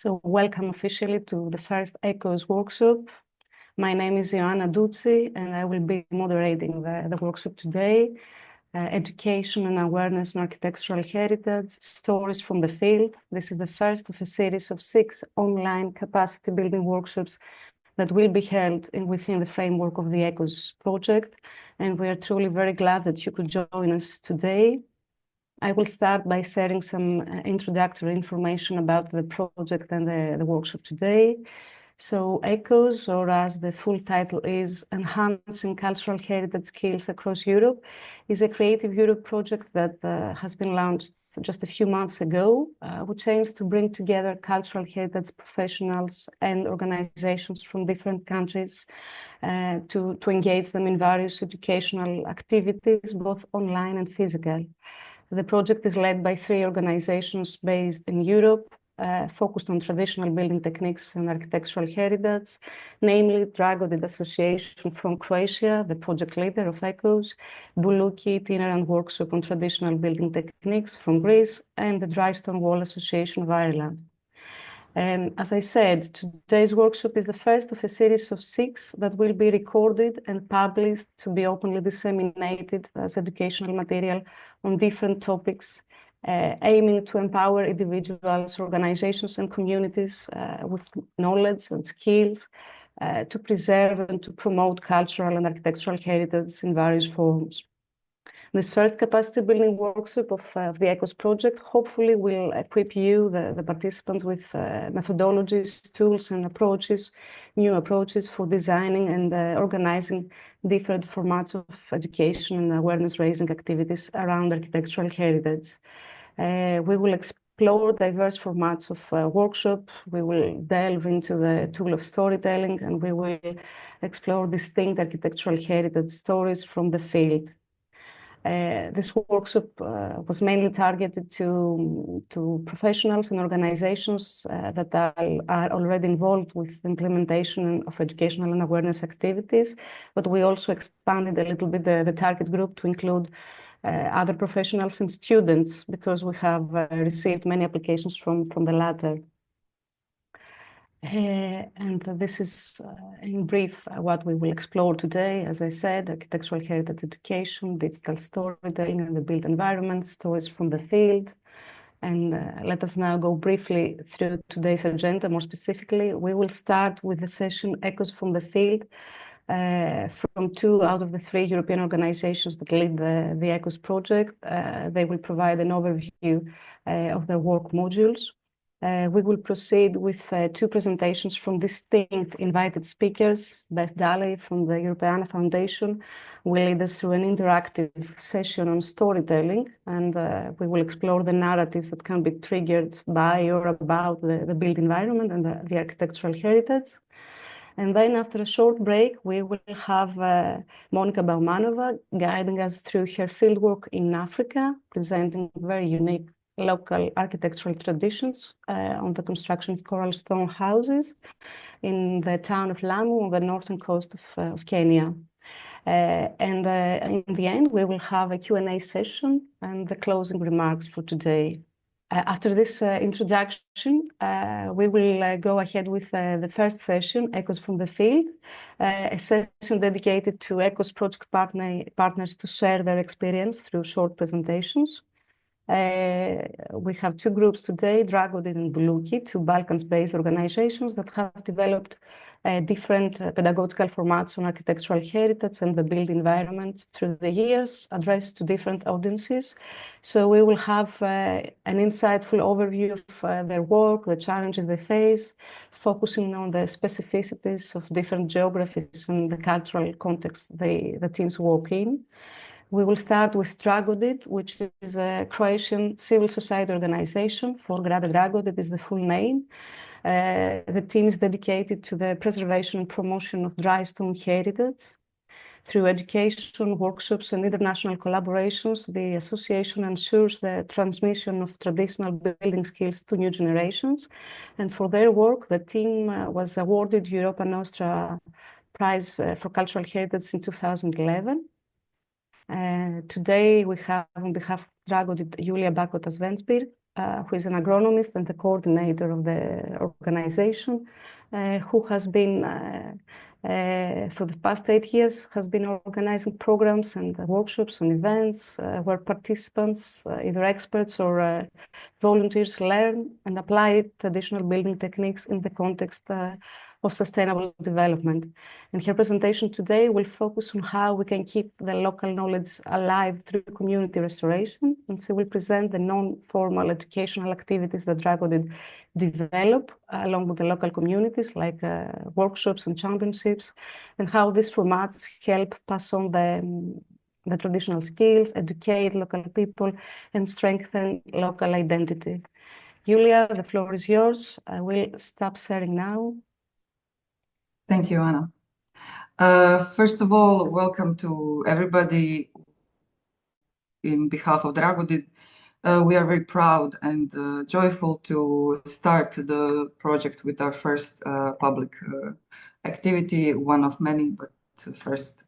So welcome officially to the first ECHOS workshop. My name is Ioanna Ducci, and I will be moderating the workshop today. Education and Awareness on Architectural Heritage, Stories from the Field. This is the first of a series of 6 online capacity building workshops that will be held within the framework of the ECHOS project. And we are truly very glad that you could join us today. I will start by sharing some introductory information about the project and the workshop today. So ECHOS, or as the full title is, Enhancing Cultural Heritage Skills Across Europe, is a Creative Europe project that has been launched just a few months ago, which aims to bring together cultural heritage professionals and organizations from different countries to engage them in various educational activities, both online and physical. The project is led by 3 organizations based in Europe, focused on traditional building techniques and architectural heritage, namely DRAGODID Association from Croatia, the project leader of ECHOS, Boulouki Itinerant Workshop on Traditional Building Techniques from Greece, and the Dry Stone Wall Association of Ireland. As I said, today's workshop is the first of a series of 6 that will be recorded and published to be openly disseminated as educational material on different topics, aiming to empower individuals, organizations, and communities with knowledge and skills to preserve and to promote cultural and architectural heritage in various forms. This first capacity building workshop of the ECHOS project hopefully will equip you, the participants, with methodologies, tools, and approaches, new approaches for designing and organizing different formats of education and awareness-raising activities around architectural heritage. We will explore diverse formats of workshop. We will delve into the tool of storytelling, and we will explore distinct architectural heritage stories from the field. This workshop was mainly targeted to professionals and organizations that are already involved with implementation of educational and awareness activities, but we also expanded a little bit the target group to include other professionals and students, because we have received many applications from the latter. And this is, in brief, what we will explore today. As I said, architectural heritage education, digital storytelling and the built environment, stories from the field. And let us now go briefly through today's agenda. More specifically, we will start with the session Echoes from the Field from 2 out of the 3 European organizations that lead the ECHOS project. They will provide an overview of their work modules. We will proceed with 2 presentations from distinct invited speakers. Beth Daley from the Europeana Foundation will lead us through an interactive session on storytelling, and we will explore the narratives that can be triggered by or about the built environment and the architectural heritage. And then after a short break, we will have Monika Baumanova guiding us through her fieldwork in Africa, presenting very unique local architectural traditions on the construction of coral stone houses in the town of Lamu on the northern coast of Kenya. And in the end, we will have a Q&A session and the closing remarks for today. After this introduction, we will go ahead with the first session, Echoes from the Field, a session dedicated to ECHOS project partners to share their experience through short presentations. We have 2 groups today, DRAGODID and Boulouki, 2 Balkans-based organizations that have developed different pedagogical formats on architectural heritage and the built environment through the years, addressed to different audiences. So we will have an insightful overview of their work, the challenges they face, focusing on the specificities of different geographies and the cultural context the teams work in. We will start with DRAGODID, which is a Croatian civil society organization. Volgrade DRAGODID is the full name. The team is dedicated to the preservation and promotion of dry stone heritage. Through education, workshops, and international collaborations, the association ensures the transmission of traditional building skills to new generations. And for their work, the team was awarded Europa Nostra Prize for Cultural Heritage in 2011. Today, we have, on behalf DRAGODID Julia Bakota-Svensbyr, who is an agronomist and the coordinator of the organization, who has been, for the past 8 years, has been organizing programs and workshops and events where participants, either experts or volunteers, learn and apply traditional building techniques in the context of sustainable development. And her presentation today will focus on how we can keep the local knowledge alive through community restoration. And she will present the non-formal educational activities that DRAGODID develop along with the local communities, like workshops and championships, and how these formats help pass on the traditional skills, educate local people, and strengthen local identity. Julia, the floor is yours. I will stop sharing now. Thank you, Anna. First of all, welcome to everybody. In behalf of DRAGODID, we are very proud and joyful to start the project with our first public activity, one of many, but first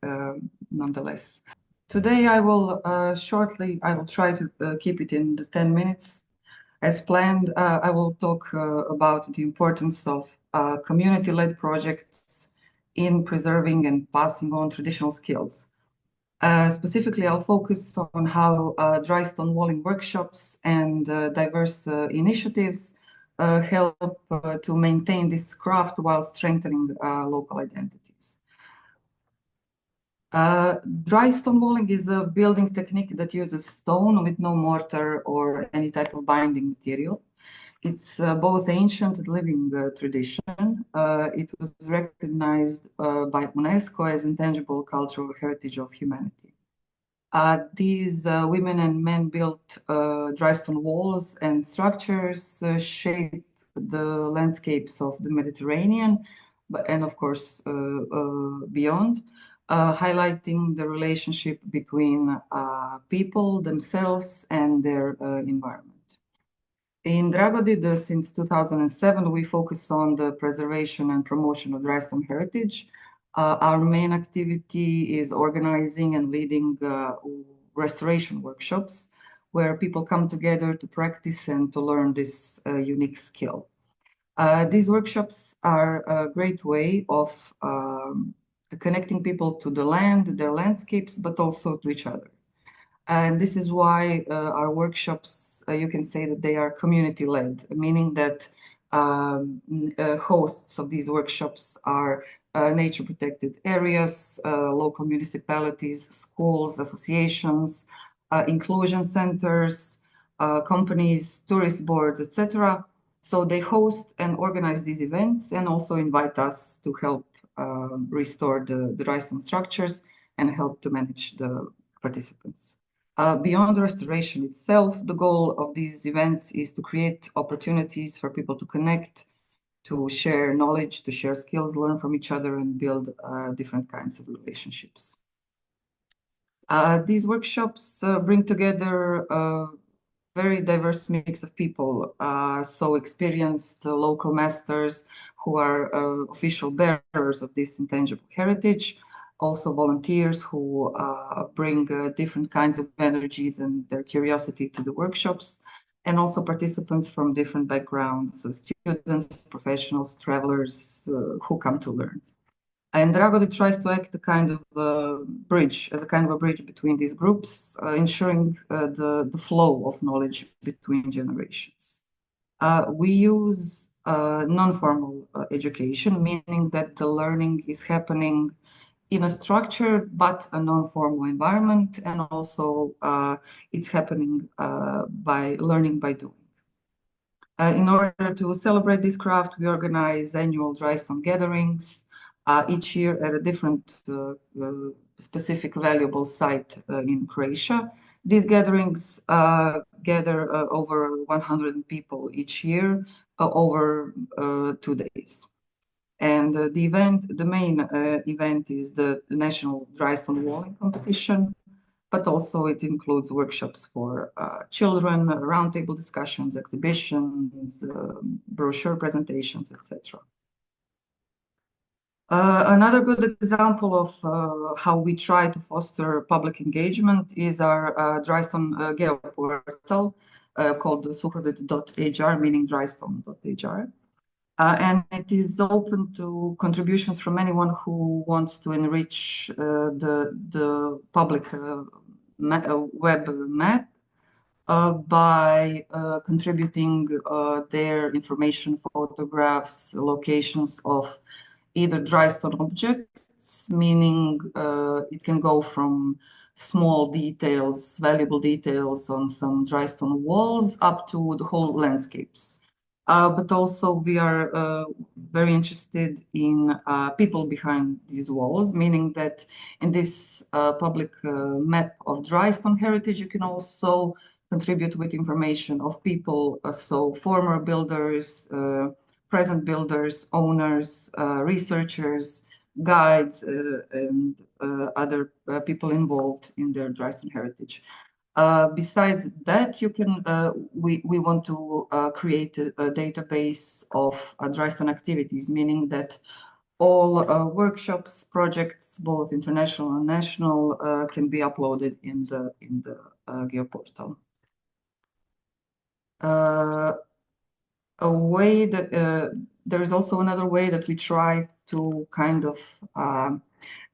nonetheless. Today I will try to keep it in the 10 minutes. As planned, I will talk about the importance of community-led projects in preserving and passing on traditional skills. Specifically, I'll focus on how dry stone walling workshops and diverse initiatives help to maintain this craft while strengthening local identities. Dry stone walling is a building technique that uses stone with no mortar or any type of binding material. It's both ancient and living tradition. It was recognized by UNESCO as intangible cultural heritage of humanity. These women and men built dry stone walls and structures, shape the landscapes of the Mediterranean, and of course beyond, highlighting the relationship between people themselves and their environment. In DRAGODID, since 2007, we focus on the preservation and promotion of dry stone heritage. Our main activity is organizing and leading restoration workshops where people come together to practice and to learn this unique skill. These workshops are a great way of connecting people to the land, their landscapes, but also to each other. And this is why our workshops, you can say that they are community-led, meaning that hosts of these workshops are nature-protected areas, local municipalities, schools, associations, inclusion centers, companies, tourist boards, etc. So they host and organize these events and also invite us to help restore the dry stone structures and help to manage the participants. Beyond the restoration itself, the goal of these events is to create opportunities for people to connect, to share knowledge, to share skills, learn from each other, and build different kinds of relationships. These workshops bring together a very diverse mix of people, so experienced local masters who are official bearers of this intangible heritage, also volunteers who bring different kinds of energies and their curiosity to the workshops, and also participants from different backgrounds, so students, professionals, travelers who come to learn. And DRAGODID tries to act as a kind of a bridge between these groups, ensuring the flow of knowledge between generations. We use non-formal education, meaning that the learning is happening in a structured but a non-formal environment, and also it's happening by learning by doing. In order to celebrate this craft, we organize annual dry stone gatherings each year at a different specific valuable site in Croatia. These gatherings gather over 100 people each year over 2 days. And the main event is the National Dry Stone Walling Competition, but also it includes workshops for children, roundtable discussions, exhibitions, brochure presentations, etc. Another good example of how we try to foster public engagement is our Drystone geoportal called suhradit.hr, meaning drystone.hr. And it is open to contributions from anyone who wants to enrich the public web map by contributing their information, photographs, locations of either drystone objects, meaning it can go from small details, valuable details on some drystone walls up to the whole landscapes. But also we are very interested in people behind these walls, meaning that in this public map of drystone heritage, you can also contribute with information of people, so former builders, present builders, owners, researchers, guides, and other people involved in their drystone heritage. Besides that, we want to create a database of drystone activities, meaning that all workshops, projects, both international and national, can be uploaded in the geoportal. A way that there is also another way that we try to kind of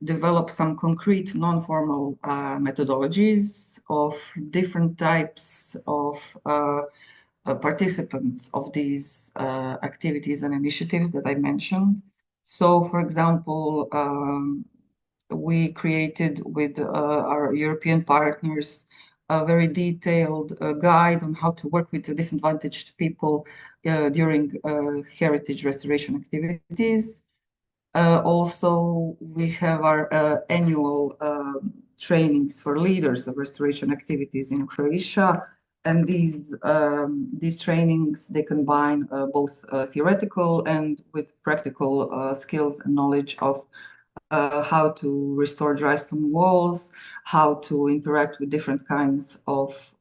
develop some concrete non-formal methodologies of different types of participants of these activities and initiatives that I mentioned. So, for example, we created with our European partners a very detailed guide on how to work with the disadvantaged people during heritage restoration activities. Also, we have our annual trainings for leaders of restoration activities in Croatia. And these trainings, they combine both theoretical and with practical skills and knowledge of how to restore drystone walls, how to interact with different kinds of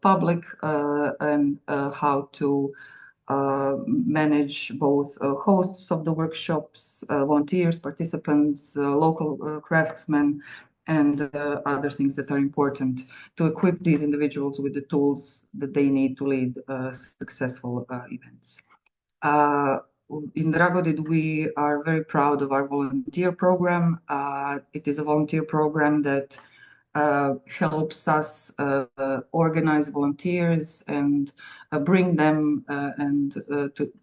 public, and how to manage both hosts of the workshops, volunteers, participants, local craftsmen, and other things that are important to equip these individuals with the tools that they need to lead successful events. In DRAGODID, we are very proud of our volunteer program. It is a volunteer program that helps us organize volunteers and bring them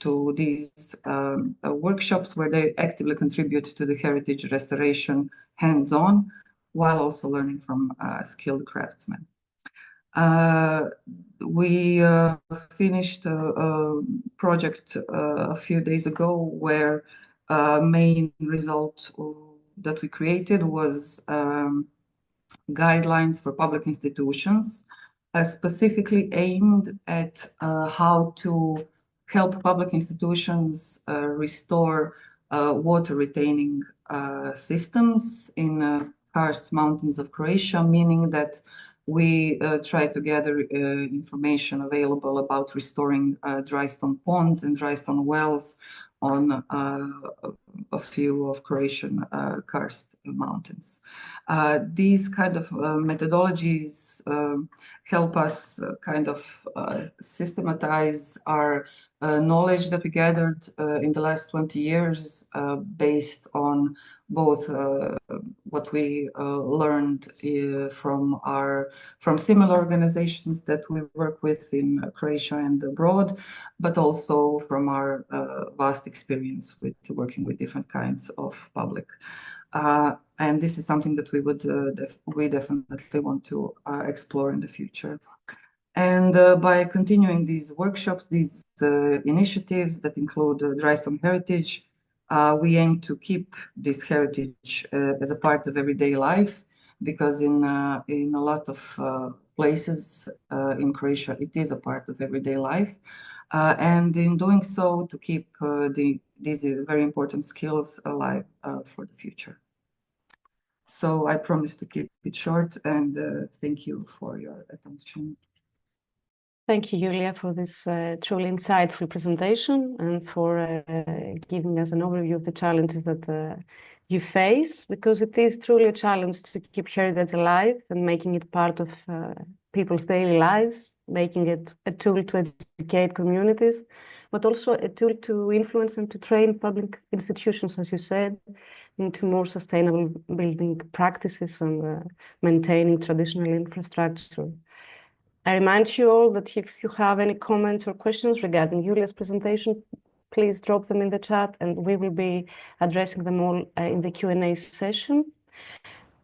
to these workshops where they actively contribute to the heritage restoration hands-on, while also learning from skilled craftsmen. We finished a project a few days ago where main result that we created was guidelines for public institutions, specifically aimed at how to help public institutions restore water retaining systems in karst mountains of Croatia, meaning that we try to gather information available about restoring drystone ponds and drystone wells on a few of Croatian karst mountains. These kind of methodologies help us kind of systematize our knowledge that we gathered in the last 20 years based on both what we learned from similar organizations that we work with in Croatia and abroad, but also from our vast experience with working with different kinds of public. And this is something that we definitely want to explore in the future. And by continuing these workshops, these initiatives that include drystone heritage, we aim to keep this heritage as a part of everyday life, because in a lot of places in Croatia, it is a part of everyday life. And in doing so, to keep these very important skills alive for the future. So I promise to keep it short, and thank you for your attention. Thank you, Julia, for this truly insightful presentation and for giving us an overview of the challenges that you face, because it is truly a challenge to keep heritage alive and making it part of people's daily lives, making it a tool to educate communities, but also a tool to influence and to train public institutions, as you said, into more sustainable building practices and maintaining traditional infrastructure. I remind you all that if you have any comments or questions regarding Julia's presentation, please drop them in the chat and we will be addressing them all in the Q&A session.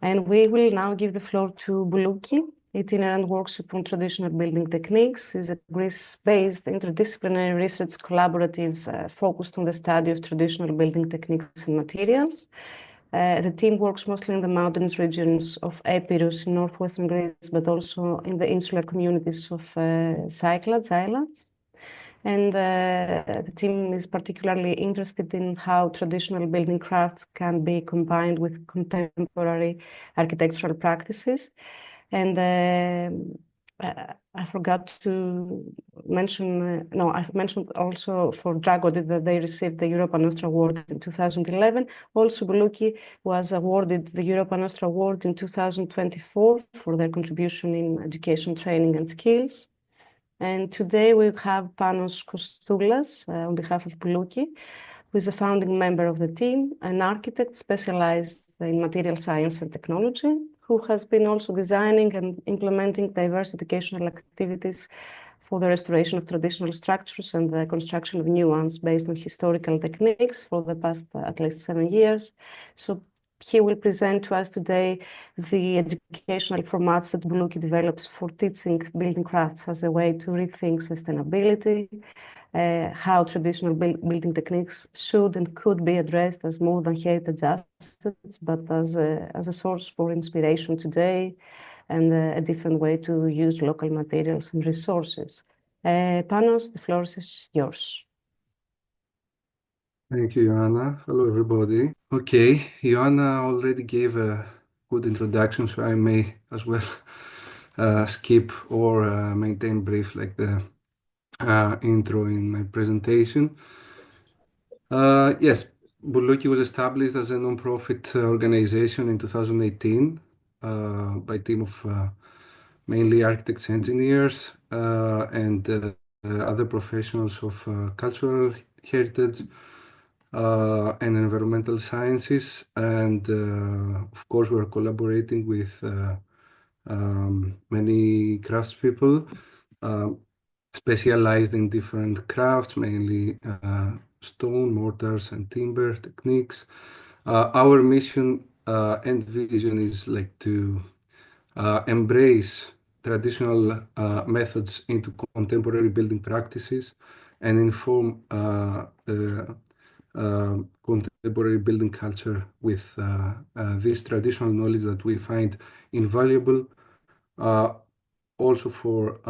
And we will now give the floor to Boulouki, itinerant workshop on traditional building techniques. It's a Greece-based interdisciplinary research collaborative focused on the study of traditional building techniques and materials. The team works mostly in the mountainous regions of Epirus in northwestern Greece, but also in the insular communities of Cyclades islands. And the team is particularly interested in how traditional building crafts can be combined with contemporary architectural practices. And I forgot to mention, I've mentioned also for DRAGODID that they received the Europa Nostra Award in 2011. Also, Boulouki was awarded the Europa Nostra Award in 2024 for their contribution in education, training, and skills. And today we have Panos Kostoulas on behalf of Boulouki, who is a founding member of the team, an architect specialized in material science and technology, who has been also designing and implementing diverse educational activities for the restoration of traditional structures and the construction of new ones based on historical techniques for the past at least 7 years. So he will present to us today the educational formats that Boulouki develops for teaching building crafts as a way to rethink sustainability, how traditional building techniques should and could be addressed as more than heritage assets, but as a source for inspiration today and a different way to use local materials and resources. Panos, the floor is yours. Thank you, Joanna. Hello, everybody. Okay, Joanna already gave a good introduction, so I may as well skip or maintain brief like the intro in my presentation. Yes, Boulouki was established as a non-profit organization in 2018 by a team of mainly architects, engineers, and other professionals of cultural heritage and environmental sciences. And of course, we're collaborating with many craftspeople specialized in different crafts, mainly stone, mortars, and timber techniques. Our mission and vision is like to embrace traditional methods into contemporary building practices and inform the contemporary building culture with this traditional knowledge that we find invaluable, also for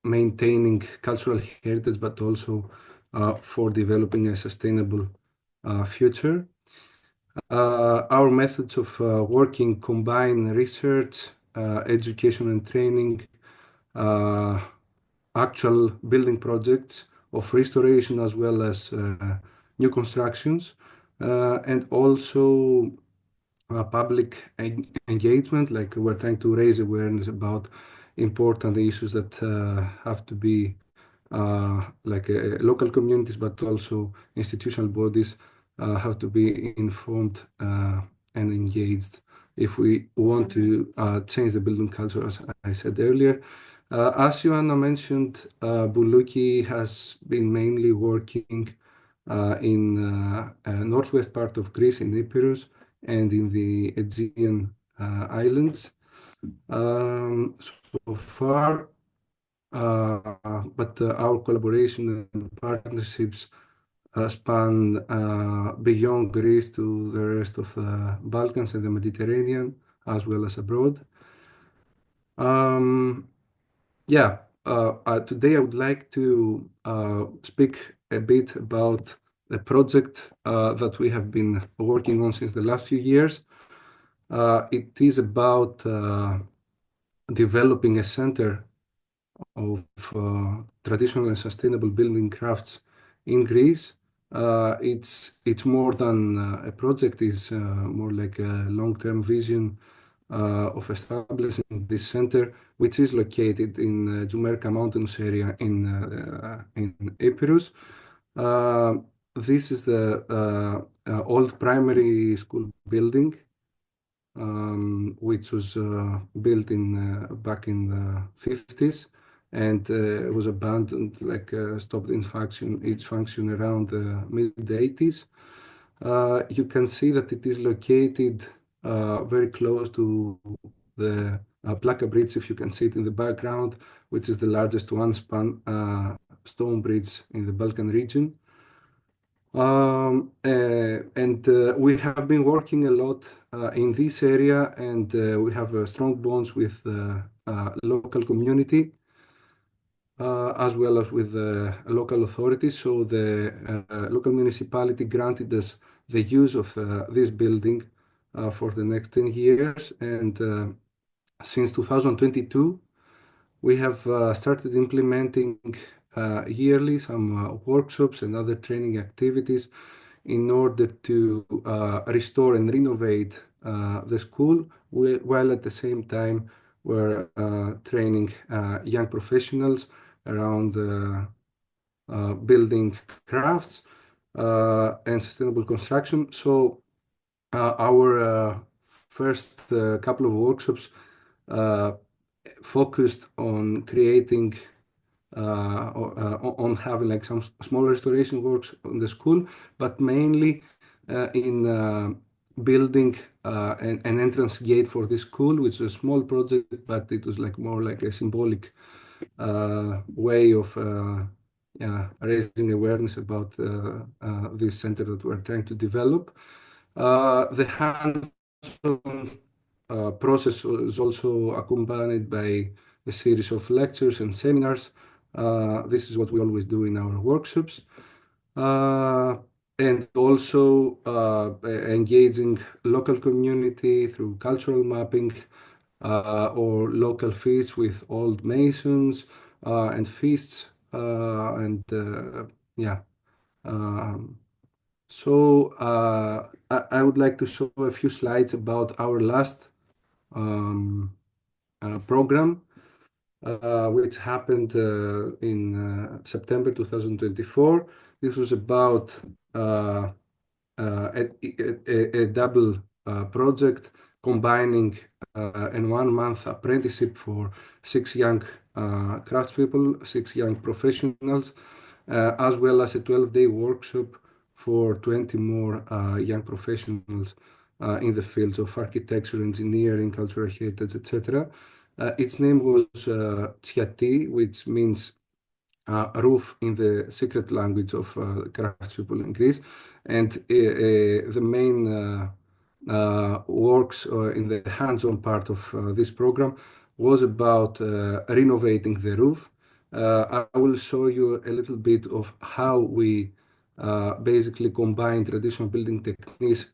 maintaining cultural heritage, but also for developing a sustainable future. Our methods of working combine research, education and training, actual building projects of restoration as well as new constructions, and also public engagement, like we're trying to raise awareness about important issues that have to be like local communities, but also institutional bodies have to be informed and engaged if we want to change the building culture, as I said earlier. As Joanna mentioned, Boulouki has been mainly working in northwest part of Greece, in Epirus, and in the Aegean Islands so far. But our collaboration and partnerships span beyond Greece to the rest of the Balkans and the Mediterranean, as well as abroad. Today I would like to speak a bit about a project that we have been working on since the last few years. It is about developing a center of traditional and sustainable building crafts in Greece. It's more than a project, it's more like a long-term vision of establishing this center, which is located in Jumerka Mountains area in Epirus. This is the old primary school building, which was built back in the 50s, and was abandoned, like stopped its function around the mid-80s. You can see that it is located very close to the Plaka Bridge, if you can see it in the background, which is the largest one-span stone bridge in the Balkan region. We have been working a lot in this area, and we have strong bonds with the local community as well as with the local authorities. So the local municipality granted us the use of this building for the next 10 years. And since 2022, we have started implementing yearly some workshops and other training activities in order to restore and renovate the school, while at the same time we're training young professionals around building crafts and sustainable construction. So our first couple of workshops focused on creating on having like some small restoration works on the school, but mainly in building an entrance gate for the school, which was a small project, but it was like more like a symbolic way of raising awareness about this center that we're trying to develop. The hands-on process was also accompanied by a series of lectures and seminars. This is what we always do in our workshops. And also engaging local community through cultural mapping or local feasts with old masons and feasts. Yeah. So I would like to show a few slides about our last program, which happened in September 2024. This was about a double project combining a 1-month apprenticeship for 6 young craftspeople, 6 young professionals, as well as a 12-day workshop for 20 more young professionals in the fields of architecture, engineering, cultural heritage, etc. Its name was Tsiati, which means roof in the secret language of craftspeople in Greece. And the main works in the hands-on part of this program was about renovating the roof. I will show you a little bit of how we basically combine traditional building techniques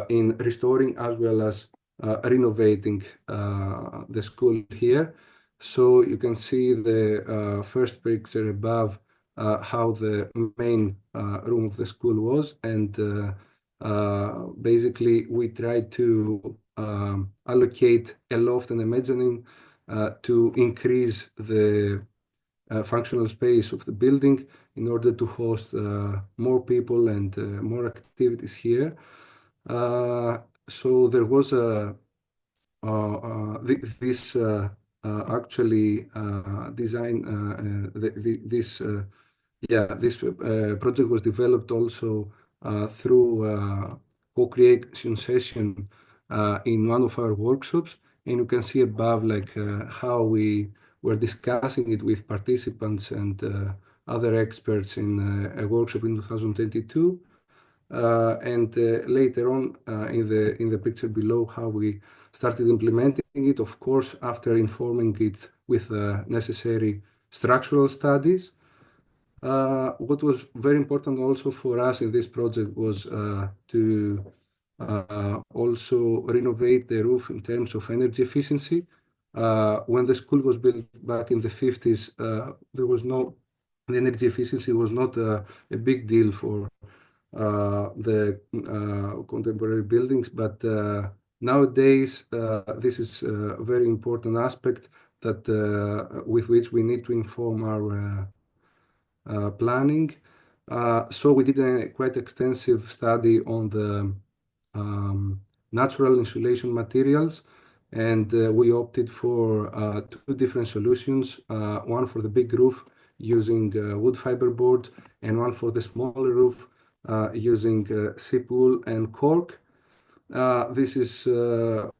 in restoring as well as renovating the school here. So you can see the first picture above how the main room of the school was, and basically we tried to allocate a loft and a mezzanine to increase the functional space of the building in order to host more people and more activities here. So there was this actually design this project was developed also through co-creation session in one of our workshops, and you can see above like how we were discussing it with participants and other experts in a workshop in 2022. And later on in the picture below, how we started implementing it, of course, after informing it with necessary structural studies. What was very important also for us in this project was to also renovate the roof in terms of energy efficiency. When the school was built back in the 50s, the energy efficiency was not a big deal for the contemporary buildings, but nowadays this is a very important aspect that with which we need to inform our planning. So we did a quite extensive study on the natural insulation materials, and we opted for two different solutions, one for the big roof using wood fiber board, and one for the smaller roof using sheep wool and cork. This is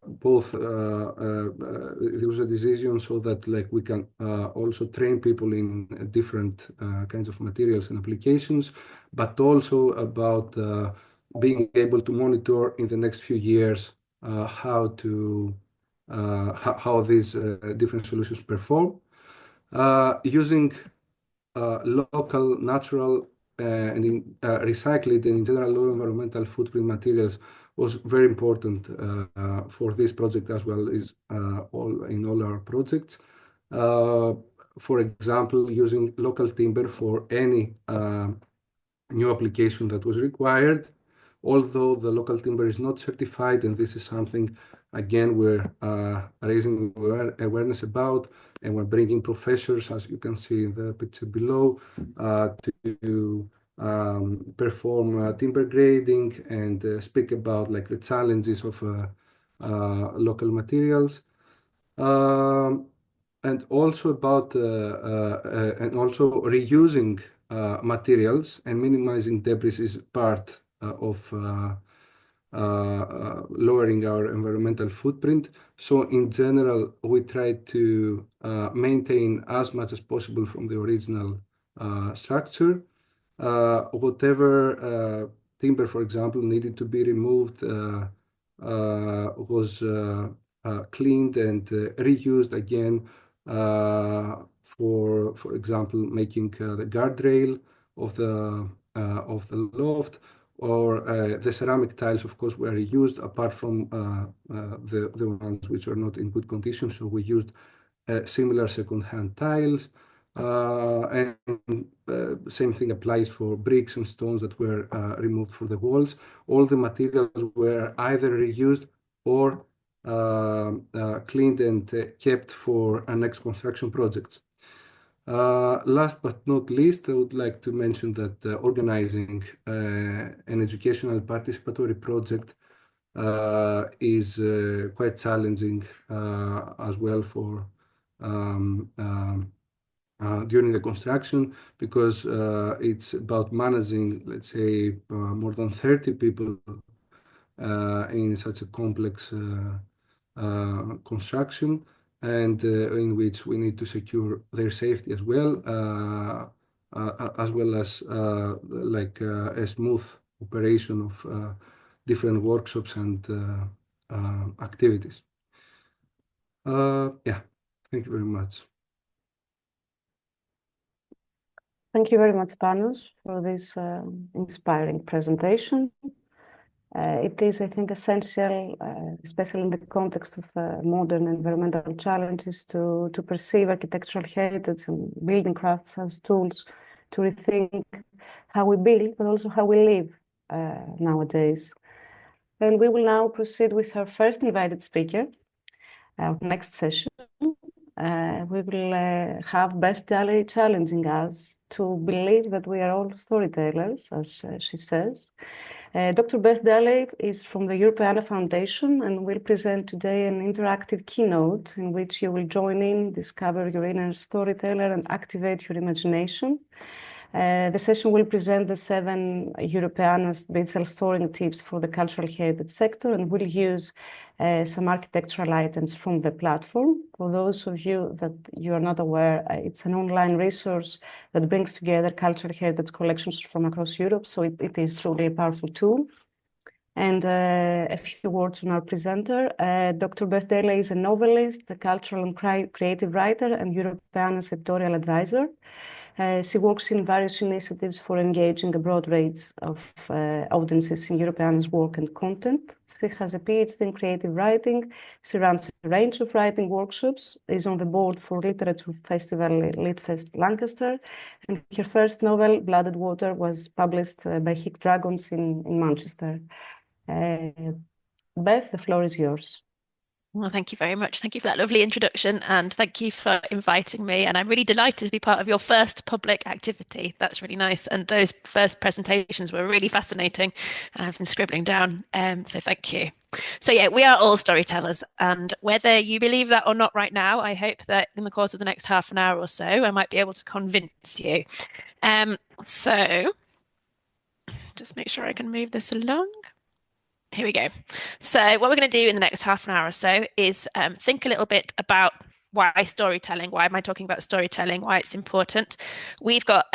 both there was a decision so that like we can also train people in different kinds of materials and applications, but also about being able to monitor in the next few years how these different solutions perform. Using local, natural, and recycled and in general low environmental footprint materials was very important for this project as well as in all our projects. For example, using local timber for any new application that was required, although the local timber is not certified, and this is something, again, we're raising awareness about, and we're bringing professors, as you can see in the picture below, to perform timber grading and speak about like the challenges of local materials. And also about and also reusing materials and minimizing debris is part of lowering our environmental footprint. So in general, we try to maintain as much as possible from the original structure. Whatever timber, for example, needed to be removed was cleaned and reused again for example, making the guardrail of the loft, or the ceramic tiles, of course, were reused apart from the ones which are not in good condition. So we used similar second-hand tiles. And same thing applies for bricks and stones that were removed for the walls. All the materials were either reused or cleaned and kept for our next construction projects. Last but not least, I would like to mention that organizing an educational participatory project is quite challenging as well for during the construction, because it's about managing, let's say, more than 30 people in such a complex construction, and in which we need to secure their safety as well as like a smooth operation of different workshops and activities. Yeah, thank you very much. Thank you very much, Panos, for this inspiring presentation. It is, I think, essential, especially in the context of the modern environmental challenges, to perceive architectural heritage and building crafts as tools to rethink how we build, but also how we live nowadays. And we will now proceed with our first invited speaker, our next session. We will have Beth Daley challenging us to believe that we are all storytellers, as she says. Dr. Beth Daley is from the Europeana Foundation and will present today an interactive keynote in which you will join in, discover your inner storyteller, and activate your imagination. The session will present the 7 Europeana's digital storing tips for the cultural heritage sector, and will use some architectural items from the platform. For those of you that you are not aware, it's an online resource that brings together cultural heritage collections from across Europe, so it is truly a powerful tool. And a few words on our presenter. Dr. Beth Daley is a novelist, a cultural and creative writer, and Europeana's Editorial Adviser. She works in various initiatives for engaging a broad range of audiences in Europeana's work and content She has a PhD in creative writing. She runs a range of writing workshops, is on the board for Literature Festival Litfest Lancaster, and her first novel, Blooded Water, was published by Hick Dragons in Manchester. Beth, the floor is yours. Well, thank you very much. Thank you for that lovely introduction, and thank you for inviting me. And I'm really delighted to be part of your first public activity. That's really nice. And those first presentations were really fascinating, and I've been scribbling down. So thank you. So yeah, we are all storytellers, and whether you believe that or not right now, I hope that in the course of the next half an hour or so, I might be able to convince you. So just make sure I can move this along. Here we go. So what we're going to do in the next half an hour or so is think a little bit about why storytelling, why am I talking about storytelling, why it's important. We've got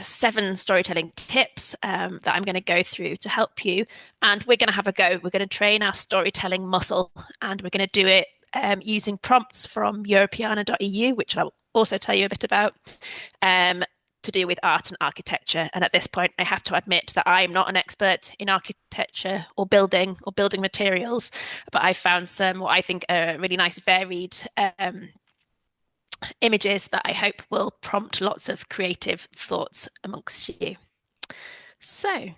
7 storytelling tips that I'm going to go through to help you, and we're going to have a go. We're going to train our storytelling muscle, and we're going to do it using prompts from Europeana.eu, which I'll also tell you a bit about. To do with art and architecture. And at this point, I have to admit that I'm not an expert in architecture or building materials, but I found some what I think are really nice varied images that I hope will prompt lots of creative thoughts amongst you. So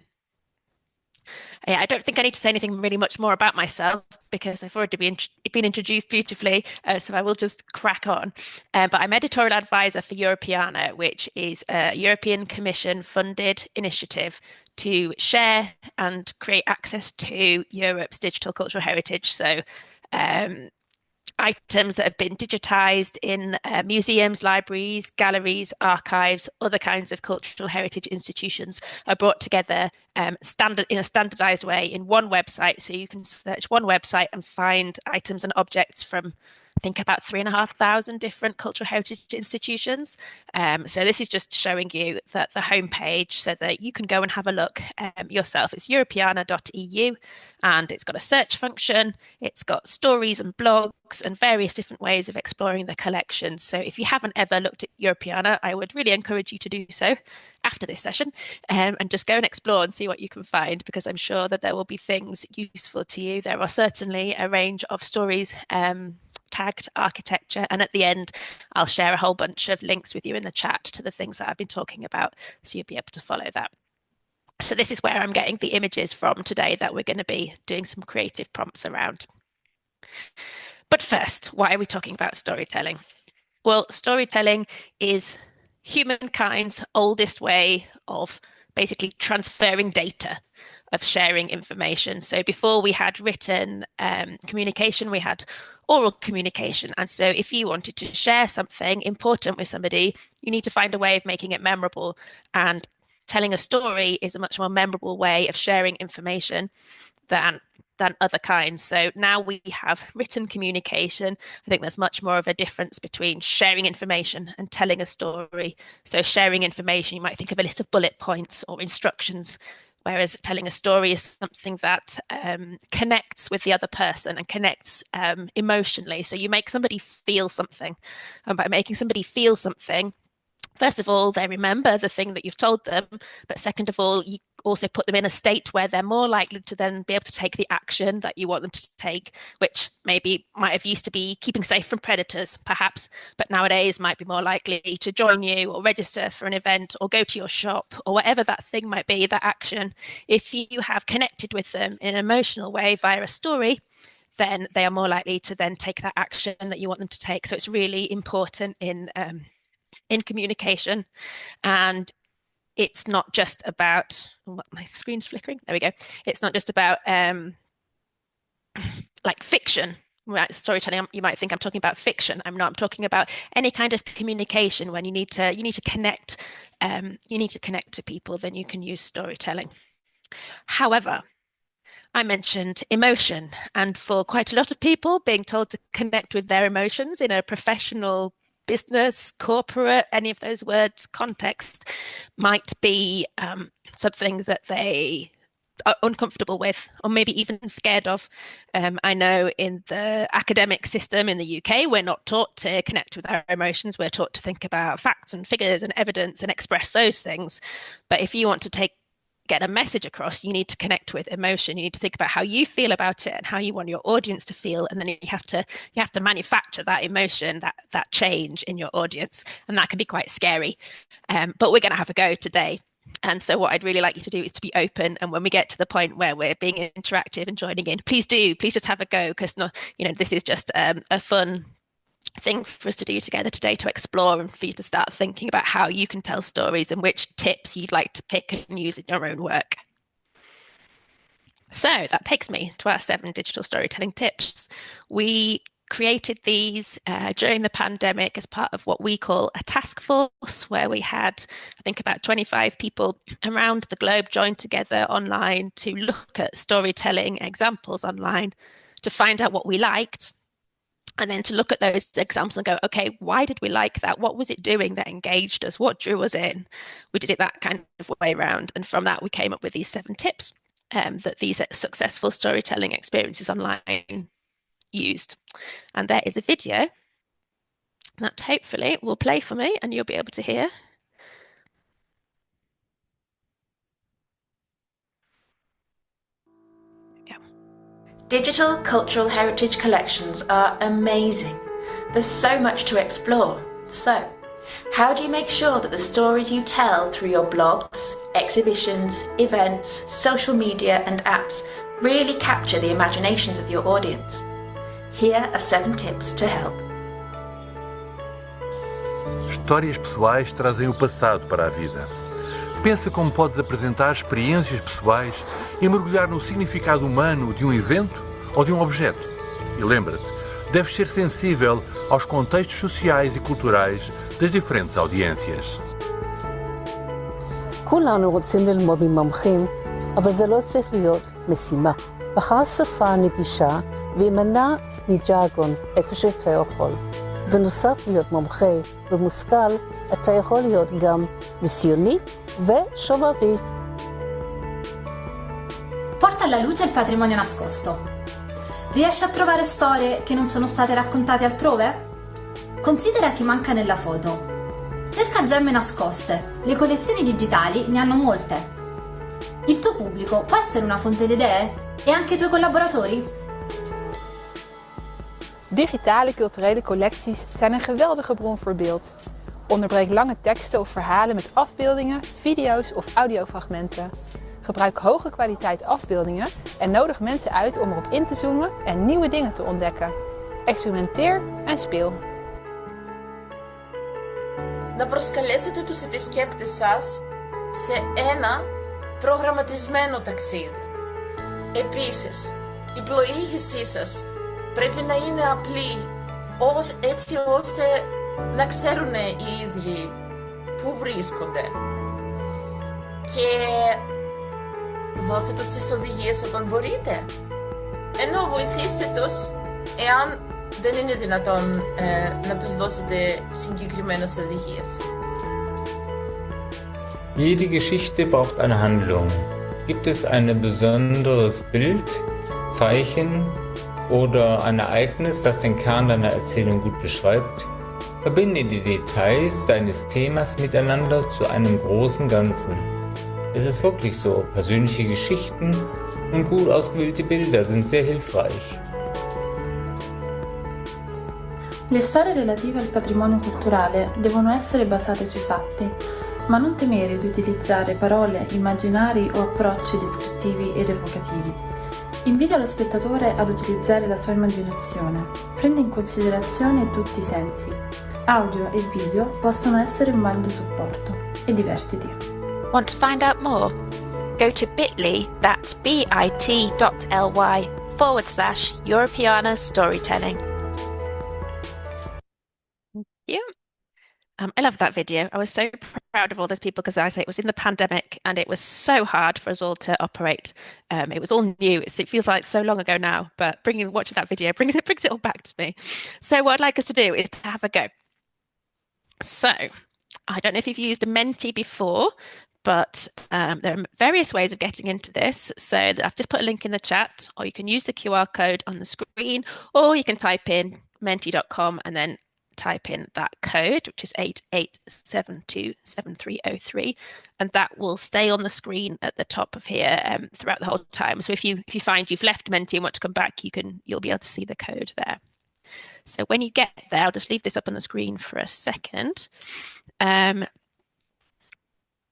yeah, I don't think I need to say anything really much more about myself because I've already been introduced beautifully, so I will just crack on. But I'm editorial advisor for Europeana, which is a European Commission funded initiative to share and create access to Europe's digital cultural heritage. So items that have been digitized in museums, libraries, galleries, archives, other kinds of cultural heritage institutions are brought together in a standardized way in one website. So you can search one website and find items and objects from, I think, about 3,500 different cultural heritage institutions. So this is just showing you that the homepage so that you can go and have a look yourself. It's Europeana.eu, and it's got a search function. It's got stories and blogs and various different ways of exploring the collection. So if you haven't ever looked at Europeana, I would really encourage you to do so after this session and just go and explore and see what you can find, because I'm sure that there will be things useful to you. There are certainly a range of stories tagged architecture, and at the end I'll share a whole bunch of links with you in the chat to the things that I've been talking about, so you'll be able to follow that. So this is where I'm getting the images from today that we're going to be doing some creative prompts around. But first, why are we talking about storytelling? Well, storytelling is humankind's oldest way of basically transferring data, of sharing information. So before we had written communication, we had oral communication. And so if you wanted to share something important with somebody, you need to find a way of making it memorable. And telling a story is a much more memorable way of sharing information than other kinds. So now we have written communication. I think there's much more of a difference between sharing information and telling a story. So sharing information, you might think of a list of bullet points or instructions, whereas telling a story is something that connects with the other person and connects emotionally. So you make somebody feel something. And by making somebody feel something, first of all, they remember the thing that you've told them. But second of all, you also put them in a state where they're more likely to then be able to take the action that you want them to take, which maybe might have used to be keeping safe from predators, perhaps, but nowadays might be more likely to join you or register for an event or go to your shop or whatever that thing might be, that action. If you have connected with them in an emotional way via a story, then they are more likely to then take that action that you want them to take. So it's really important in communication. And it's not just about, my screen's flickering. There we go. It's not just about like fiction, right? Storytelling. You might think I'm talking about fiction. I'm not. I'm talking about any kind of communication when you need to connect. You need to connect to people. Then you can use storytelling. However, I mentioned emotion, and for quite a lot of people, being told to connect with their emotions in a professional, business, corporate, any of those words, context, might be something that they are uncomfortable with, or maybe even scared of. I know in the academic system in the UK, we're not taught to connect with our emotions. We're taught to think about facts and figures and evidence and express those things. But if you want to take get a message across, you need to connect with emotion. You need to think about how you feel about it and how you want your audience to feel, and then you have to manufacture that emotion, that change in your audience, and that can be quite scary. But we're going to have a go today. And so what I'd really like you to do is to be open, and when we get to the point where we're being interactive and joining in, please just have a go, because this is just a fun thing for us to do together today, to explore and for you to start thinking about how you can tell stories and which tips you'd like to pick and use in your own work. So that takes me to our 7 digital storytelling tips. We created these during the pandemic as part of what we call a task force, where we had, I think, about 25 people around the globe joined together online to look at storytelling examples online, to find out what we liked, and then to look at those examples and go, okay, why did we like that? What was it doing that engaged us? What drew us in? We did it that kind of way around. And from that, we came up with these 7 tips that these successful storytelling experiences online used. And there is a video that hopefully will play for me and you'll be able to hear. Digital cultural heritage collections are amazing. There's so much to explore. So, how do you make sure that the stories you tell through your blogs, exhibitions, events, social media and apps really capture the imaginations of your audience? Here are 7 tips to help. Histórias pessoais trazem o passado para a vida. Pensa como podes apresentar experiências pessoais e mergulhar no significado humano de um evento ou de um objeto. E lembra-te, deves ser sensível aos contextos sociais e culturais das diferentes audiências. כולנו רוצים ללמוד ממומחים, אבל זה לא צריך להיות משימה. בחר שפה נגישה וימנע מג'ארגון איפה שאתה יכול. בנוסף להיות מומחה ומושכל, אתה יכול להיות גם ניסיוני ושובבי. Porta alla luce il patrimonio nascosto. Riesci a trovare storie che non sono state raccontate altrove? Considera chi manca nella foto. Cerca gemme nascoste. Le collezioni digitali ne hanno molte. Il tuo pubblico può essere una fonte di idee? E anche i tuoi collaboratori? Digitale culturele collecties zijn een geweldige bron voor beeld. Onderbreek lange teksten of verhalen met afbeeldingen, video's of audiofragmenten. Gebruik hoge kwaliteit afbeeldingen en nodig mensen uit om erop in te zoomen en nieuwe dingen te ontdekken. Experimenteer en speel. Να προσκαλέσετε τους επισκέπτες σας σε ένα προγραμματισμένο ταξίδι. Επίσης, η πλοήγησή σας πρέπει να είναι απλή, έτσι ώστε να ξέρουν οι ίδιοι πού βρίσκονται. Και δώστε τους τις οδηγίες όταν μπορείτε. Ενώ βοηθήστε τους εάν δεν είναι δυνατόν να τους δώσετε συγκεκριμένες οδηγίες. Jede Geschichte braucht eine Handlung. Gibt es ein besonderes Bild, Zeichen oder ein Ereignis, das den Kern deiner Erzählung gut beschreibt? Verbinde die Details deines Themas miteinander zu einem großen Ganzen. Es ist wirklich so, persönliche Geschichten und gut ausgewählte Bilder sind sehr hilfreich. Le storie relative al patrimonio culturale devono essere basate sui fatti, ma non temere di utilizzare parole, immaginari o approcci descrittivi ed evocativi. Invita lo spettatore ad utilizzare la sua immaginazione. Prendi in considerazione tutti i sensi. Audio e video possono essere un valido supporto. E divertiti. Want to find out more? Go to bit.ly, that's bit.ly/Europeana Storytelling. Yeah. I love that video. I was so proud of all those people because, as I say, it was in the pandemic and it was so hard for us all to operate. It was all new. It feels like so long ago now, but watching that video brings it all back to me. So what I'd like us to do is to have a go. So I don't know if you've used a Menti before, but there are various ways of getting into this. So I've just put a link in the chat, or you can use the QR code on the screen, or you can type in menti.com and then type in that code, which is 88727303, and that will stay on the screen at the top of here throughout the whole time. So if you find you've left Menti and want to come back, you'll be able to see the code there. So when you get there, I'll just leave this up on the screen for a second.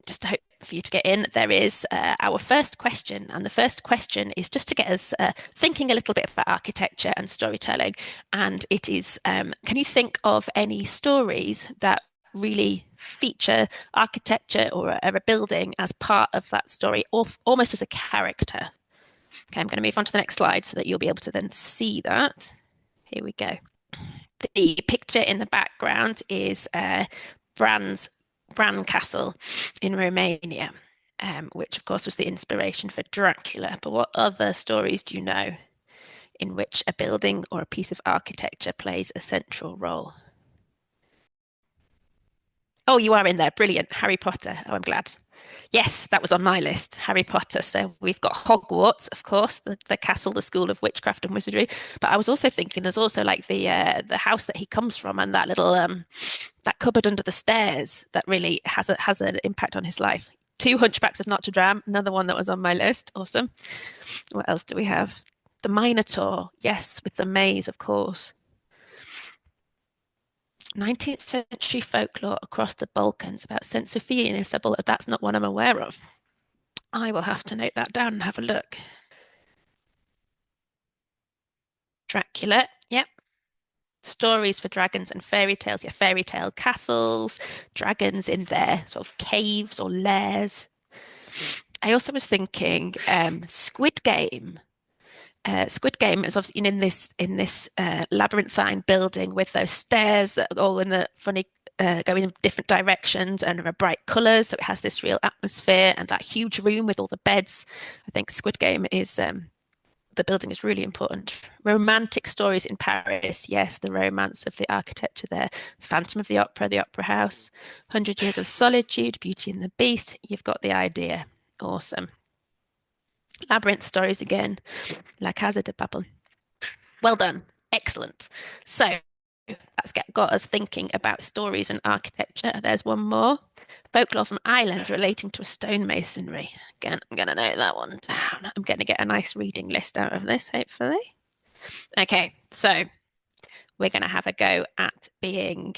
Just to hope for you to get in, there is our first question. And the first question is just to get us thinking a little bit about architecture and storytelling. And it is, can you think of any stories that really feature architecture or a building as part of that story, or almost as a character? Okay, I'm going to move on to the next slide so that you'll be able to then see that. Here we go. The picture in the background is Bran Castle in Romania, which of course was the inspiration for Dracula. But what other stories do you know in which a building or a piece of architecture plays a central role? Oh, you are in there. Brilliant. Harry Potter. Oh, I'm glad. Yes, that was on my list, Harry Potter. So we've got Hogwarts, of course, the castle, the school of witchcraft and wizardry. But I was also thinking there's also like the house that he comes from, and that little that cupboard under the stairs that really has an impact on his life. 2 Hunchbacks of Notre Dame, another one that was on my list. Awesome. What else do we have? The Minotaur, yes, with the maze, of course. 19th century folklore across the Balkans about St. Sophia in Istanbul. That's not one I'm aware of. I will have to note that down and have a look. Dracula, yep. Stories for dragons and fairy tales. Yeah, fairy tale castles, dragons in their sort of caves or lairs. I also was thinking Squid Game. Squid Game is obviously in this labyrinthine building with those stairs that are all in the funny going in different directions and are bright colours, so it has this real atmosphere, and that huge room with all the beds. I think Squid Game is the building is really important. Romantic stories in Paris, yes, the romance of the architecture there. Phantom of the Opera House, 100 Years of Solitude, Beauty and the Beast. You've got the idea. Awesome. Labyrinth stories again, La Casa de Papel. Well done, excellent. So that's got us thinking about stories and architecture. There's one more. Folklore from Ireland relating to a stonemasonry. Again, I'm going to note that one down. I'm going to get a nice reading list out of this, hopefully. Okay, so we're going to have a go at being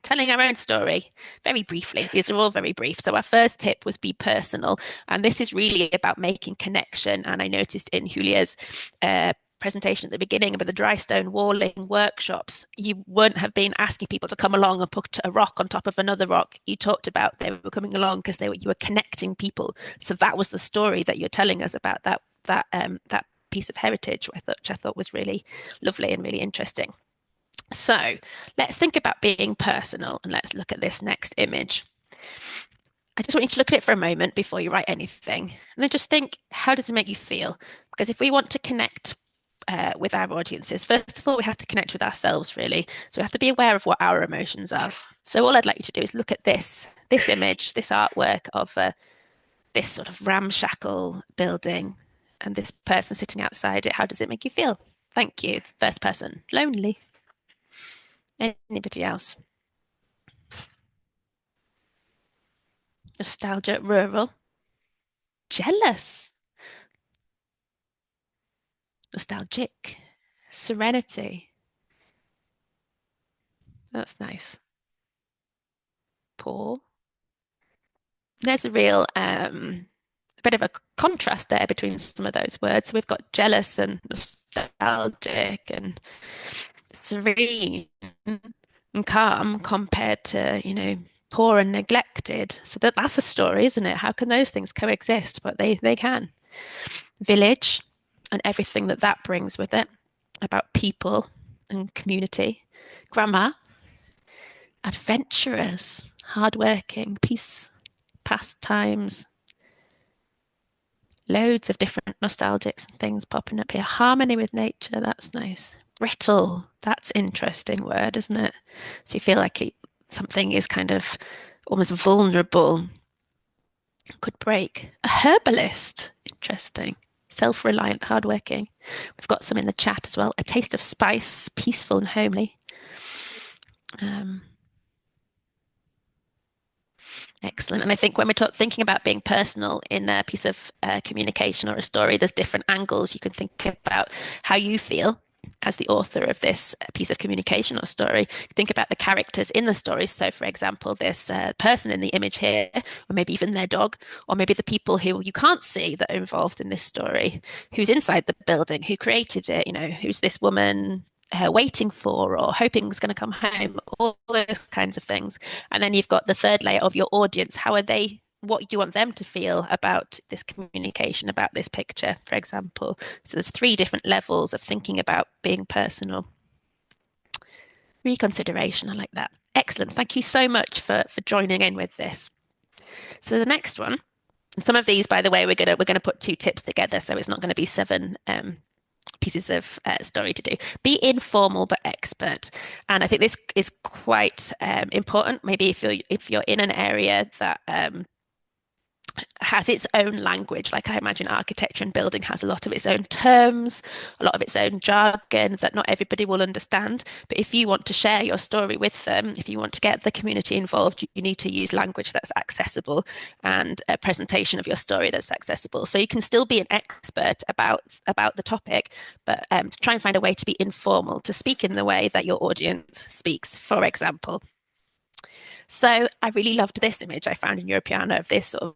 telling our own story very briefly. These are all very brief. So our first tip was be personal, and this is really about making connection. And I noticed in Julia's presentation at the beginning about the dry stone walling workshops, you wouldn't have been asking people to come along and put a rock on top of another rock. You talked about they were coming along because you were connecting people. So that was the story that you're telling us about that piece of heritage, which I thought was really lovely and really interesting. So let's think about being personal, and let's look at this next image. I just want you to look at it for a moment before you write anything, and then just think, how does it make you feel? Because if we want to connect with our audiences, first of all, we have to connect with ourselves, really. So we have to be aware of what our emotions are. So all I'd like you to do is look at this image, this artwork of this sort of ramshackle building and this person sitting outside it. How does it make you feel? Thank you. First person. Lonely. Anybody else? Nostalgia, rural. Jealous. Nostalgic. Serenity. That's nice. Poor. There's a real bit of a contrast there between some of those words. So we've got jealous and nostalgic and serene and calm compared to, poor and neglected. So that's a story, isn't it? How can those things coexist? But they can. Village and everything that brings with it, about people and community. Grammar. Adventurous, hardworking, peace, pastimes. Loads of different nostalgics and things popping up here. Harmony with nature, that's nice. Brittle, that's an interesting word, isn't it? So you feel like something is kind of almost vulnerable, could break. A herbalist, interesting. Self-reliant, hardworking. We've got some in the chat as well. A taste of spice, peaceful and homely. Excellent. And I think when we're thinking about being personal in a piece of communication or a story, there's different angles. You can think about how you feel as the author of this piece of communication or story. Think about the characters in the story. So, for example, this person in the image here, or maybe even their dog, or maybe the people who you can't see that are involved in this story, who's inside the building, who created it, who's this woman waiting for or hoping is going to come home, all those kinds of things. And then you've got the third layer of your audience. How are they? What do you want them to feel about this communication, about this picture, for example? So there's 3 different levels of thinking about being personal. Reconsideration, I like that. Excellent. Thank you so much for joining in with this. So the next one, and some of these, by the way, we're gonna put 2 tips together, so it's not going to be 7 pieces of story to do. Be informal but expert, and I think this is quite important. Maybe if you're in an area that has its own language, like I imagine architecture and building has a lot of its own terms, a lot of its own jargon that not everybody will understand. But if you want to share your story with them, if you want to get the community involved, you need to use language that's accessible and a presentation of your story that's accessible. So you can still be an expert about the topic, but try and find a way to be informal, to speak in the way that your audience speaks, for example. So I really loved this image I found in Europeana of this sort of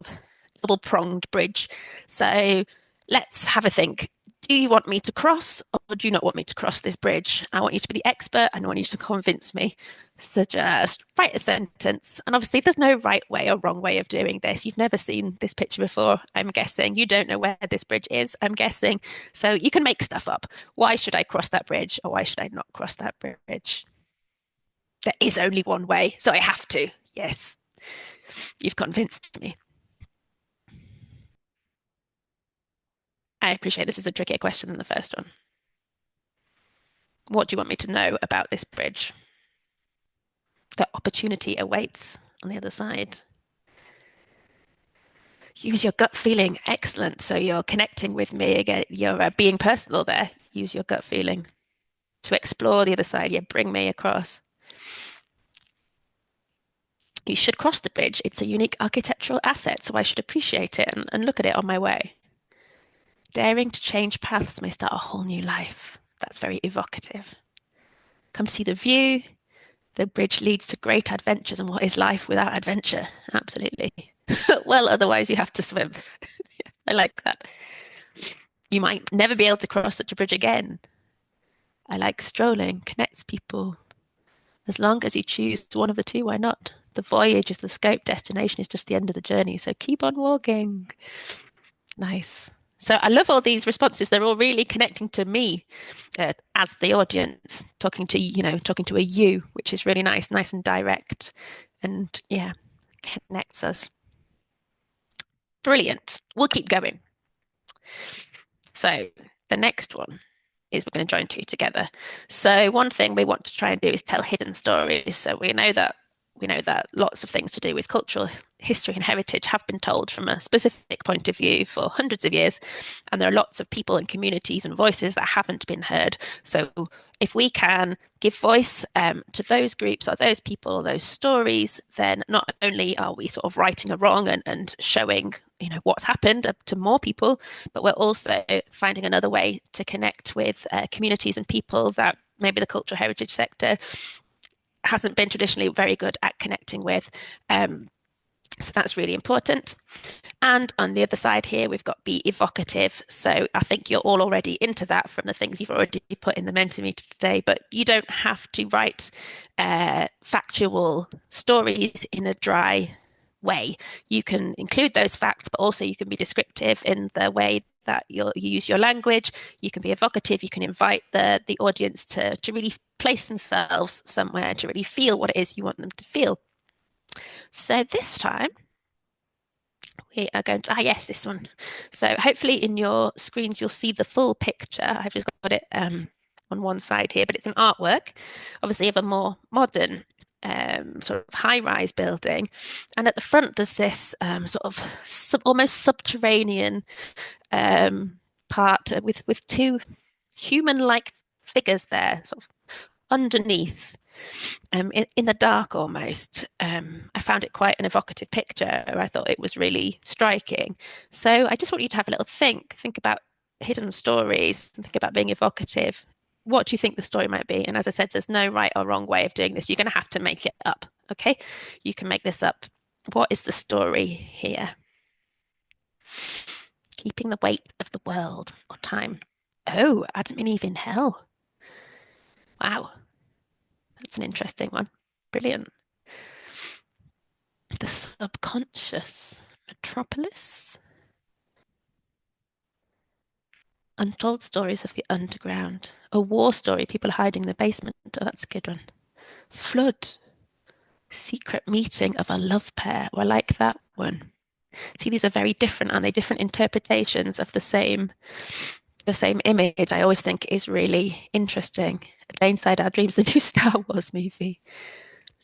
double-pronged bridge. So let's have a think. Do you want me to cross, or do you not want me to cross this bridge? I want you to be the expert, and I want you to convince me. So just write a sentence. And obviously there's no right way or wrong way of doing this. You've never seen this picture before, I'm guessing. You don't know where this bridge is, I'm guessing. So you can make stuff up. Why should I cross that bridge, or why should I not cross that bridge? There is only one way, so I have to. Yes, you've convinced me. I appreciate this is a trickier question than the first one. What do you want me to know about this bridge? The opportunity awaits on the other side. Use your gut feeling. Excellent. So you're connecting with me again. You're being personal there. Use your gut feeling to explore the other side. Yeah, bring me across. You should cross the bridge. It's a unique architectural asset, so I should appreciate it and look at it on my way. Daring to change paths may start a whole new life. That's very evocative. Come see the view. The bridge leads to great adventures, and what is life without adventure? Absolutely. Well, otherwise you have to swim. I like that. You might never be able to cross such a bridge again. I like strolling, connects people. As long as you choose one of the 2, why not? The voyage is the scope, destination is just the end of the journey, so keep on walking. Nice. So I love all these responses. They're all really connecting to me as the audience, talking to a you, which is really nice and direct, and yeah, connects us. Brilliant. We'll keep going. So the next one is we're going to join 2 together. So one thing we want to try and do is tell hidden stories. So we know that lots of things to do with cultural history and heritage have been told from a specific point of view for hundreds of years, and there are lots of people and communities and voices that haven't been heard. So if we can give voice to those groups or those people or those stories, then not only are we sort of righting a wrong and showing what's happened to more people, but we're also finding another way to connect with communities and people that maybe the cultural heritage sector hasn't been traditionally very good at connecting with. So that's really important. And on the other side here, we've got be evocative. So I think you're all already into that from the things you've already put in the Mentimeter today, but you don't have to write factual stories in a dry way. You can include those facts, but also you can be descriptive in the way that you use your language. You can be evocative. You can invite the audience to really place themselves somewhere, to really feel what it is you want them to feel. So this time we are going to, yes, this one. So hopefully in your screens, you'll see the full picture. I've just got it on one side here, but it's an artwork, obviously of a more modern sort of high-rise building. And at the front, there's this sort of almost subterranean part with 2 human-like figures there, sort of underneath. in the dark almost. I found it quite an evocative picture. I thought it was really striking. So I just want you to have a little think about hidden stories, and think about being evocative. What do you think the story might be? And as I said, there's no right or wrong way of doing this. You're going to have to make it up, okay? You can make this up. What is the story here? Keeping the weight of the world or time. Oh, Adam and Eve in hell. Wow. That's an interesting one. Brilliant. The subconscious metropolis. Untold stories of the underground. A war story, people hiding in the basement. Oh, that's a good one. Flood. Secret meeting of a love pair. Oh, I like that one. See, these are very different, aren't they? Different interpretations of the same image. I always think is really interesting. A Day Inside Our Dreams, the new Star Wars movie.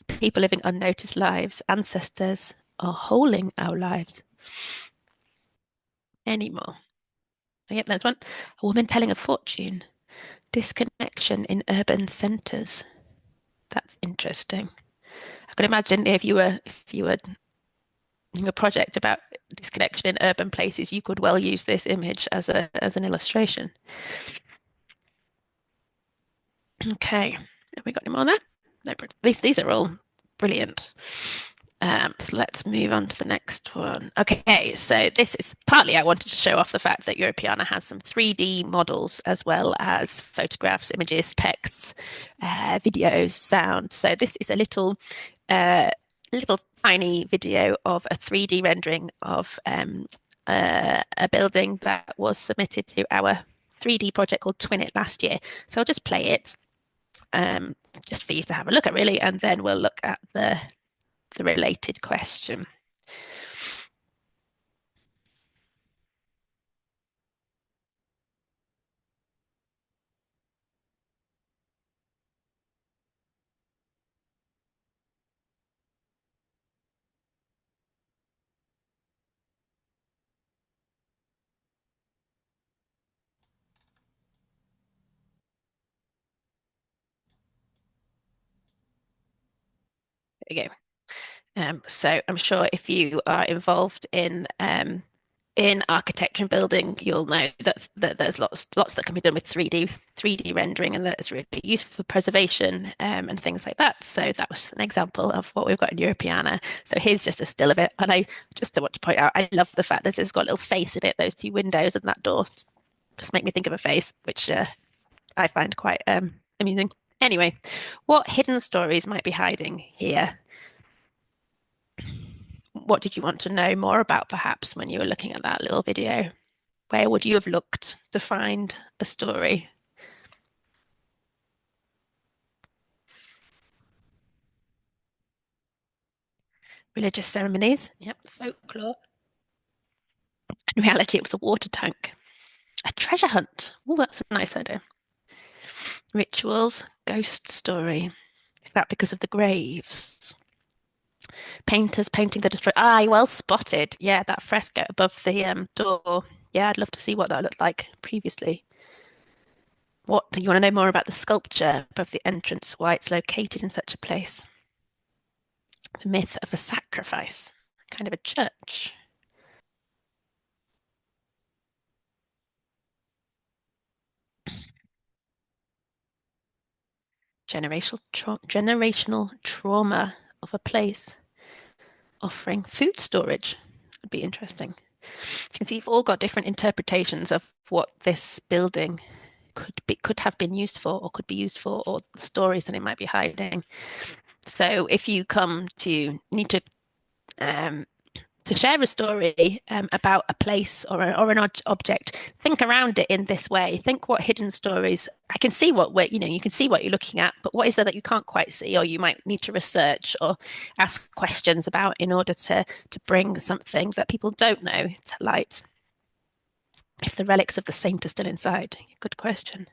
People living unnoticed lives. Ancestors are holding our lives. Any more? Yep, there's one. A woman telling a fortune. Disconnection in urban centres. That's interesting. I could imagine if you were doing a project about disconnection in urban places, you could well use this image as an illustration. Okay, have we got any more there? No, these are all brilliant. So let's move on to the next one. Okay, so this is partly I wanted to show off the fact that Europeana has some 3D models as well as photographs, images, texts, videos, sound. So this is a little tiny video of a 3D rendering of a building that was submitted to our 3D project called Twin It last year. So I'll just play it just for you to have a look at, really, and then we'll look at the related question. There we go. So I'm sure if you are involved in architecture and building, you'll know that there's lots that can be done with 3D rendering, and that is really useful for preservation and things like that. So that was an example of what we've got in Europeana. So here's just a still of it, and I just want to point out, I love the fact that it's got a little face in it. Those two windows and that door just make me think of a face, which I find quite amusing. Anyway, what hidden stories might be hiding here? What did you want to know more about, perhaps, when you were looking at that little video? Where would you have looked to find a story? Religious ceremonies, yep, folklore. In reality, it was a water tank. A treasure hunt. Oh, that's a nice idea. Rituals, ghost story. Is that because of the graves? Painters painting the destroyed. Aye, well spotted. Yeah, that fresco above the door. Yeah, I'd love to see what that looked like previously. What do you want to know more about the sculpture above the entrance? Why it's located in such a place? The myth of a sacrifice, kind of a church. Generational trauma of a place. Offering food storage would be interesting. So you can see you've all got different interpretations of what this building could have been used for, or could be used for, or the stories that it might be hiding. So if you need to share a story about a place or an object, think around it in this way. Think what hidden stories. I can see you can see what you're looking at, but what is there that you can't quite see, or you might need to research or ask questions about in order to bring something that people don't know to light. If the relics of the saint are still inside. Good question.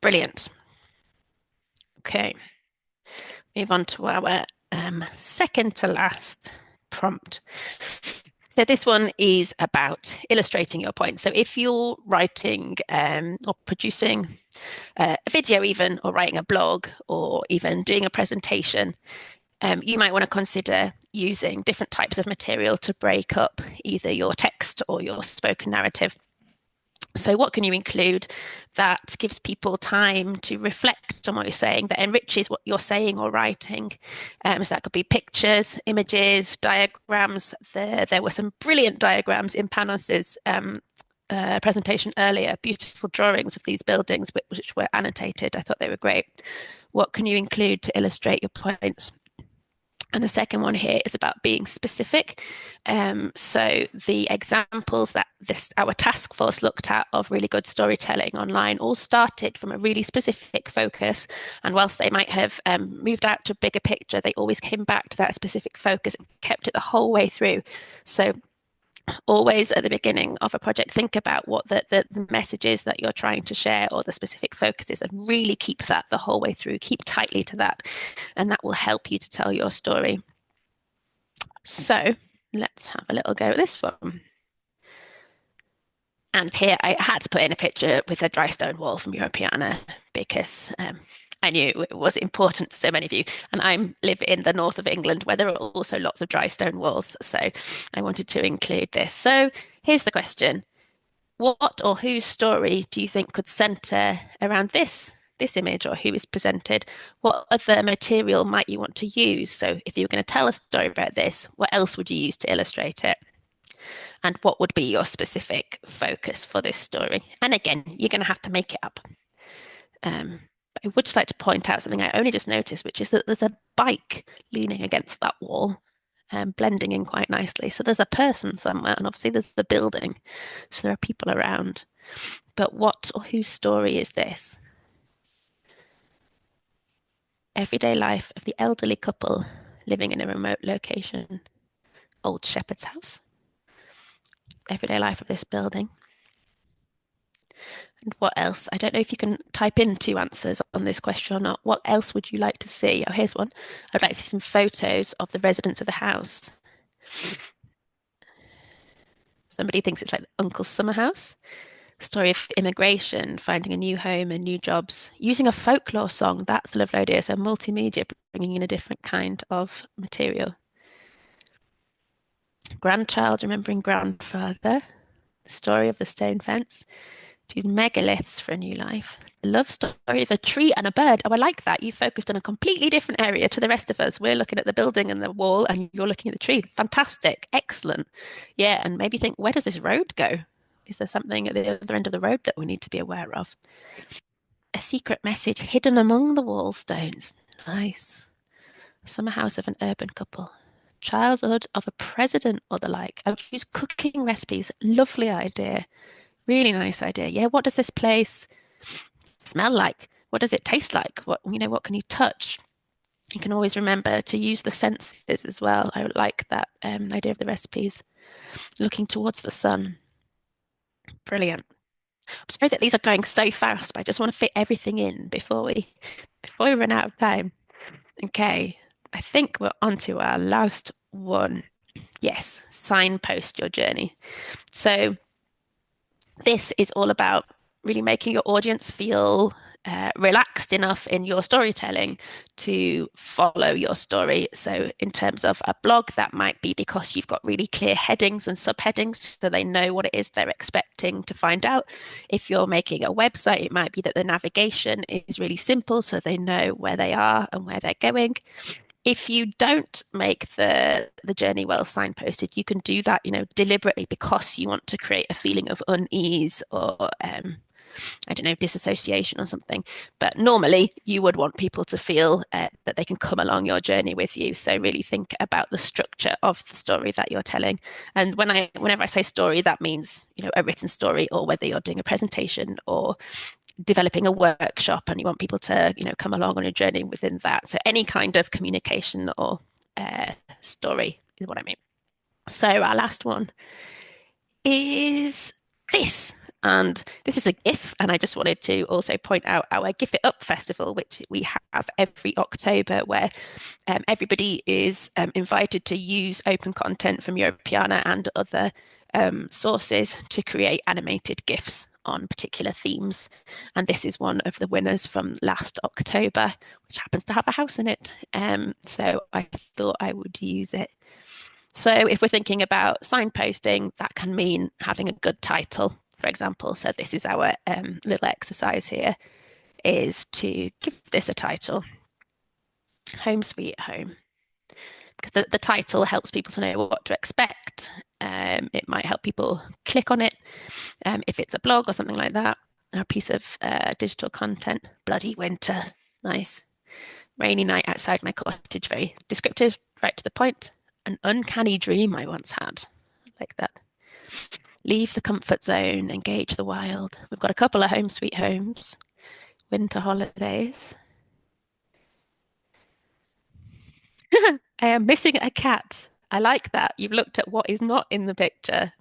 Brilliant. Okay. Move on to our second to last prompt. So this one is about illustrating your point. So if you're writing or producing a video even, or writing a blog, or even doing a presentation, you might want to consider using different types of material to break up either your text or your spoken narrative. So what can you include that gives people time to reflect on what you're saying, that enriches what you're saying or writing? So that could be pictures, images, diagrams. There were some brilliant diagrams in Panos's presentation earlier, beautiful drawings of these buildings which were annotated. I thought they were great. What can you include to illustrate your points? And the second one here is about being specific. So the examples that our task force looked at of really good storytelling online all started from a really specific focus. And whilst they might have moved out to a bigger picture, they always came back to that specific focus and kept it the whole way through. So always at the beginning of a project, think about what the message is that you're trying to share, or the specific focuses, and really keep that the whole way through. Keep tightly to that, and that will help you to tell your story. So let's have a little go at this one. And here I had to put in a picture with a dry stone wall from Europeana because I knew it was important to so many of you. And I live in the north of England where there are also lots of dry stone walls. So I wanted to include this. So here's the question. What or whose story do you think could centre around this image, or who is presented? What other material might you want to use? So if you were going to tell a story about this, what else would you use to illustrate it? And what would be your specific focus for this story? And again, you're going to have to make it up. I would just like to point out something I only just noticed, which is that there's a bike leaning against that wall, blending in quite nicely. So there's a person somewhere, and obviously there's the building. So there are people around. But what or whose story is this? Everyday life of the elderly couple living in a remote location. Old shepherd's house. Everyday life of this building. And what else? I don't know if you can type in 2 answers on this question or not. What else would you like to see? Oh, here's one. I'd like to see some photos of the residents of the house. Somebody thinks it's like Uncle Summer House. Story of immigration, finding a new home and new jobs. Using a folklore song, that's a lovely idea. So multimedia, bringing in a different kind of material. Grandchild remembering grandfather. The story of the stone fence. To megaliths for a new life. The love story of a tree and a bird. Oh, I like that. You focused on a completely different area to the rest of us. We're looking at the building and the wall, and you're looking at the tree. Fantastic. Excellent. Yeah, and maybe think, where does this road go? Is there something at the other end of the road that we need to be aware of? A secret message hidden among the wall stones. Nice. Summer house of an urban couple. Childhood of a president or the like. I would use cooking recipes. Lovely idea. Really nice idea. Yeah, what does this place smell like? What does it taste like? What can you touch? You can always remember to use the senses as well. I like that idea of the recipes. Looking towards the sun. Brilliant. I'm sorry that these are going so fast, but I just want to fit everything in before we run out of time. Okay, I think we're on to our last one. Yes, signpost your journey. So this is all about really making your audience feel relaxed enough in your storytelling to follow your story. So in terms of a blog, that might be because you've got really clear headings and subheadings so they know what it is they're expecting to find out. If you're making a website, it might be that the navigation is really simple so they know where they are and where they're going. If you don't make the journey well signposted, you can do that, deliberately because you want to create a feeling of unease or disassociation or something. But normally you would want people to feel that they can come along your journey with you. So really think about the structure of the story that you're telling. And whenever I say story, that means, a written story, or whether you're doing a presentation or developing a workshop and you want people to, come along on a journey within that. So any kind of communication or story is what I mean. So our last one is this. And this is a GIF, and I just wanted to also point out our GIF It Up festival, which we have every October, where everybody is invited to use open content from Europeana and other sources to create animated GIFs on particular themes. And this is one of the winners from last October, which happens to have a house in it. So I thought I would use it. So if we're thinking about signposting, that can mean having a good title, for example. So this is our little exercise here, is to give this a title, Home Sweet Home. Because the title helps people to know what to expect. It might help people click on it if it's a blog or something like that, or a piece of digital content. Bloody winter, nice. Rainy night outside my cottage, very descriptive, right to the point. An uncanny dream I once had, like that. Leave the comfort zone, engage the wild. We've got a couple of home sweet homes, winter holidays. I am missing a cat. I like that. You've looked at what is not in the picture.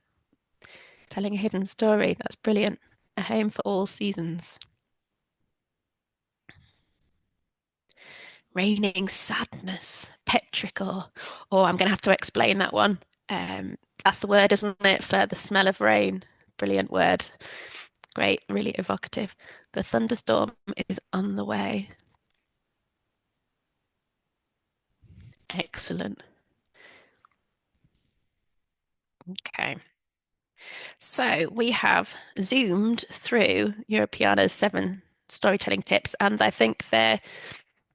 Telling a hidden story. That's brilliant. A home for all seasons. Raining sadness. Petrichor. Oh, I'm going to have to explain that one. That's the word, isn't it, for the smell of rain? Brilliant word. Great, really evocative. The thunderstorm is on the way. Excellent. Okay. So we have zoomed through Europeana's 7 storytelling tips, and I think they're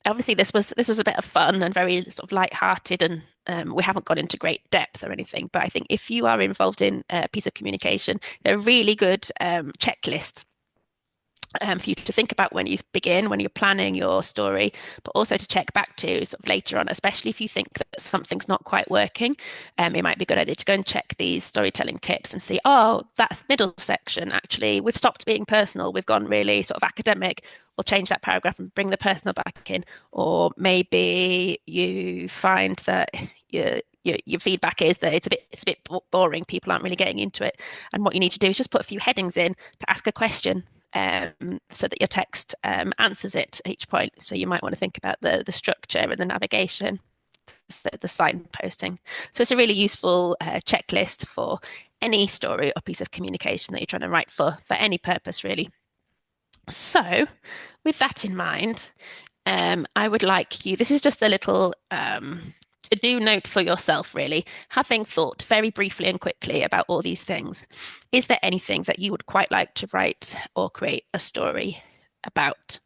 obviously this was a bit of fun and very sort of light-hearted, and we haven't gone into great depth or anything, but I think if you are involved in a piece of communication, they're a really good checklist for you to think about when you begin, when you're planning your story, but also to check back to sort of later on, especially if you think that something's not quite working. It might be a good idea to go and check these storytelling tips and see, oh, that's middle section, actually, we've stopped being personal, we've gone really sort of academic. We'll change that paragraph and bring the personal back in. Or maybe you find that your feedback is that it's a bit boring, people aren't really getting into it, and what you need to do is just put a few headings in to ask a question, so that your text answers it at each point. So you might want to think about the structure and the navigation, so the signposting. So it's a really useful checklist for any story or piece of communication that you're trying to write for any purpose, really. So with that in mind, I would like you, this is just a little to-do note for yourself, really. Having thought very briefly and quickly about all these things, is there anything that you would quite like to write or create a story about?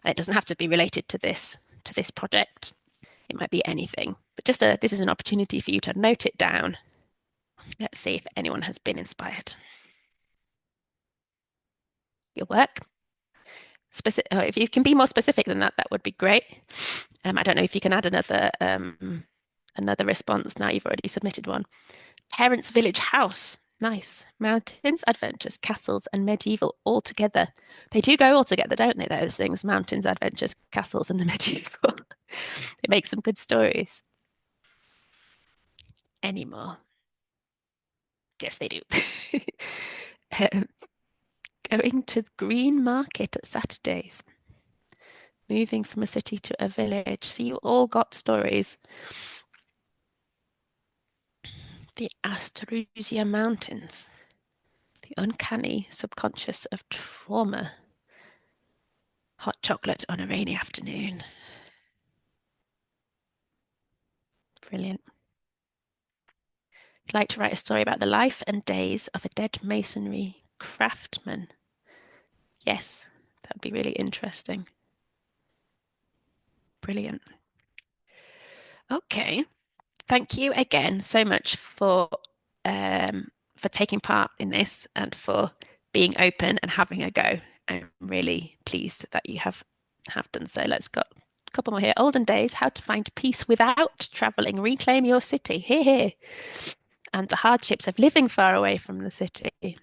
And it doesn't have to be related to this project. It might be anything, but just this is an opportunity for you to note it down. Let's see if anyone has been inspired. Your work. If you can be more specific than that, that would be great. I don't know if you can add another response now. You've already submitted one. Parents' village house. Nice. Mountains, adventures, castles, and medieval all together. They do go all together, don't they, those things? Mountains, adventures, castles, and the medieval. It makes some good stories. Any more? Yes, they do. Going to the green market at Saturdays. Moving from a city to a village. See, you all got stories. The Asterusia Mountains. The uncanny subconscious of trauma. Hot chocolate on a rainy afternoon. Brilliant. I'd like to write a story about the life and days of a dead masonry craftsman. Yes, that would be really interesting. Brilliant. Okay, thank you again so much for taking part in this and for being open and having a go. I'm really pleased that you have done so. Let's go. A couple more here. Olden days, how to find peace without traveling. Reclaim your city. Here. And the hardships of living far away from the city.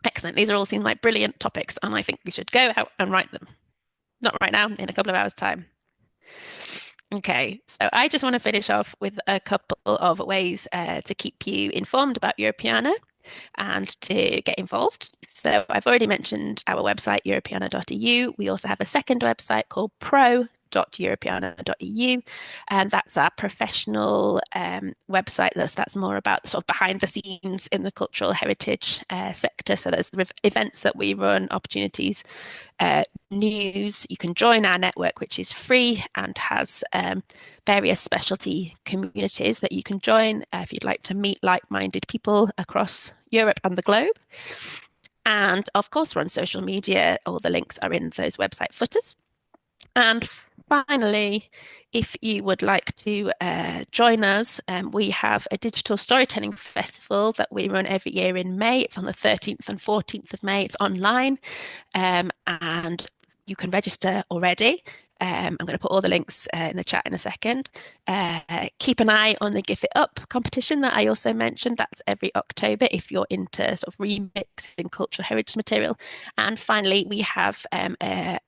Excellent. These are all seem like brilliant topics, and I think we should go out and write them. Not right now, in a couple of hours' time. Okay, so I just want to finish off with a couple of ways to keep you informed about Europeana. and to get involved. So I've already mentioned our website, Europeana.eu. We also have a second website called pro.europeana.eu, and that's our professional website that's more about sort of behind the scenes in the cultural heritage sector. So there's the events that we run, opportunities, news. You can join our network, which is free and has various specialty communities that you can join if you'd like to meet like-minded people across Europe and the globe. And of course, we're on social media. All the links are in those website footers. And finally, if you would like to join us, we have a digital storytelling festival that we run every year in May. It's on the 13th and 14th of May. It's online, and you can register already. I'm going to put all the links in the chat in a second. Keep an eye on the Give It Up competition that I also mentioned. That's every October if you're into sort of remixing cultural heritage material. And finally, we have a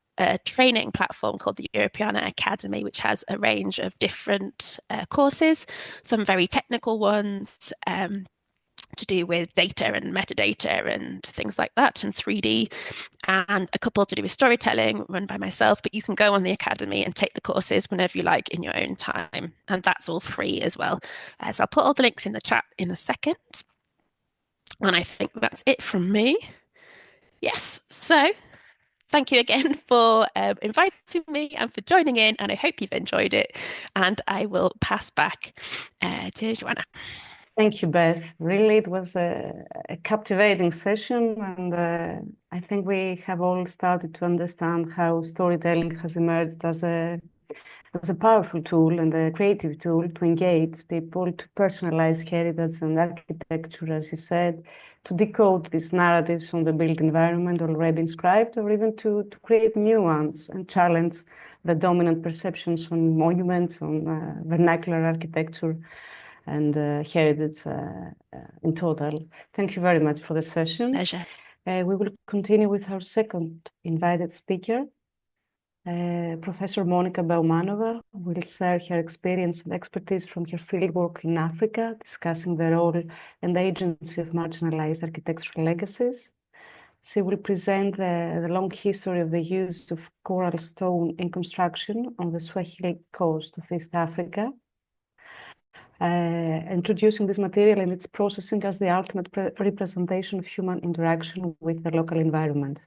training platform called the Europeana Academy, which has a range of different courses, some very technical ones, to do with data and metadata and things like that, and 3D, and a couple to do with storytelling run by myself. But you can go on the Academy and take the courses whenever you like in your own time, and that's all free as well. So I'll put all the links in the chat in a second. And I think that's it from me. Yes, so thank you again for inviting me and for joining in, and I hope you've enjoyed it. And I will pass back to Joanna. Thank you, Beth. Really, it was a captivating session, and I think we have all started to understand how storytelling has emerged as a powerful tool and a creative tool to engage people, to personalize heritage and architecture, as you said, to decode these narratives on the built environment already inscribed, or even to create new ones and challenge the dominant perceptions on monuments, on vernacular architecture, and heritage in total. Thank you very much for the session. Pleasure. We will continue with our second invited speaker. Professor Monika Baumanova will share her experience and expertise from her fieldwork in Africa, discussing the role and agency of marginalized architectural legacies. She will present the long history of the use of coral stone in construction on the Swahili coast of East Africa, introducing this material and its processing as the ultimate representation of human interaction with the local environment.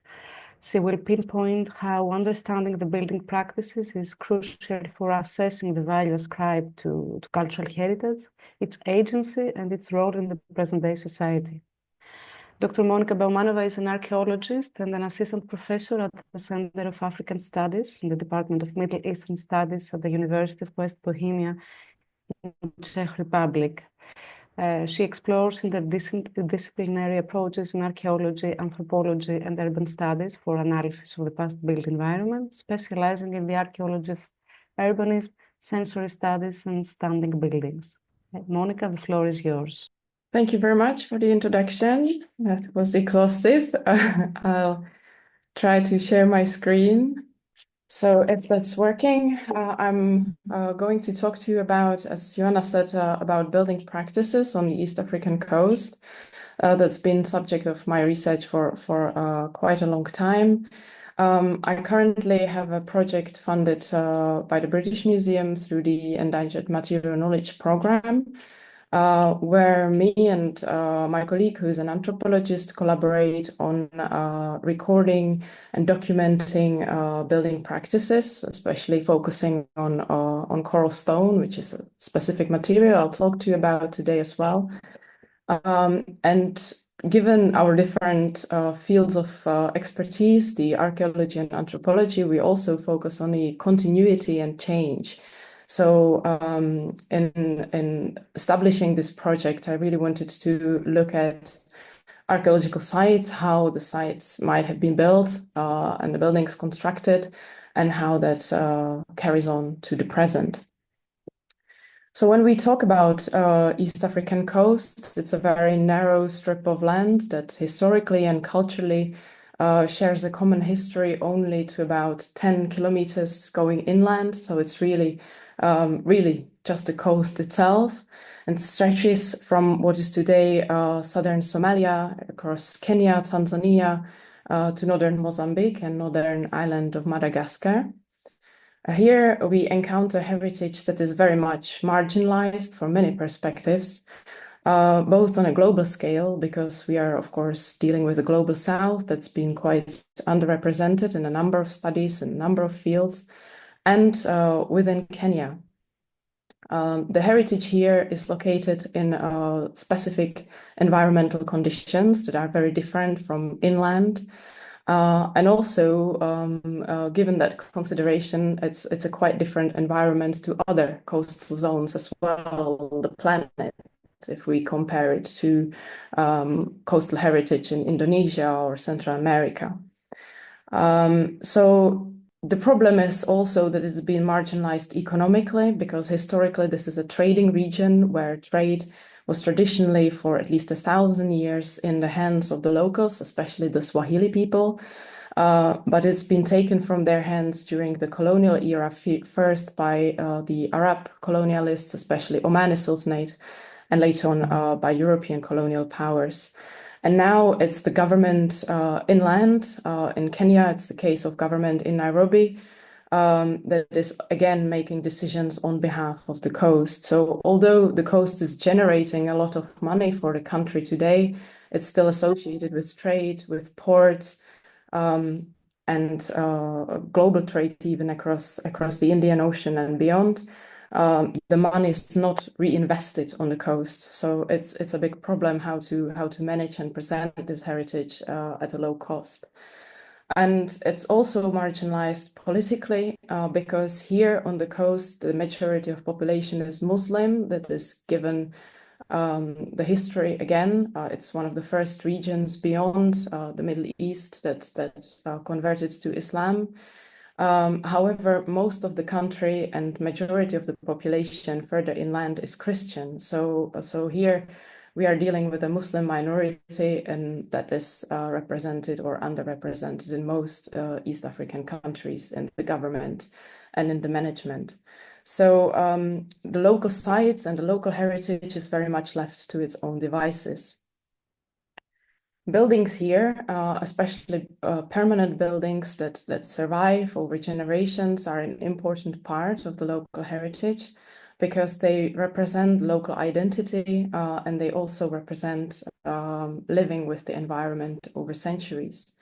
She will pinpoint how understanding the building practices is crucial for assessing the value ascribed to cultural heritage, its agency, and its role in the present-day society. Dr. Monika Baumanova is an archaeologist and an assistant professor at the Center of African Studies in the Department of Middle Eastern Studies at the University of West Bohemia in the Czech Republic. She explores interdisciplinary approaches in archaeology, anthropology, and urban studies for analysis of the past built environment, specializing in the archaeology of urbanism, sensory studies, and standing buildings. Monika, the floor is yours. Thank you very much for the introduction. That was exhaustive. I'll try to share my screen. So if that's working, I'm going to talk to you about, as Joanna said, about building practices on the East African coast. That's been subject of my research for quite a long time. I currently have a project funded by the British Museum through the Endangered Material Knowledge Programme, where me and my colleague, who's an anthropologist, collaborate on recording and documenting building practices, especially focusing on coral stone, which is a specific material I'll talk to you about today as well. And given our different fields of expertise, the archaeology and anthropology, we also focus on the continuity and change. So in establishing this project, I really wanted to look at archaeological sites, how the sites might have been built and the buildings constructed, and how that carries on to the present. So when we talk about East African coast, it's a very narrow strip of land that historically and culturally shares a common history only to about 10 kilometers going inland. So it's really just the coast itself. and stretches from what is today southern Somalia, across Kenya, Tanzania, to northern Mozambique and northern island of Madagascar. Here we encounter heritage that is very much marginalized from many perspectives, both on a global scale, because we are, of course, dealing with the global south that's been quite underrepresented in a number of studies and a number of fields, and within Kenya. The heritage here is located in specific environmental conditions that are very different from inland. And also, given that consideration, it's a quite different environment to other coastal zones as well on the planet, if we compare it to coastal heritage in Indonesia or Central America. So the problem is also that it's been marginalized economically, because historically this is a trading region where trade was traditionally for at least 1,000 years in the hands of the locals, especially the Swahili people. But it's been taken from their hands during the colonial era, first by the Arab colonialists, especially Omani Sultanate, and later on by European colonial powers. And now it's the government inland. In Kenya, it's the case of government in Nairobi that is again making decisions on behalf of the coast. So although the coast is generating a lot of money for the country today, it's still associated with trade, with ports, and global trade even across the Indian Ocean and beyond. The money is not reinvested on the coast, so it's a big problem how to manage and present this heritage at a low cost. And it's also marginalized politically because here on the coast, the majority of population is Muslim. That is given the history again. It's one of the first regions beyond the Middle East that converted to Islam. However, most of the country and majority of the population further inland is Christian. So here we are dealing with a Muslim minority, and that is represented or underrepresented in most East African countries in the government and in the management. So the local sites and the local heritage is very much left to its own devices. Buildings here, especially permanent buildings that survive over generations, are an important part of the local heritage because they represent local identity and they also represent living with the environment over centuries.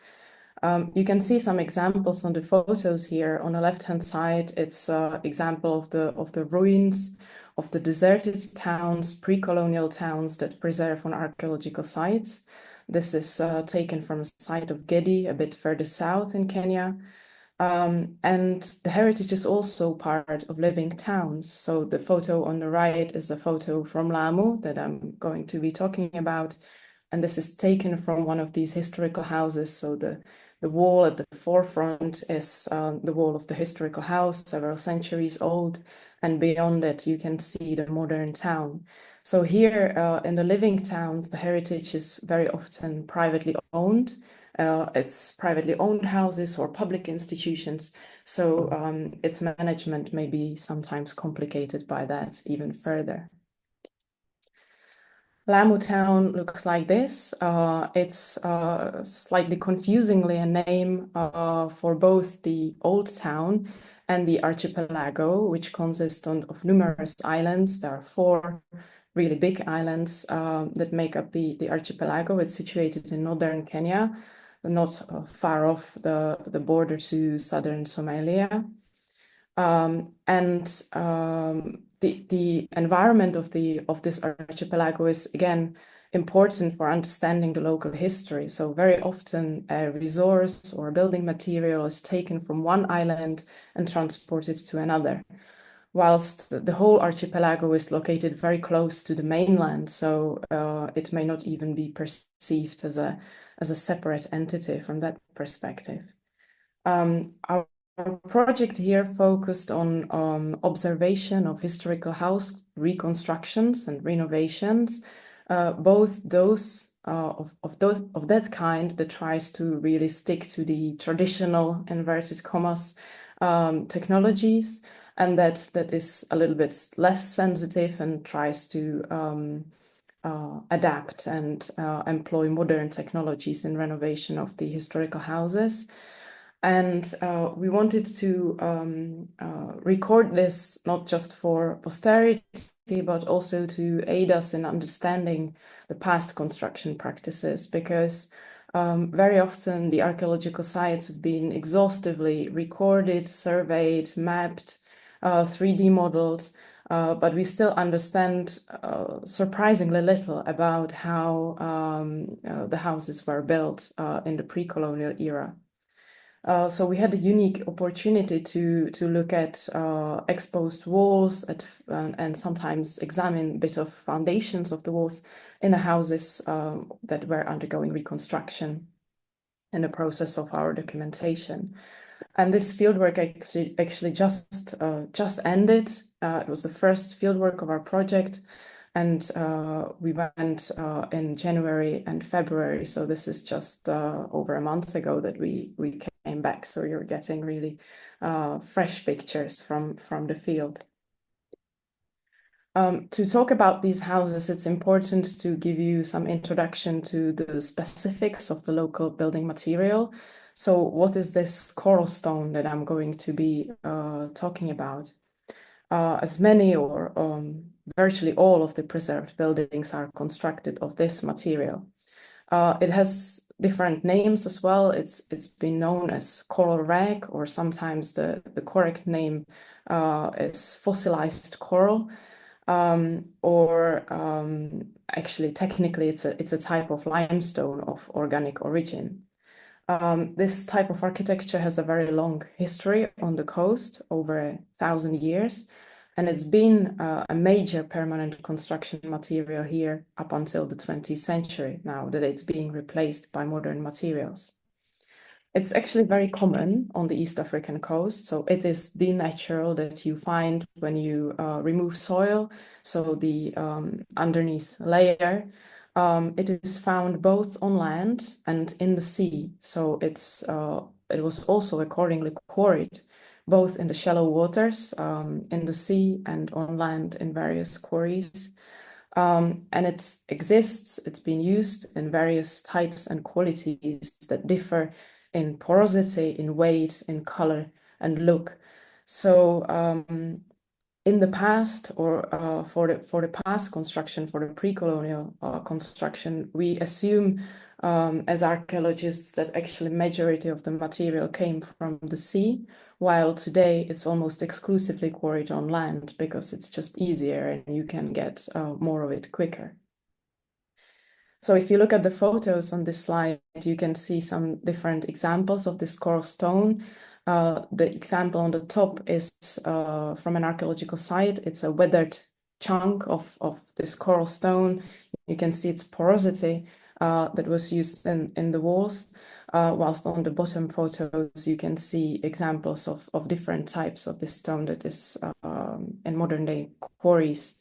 You can see some examples on the photos here. On the left-hand side, it's an example of the ruins of the deserted towns, pre-colonial towns that preserve on archaeological sites. This is taken from a site of Gedi, a bit further south in Kenya. And the heritage is also part of living towns. So the photo on the right is a photo from Lamu that I'm going to be talking about. And this is taken from one of these historical houses. So the wall at the forefront is the wall of the historical house, several centuries old. And beyond it, you can see the modern town. So here in the living towns, the heritage is very often privately owned. It's privately owned houses or public institutions. So its management may be sometimes complicated by that even further. Lamu town looks like this. It's slightly confusingly a name for both the old town and the archipelago, which consists of numerous islands. There are 4 really big islands that make up the archipelago. It's situated in northern Kenya, not far off the border to southern Somalia. The environment of this archipelago is again important for understanding the local history. So very often a resource or a building material is taken from one island and transported to another, whilst the whole archipelago is located very close to the mainland. So it may not even be perceived as a separate entity from that perspective. Our project here focused on observation of historical house reconstructions and renovations, both those of that kind that tries to really stick to the traditional, inverted commas, technologies, and that is a little bit less sensitive and tries to adapt and employ modern technologies in renovation of the historical houses. And we wanted to record this not just for posterity, but also to aid us in understanding the past construction practices, because very often the archaeological sites have been exhaustively recorded, surveyed, mapped, 3D modeled, but we still understand surprisingly little about how the houses were built in the pre-colonial era. So we had a unique opportunity to look at exposed walls and sometimes examine a bit of foundations of the walls in the houses that were undergoing reconstruction in the process of our documentation. And this fieldwork actually just ended. It was the first fieldwork of our project, and we went in January and February. So this is just over a month ago that we came back. So you're getting really fresh pictures from the field. To talk about these houses, it's important to give you some introduction to the specifics of the local building material. So what is this coral stone that I'm going to be talking about? As many or virtually all of the preserved buildings are constructed of this material. It has different names as well. It's been known as coral rag, or sometimes the correct name is fossilized coral. Actually, technically, it's a type of limestone of organic origin. This type of architecture has a very long history on the coast, over 1,000 years, and it's been a major permanent construction material here up until the 20th century, now that it's being replaced by modern materials. It's actually very common on the East African coast, so it is the natural that you find when you remove soil, so the underneath layer. It is found both on land and in the sea, so it was also accordingly quarried, both in the shallow waters, in the sea, and on land in various quarries. And it exists, it's been used in various types and qualities that differ in porosity, in weight, in color, and look. So in the past, or for the past construction, for the pre-colonial construction, we assume as archaeologists that actually majority of the material came from the sea, while today it's almost exclusively quarried on land because it's just easier and you can get more of it quicker. So if you look at the photos on this slide, you can see some different examples of this coral stone. The example on the top is from an archaeological site. It's a weathered chunk of this coral stone. You can see its porosity that was used in the walls, whilst on the bottom photos, you can see examples of different types of this stone that is in modern day quarries.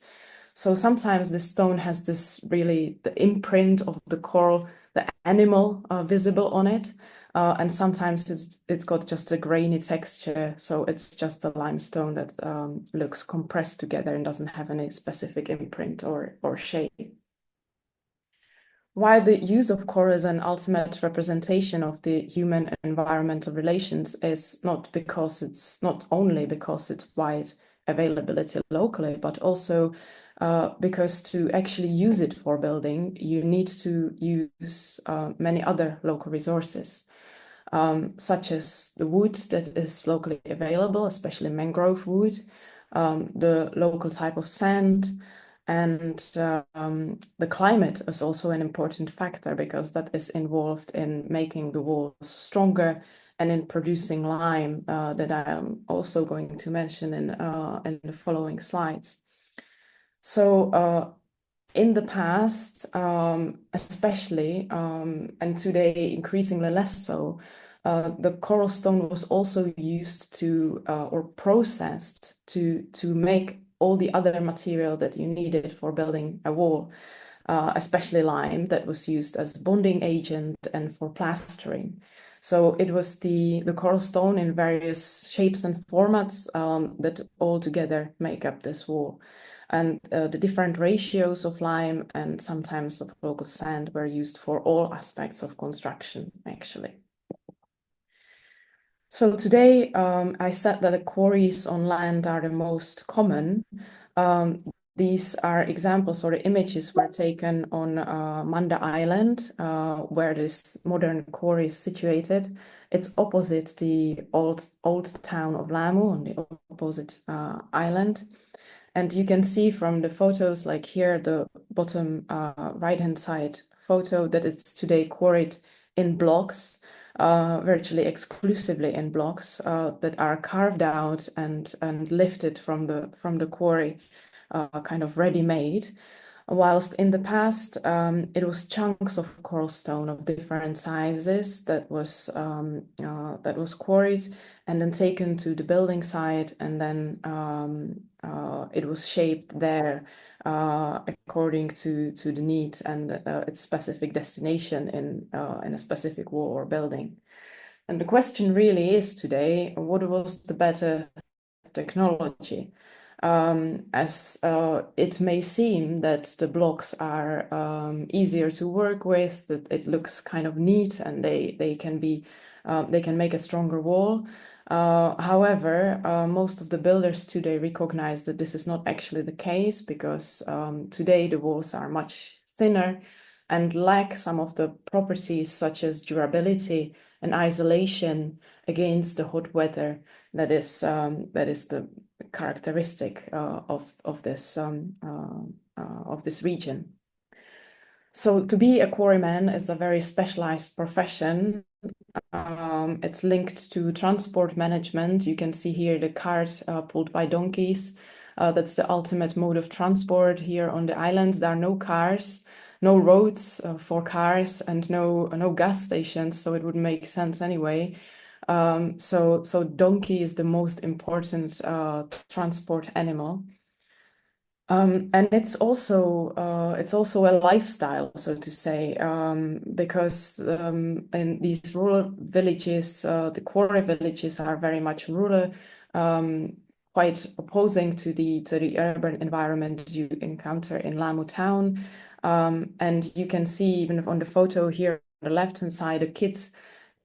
So sometimes the stone has this really the imprint of the coral, the animal visible on it. And sometimes it's got just a grainy texture. So it's just a limestone that looks compressed together and doesn't have any specific imprint or shape. Why the use of coral as an ultimate representation of the human environmental relations is not only because it's wide availability locally, but also because to actually use it for building, you need to use many other local resources, such as the wood that is locally available, especially mangrove wood, the local type of sand, and the climate is also an important factor because that is involved in making the walls stronger and in producing lime that I am also going to mention in the following slides. So in the past, especially, and today increasingly less so, the coral stone was also used to or processed to make all the other material that you needed for building a wall. especially lime, that was used as bonding agent and for plastering. So it was the coral stone in various shapes and formats that all together make up this wall. And the different ratios of lime and sometimes of local sand were used for all aspects of construction, actually. So today, I said that the quarries on land are the most common. These are examples, or the images were taken on Manda Island, where this modern quarry is situated. It's opposite the old town of Lamu, on the opposite island. And you can see from the photos, like here, the bottom right-hand side photo, that it's today quarried in blocks, virtually exclusively in blocks that are carved out and lifted from the quarry, kind of ready-made. Whilst in the past, it was chunks of coral stone of different sizes that was quarried and then taken to the building site, and then it was shaped there according to the need and its specific destination in a specific wall or building. And the question really is today, what was the better technology? As it may seem that the blocks are easier to work with, that it looks kind of neat, and they can make a stronger wall. However, most of the builders today recognize that this is not actually the case, because today the walls are much thinner and lack some of the properties such as durability and isolation against the hot weather that is the characteristic of this region. So to be a quarryman is a very specialized profession. It's linked to transport management. You can see here the cart pulled by donkeys. That's the ultimate mode of transport here on the islands. There are no cars, no roads for cars, and no gas stations, so it would make sense anyway. So donkey is the most important transport animal. And it's also a lifestyle, so to say, because in these rural villages, the quarry villages are very much rural, quite opposing to the urban environment you encounter in Lamu town. And you can see even on the photo here on the left-hand side, the kids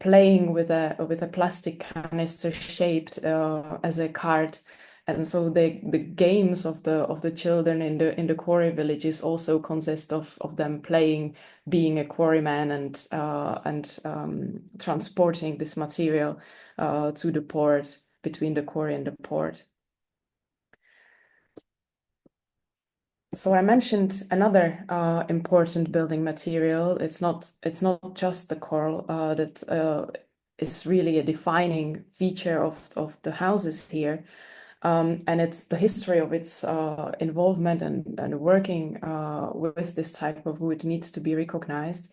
playing with a plastic canister shaped as a cart. And so the games of the children in the quarry villages also consist of them playing, being a quarryman, and transporting this material to the port, between the quarry and the port. So I mentioned another important building material. It's not just the coral that is really a defining feature of the houses here. And it's the history of its involvement and working with this type of wood needs to be recognized,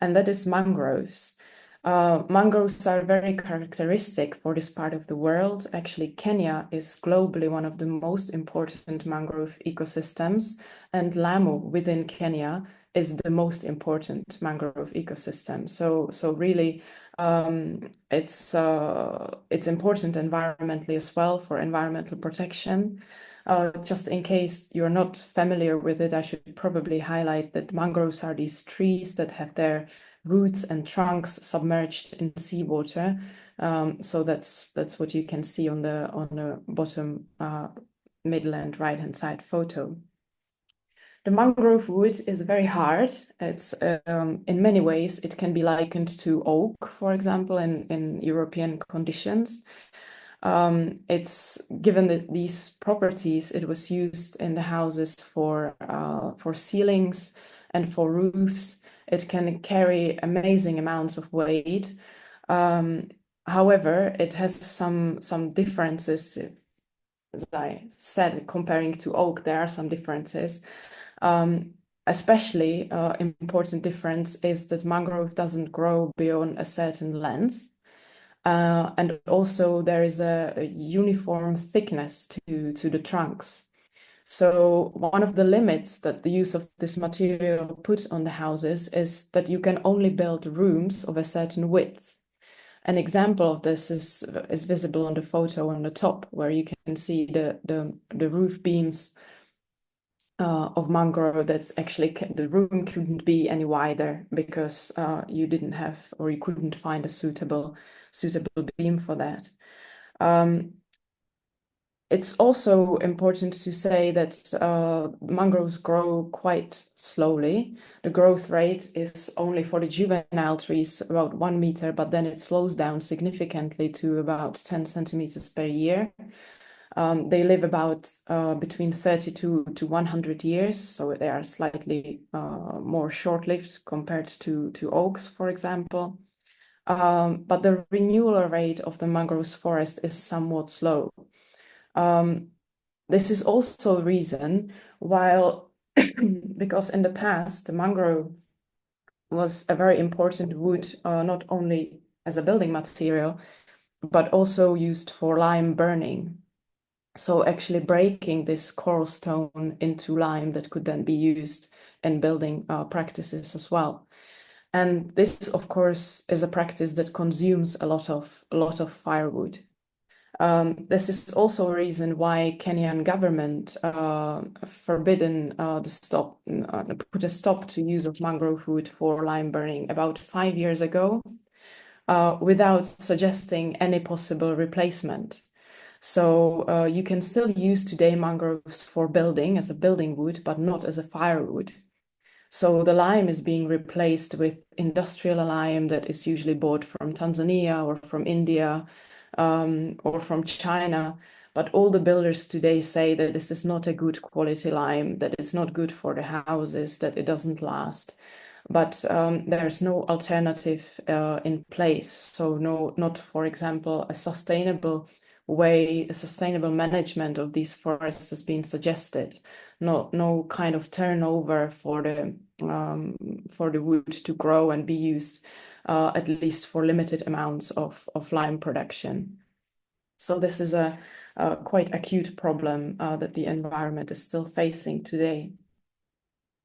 and that is mangroves. Mangroves are very characteristic for this part of the world. Actually, Kenya is globally one of the most important mangrove ecosystems, and Lamu within Kenya is the most important mangrove ecosystem. So really, it's important environmentally as well, for environmental protection. Just in case you're not familiar with it, I should probably highlight that mangroves are these trees that have their roots and trunks submerged in seawater. So that's what you can see on the bottom middle and right-hand side photo. The mangrove wood is very hard. It's in many ways it can be likened to oak, for example, in European conditions. It's given these properties, it was used in the houses for ceilings and for roofs. It can carry amazing amounts of weight. However, it has some differences. As I said, comparing to oak, there are some differences. Especially important difference is that mangrove doesn't grow beyond a certain length. And also there is a uniform thickness to the trunks. So one of the limits that the use of this material put on the houses is that you can only build rooms of a certain width. An example of this is visible on the photo on the top, where you can see the roof beams of mangrove. That's actually the room couldn't be any wider because you didn't have, or you couldn't find a suitable beam for that. It's also important to say that mangroves grow quite slowly. The growth rate is only for the juvenile trees about 1 meter, but then it slows down significantly to about 10 centimeters per year. They live about between 32 to 100 years, so they are slightly more short-lived compared to oaks, for example. But the renewal rate of the mangroves forest is somewhat slow. This is also a reason because in the past, the mangrove was a very important wood, not only as a building material, but also used for lime burning. So actually breaking this coral stone into lime that could then be used in building practices as well. And this, of course, is a practice that consumes a lot of firewood. This is also a reason why Kenyan government put a stop to use of mangrove wood for lime burning about 5 years ago, without suggesting any possible replacement. So you can still use today mangroves for building as a building wood, but not as a firewood. So the lime is being replaced with industrial lime that is usually bought from Tanzania or from India, or from China, but all the builders today say that this is not a good quality lime, that it's not good for the houses, that it doesn't last. But there's no alternative in place. So not, for example, a sustainable management of these forests has been suggested. No kind of turnover for the wood to grow and be used, at least for limited amounts of lime production. So this is a quite acute problem that the environment is still facing today.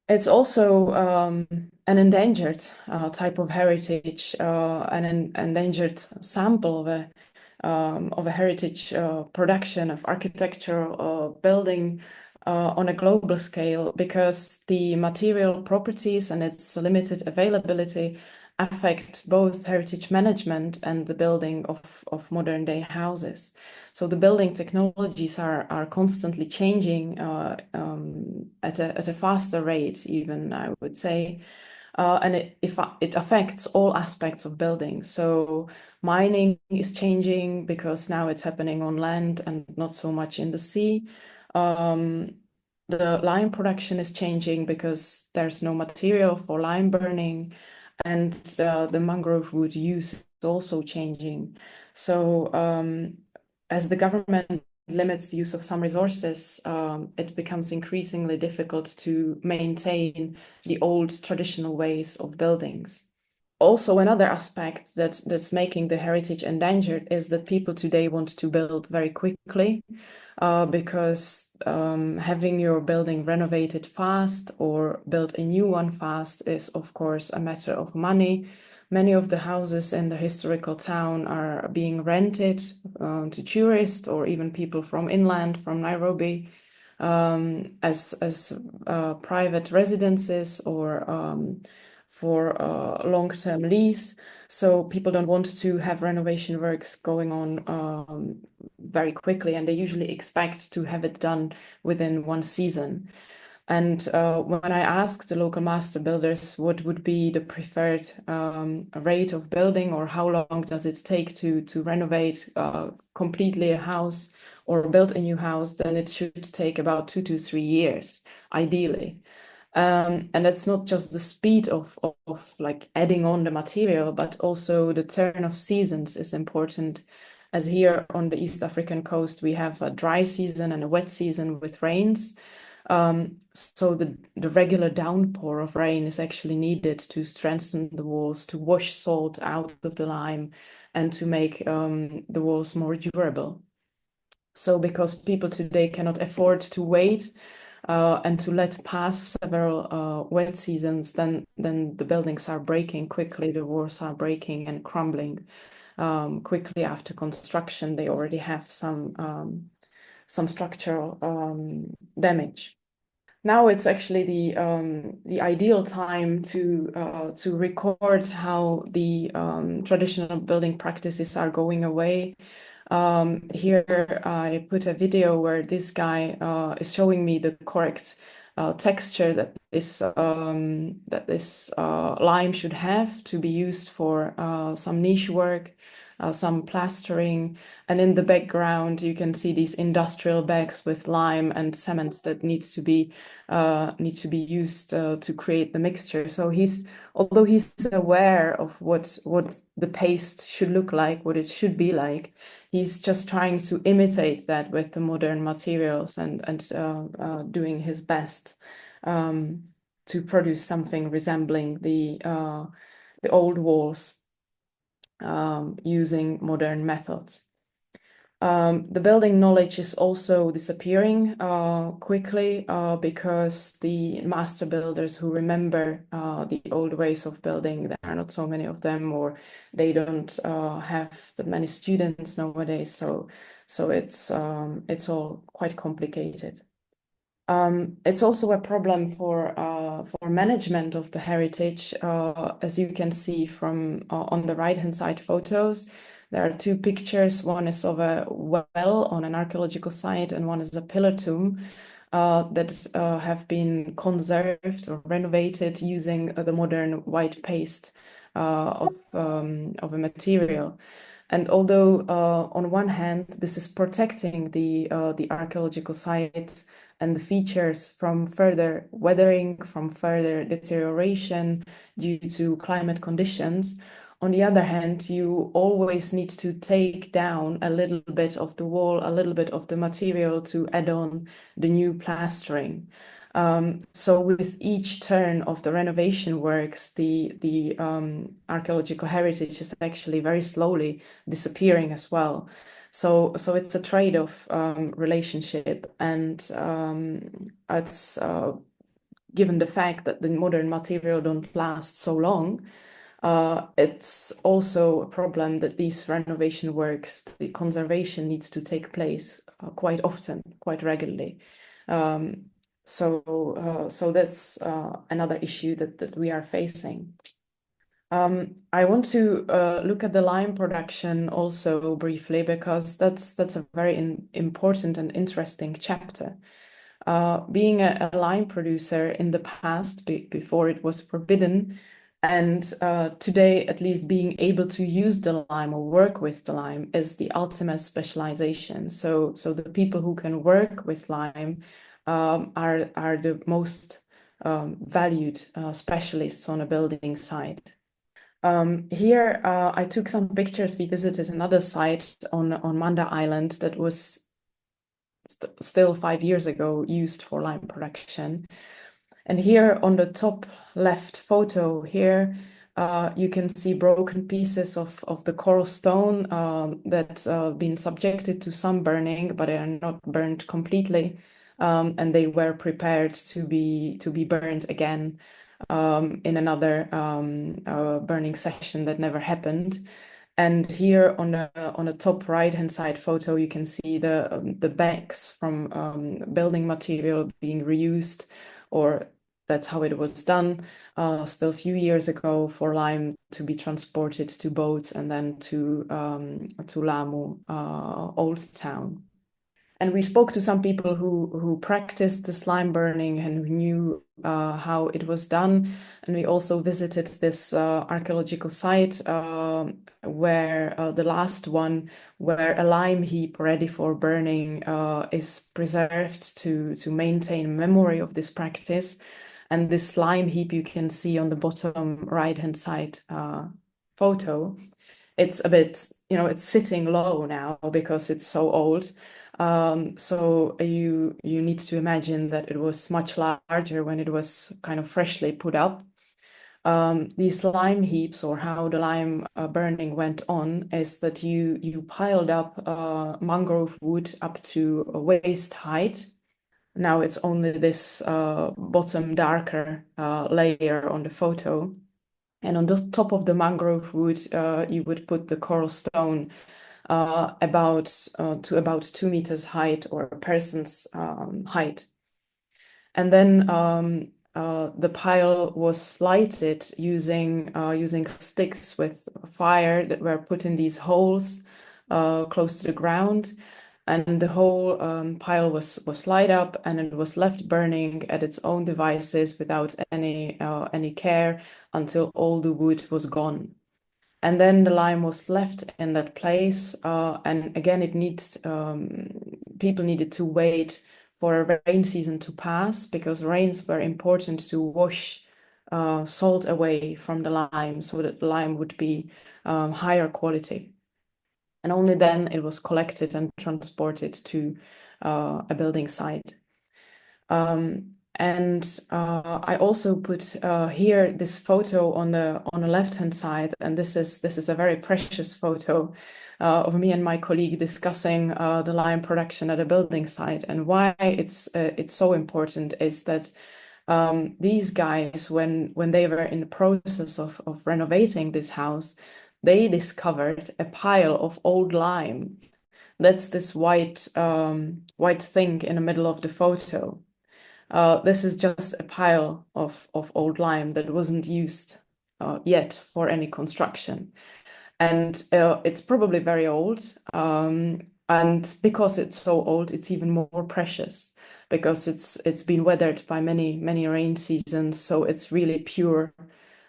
It's also an endangered type of heritage, an endangered sample of a heritage production of architecture building on a global scale, because the material properties and its limited availability affect both heritage management and the building of modern day houses. So the building technologies are constantly changing at a faster rate, even, I would say. And it affects all aspects of building. So mining is changing because now it's happening on land and not so much in the sea. The lime production is changing because there's no material for lime burning, and the mangrove wood use is also changing. So as the government limits the use of some resources, it becomes increasingly difficult to maintain the old traditional ways of buildings. Also, another aspect that's making the heritage endangered is that people today want to build very quickly, because having your building renovated fast or build a new one fast is, of course, a matter of money. Many of the houses in the historical town are being rented to tourists or even people from inland, from Nairobi, as private residences or for long-term lease. So people don't want to have renovation works going on very quickly, and they usually expect to have it done within one season. And when I asked the local master builders what would be the preferred rate of building, or how long does it take to renovate completely a house or build a new house, then it should take about 2 to 3 years, ideally. And that's not just the speed of like adding on the material, but also the turn of seasons is important. As here on the East African coast, we have a dry season and a wet season with rains. So the regular downpour of rain is actually needed to strengthen the walls, to wash salt out of the lime, and to make the walls more durable. So because people today cannot afford to wait and to let pass several wet seasons, then the buildings are breaking quickly, the walls are breaking and crumbling quickly after construction. They already have some structural damage. Now it's actually the ideal time to record how the traditional building practices are going away. Here I put a video where this guy is showing me the correct texture that this lime should have to be used for some niche work, some plastering, and in the background you can see these industrial bags with lime and cement that needs to be used to create the mixture. So although he's aware of what the paste should look like, what it should be like, he's just trying to imitate that with the modern materials and doing his best to produce something resembling the old walls using modern methods. The building knowledge is also disappearing quickly because the master builders who remember the old ways of building, there are not so many of them, or they don't have that many students nowadays. So it's all quite complicated. It's also a problem for management of the heritage, as you can see from on the right-hand side photos. There are two pictures. One is of a well on an archaeological site, and one is a pillar tomb that have been conserved or renovated using the modern white paste of a material. And although on one hand this is protecting the archaeological sites and the features from further weathering, from further deterioration due to climate conditions, on the other hand, you always need to take down a little bit of the wall, a little bit of the material to add on the new plastering. So with each turn of the renovation works, the archaeological heritage is actually very slowly disappearing as well. So it's a trade-off relationship, and it's given the fact that the modern material don't last so long. It's also a problem that these renovation works, the conservation needs to take place quite often, quite regularly. So that's another issue that we are facing. I want to look at the lime production also briefly, because that's a very important and interesting chapter. Being a lime producer in the past, before it was forbidden, and today at least being able to use the lime or work with the lime is the ultimate specialization. So the people who can work with lime are the most valued specialists on a building site. Here I took some pictures. We visited another site on Manda Island that was still 5 years ago used for lime production. And here on the top left photo here, you can see broken pieces of the coral stone that been subjected to some burning, but they are not burned completely, and they were prepared to be burned again in another burning session that never happened. And here on the top right-hand side photo, you can see the bags from building material being reused, or that's how it was done still a few years ago, for lime to be transported to boats and then to Lamu, Old Town. And we spoke to some people who practiced the slime burning and who knew how it was done. And we also visited this archaeological site where the last one, where a lime heap ready for burning is preserved to maintain memory of this practice. And this lime heap you can see on the bottom right-hand side photo. It's a bit, it's sitting low now because it's so old. So you need to imagine that it was much larger when it was kind of freshly put up. these lime heaps, or how the lime burning went on, is that you piled up mangrove wood up to a waist height. Now it's only this bottom darker layer on the photo. And on the top of the mangrove wood, you would put the coral stone to about 2 meters height, or a person's height. And then the pile was lighted using sticks with fire that were put in these holes close to the ground. And the whole pile was light up, and it was left burning at its own devices without any care until all the wood was gone. And then the lime was left in that place, and again, people needed to wait for a rain season to pass, because rains were important to wash salt away from the lime, so that the lime would be higher quality. And only then it was collected and transported to a building site. And I also put here this photo on the left-hand side, and this is a very precious photo of me and my colleague discussing the lime production at a building site. And why it's so important is that these guys, when they were in the process of renovating this house, they discovered a pile of old lime. That's this white thing in the middle of the photo. This is just a pile of old lime that wasn't used yet for any construction. And it's probably very old. And because it's so old, it's even more precious, because it's been weathered by many rain seasons. So it's really pure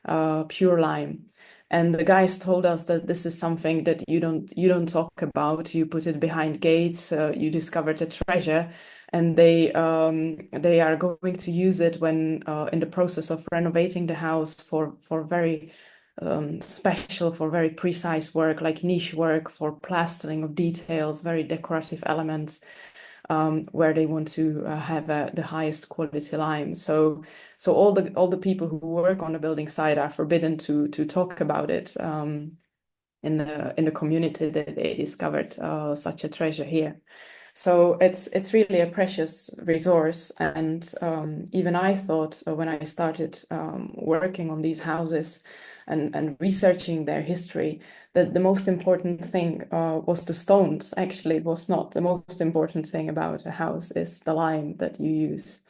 lime. And the guys told us that this is something that you don't talk about. You put it behind gates. You discovered a treasure, and they are going to use it when in the process of renovating the house for very special, for very precise work, like niche work, for plastering of details, very decorative elements. Where they want to have the highest quality lime. So all the people who work on the building site are forbidden to talk about it in the community that they discovered such a treasure here. So it's really a precious resource. And even I thought when I started working on these houses and researching their history, that the most important thing was the stones. Actually, it was not. The most important thing about a house is the lime that you use,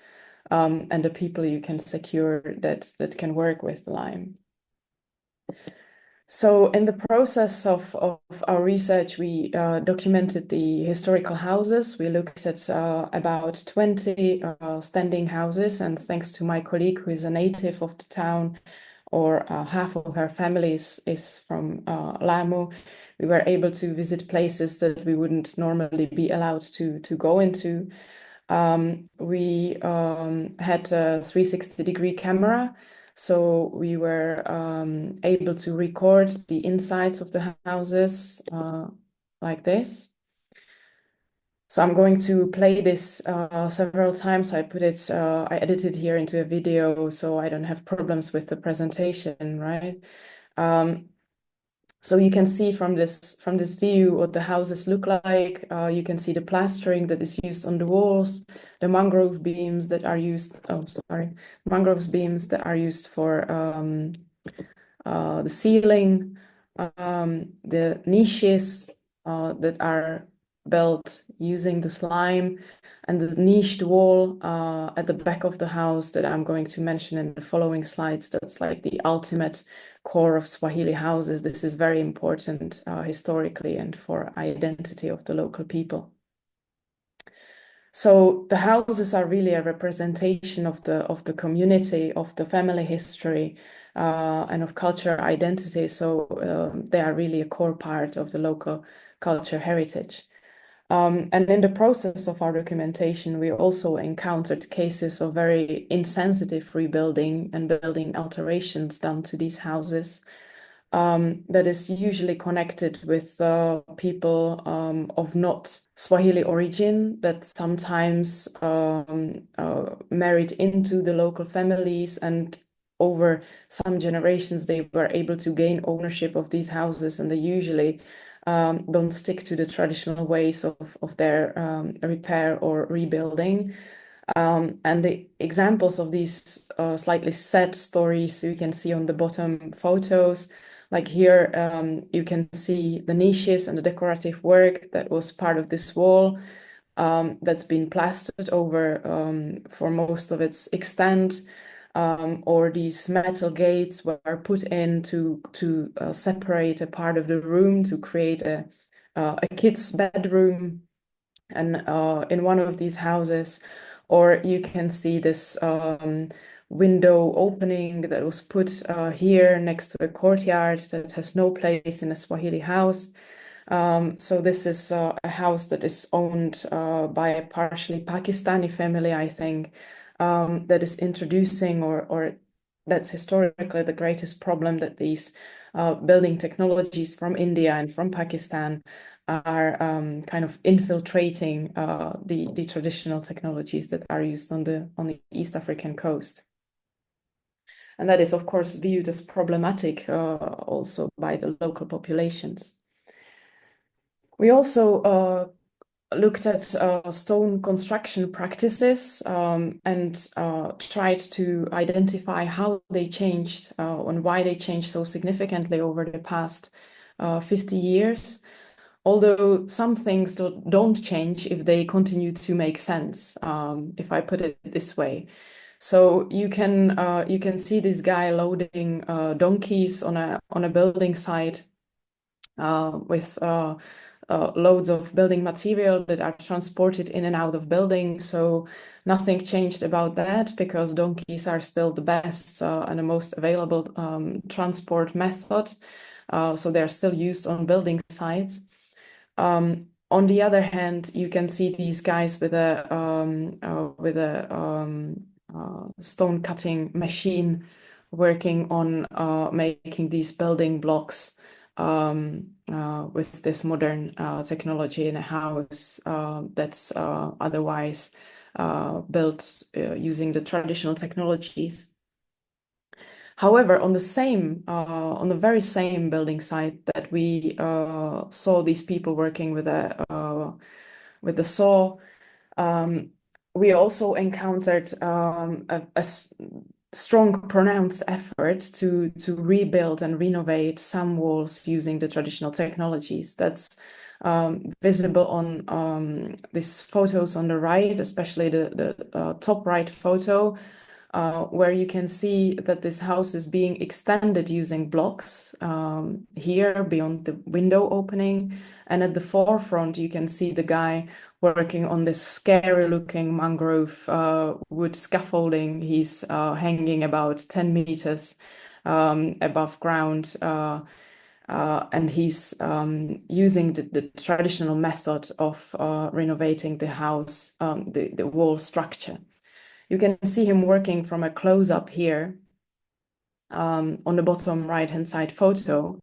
and the people you can secure that can work with the lime. So in the process of our research, we documented the historical houses. We looked at about 20 standing houses, and thanks to my colleague, who is a native of the town, or half of her family is from Lamu, we were able to visit places that we wouldn't normally be allowed to go into. We had a 360-degree camera, so we were able to record the insides of the houses like this. So I'm going to play this several times. I edited here into a video, so I don't have problems with the presentation, right? So you can see from this view what the houses look like. You can see the plastering that is used on the walls, the mangrove beams that are used. Mangrove beams that are used for the ceiling, the niches that are built using the slime, and the niched wall at the back of the house that I'm going to mention in the following slides. That's like the ultimate core of Swahili houses. This is very important historically and for identity of the local people. So the houses are really a representation of the community, of the family history, and of culture identity. So they are really a core part of the local culture heritage. And in the process of our documentation, we also encountered cases of very insensitive rebuilding and building alterations done to these houses. That is usually connected with people of not Swahili origin that sometimes married into the local families and over some generations, they were able to gain ownership of these houses, and they usually don't stick to the traditional ways of their repair or rebuilding. And the examples of these slightly sad stories you can see on the bottom photos. Like here, you can see the niches and the decorative work that was part of this wall that's been plastered over for most of its extent. Or these metal gates were put in to separate a part of the room to create a kid's bedroom, and in one of these houses. Or you can see this window opening that was put here next to a courtyard that has no place in a Swahili house. So this is a house that is owned by a partially Pakistani family, I think, that is introducing, or that's historically the greatest problem, that these building technologies from India and from Pakistan are kind of infiltrating the traditional technologies that are used on the East African coast. And that is, of course, viewed as problematic also by the local populations. We also looked at stone construction practices and tried to identify how they changed and why they changed so significantly over the past 50 years. Although some things don't change if they continue to make sense, if I put it this way. So you can see this guy loading donkeys on a building site with loads of building material that are transported in and out of buildings. So nothing changed about that, because donkeys are still the best and the most available transport method. So they're still used on building sites. On the other hand, you can see these guys with a stone cutting machine working on making these building blocks with this modern technology in a house that's otherwise built using the traditional technologies. However, on the very same building site that we saw these people working with a saw, we also encountered a strong, pronounced effort to rebuild and renovate some walls using the traditional technologies. That's visible on these photos on the right, especially the top right photo, where you can see that this house is being extended using blocks here beyond the window opening. And at the forefront, you can see the guy working on this scary looking mangrove wood scaffolding. He's hanging about 10 meters above ground. And he's using the traditional method of renovating the house, the wall structure. You can see him working from a close-up here on the bottom right-hand side photo,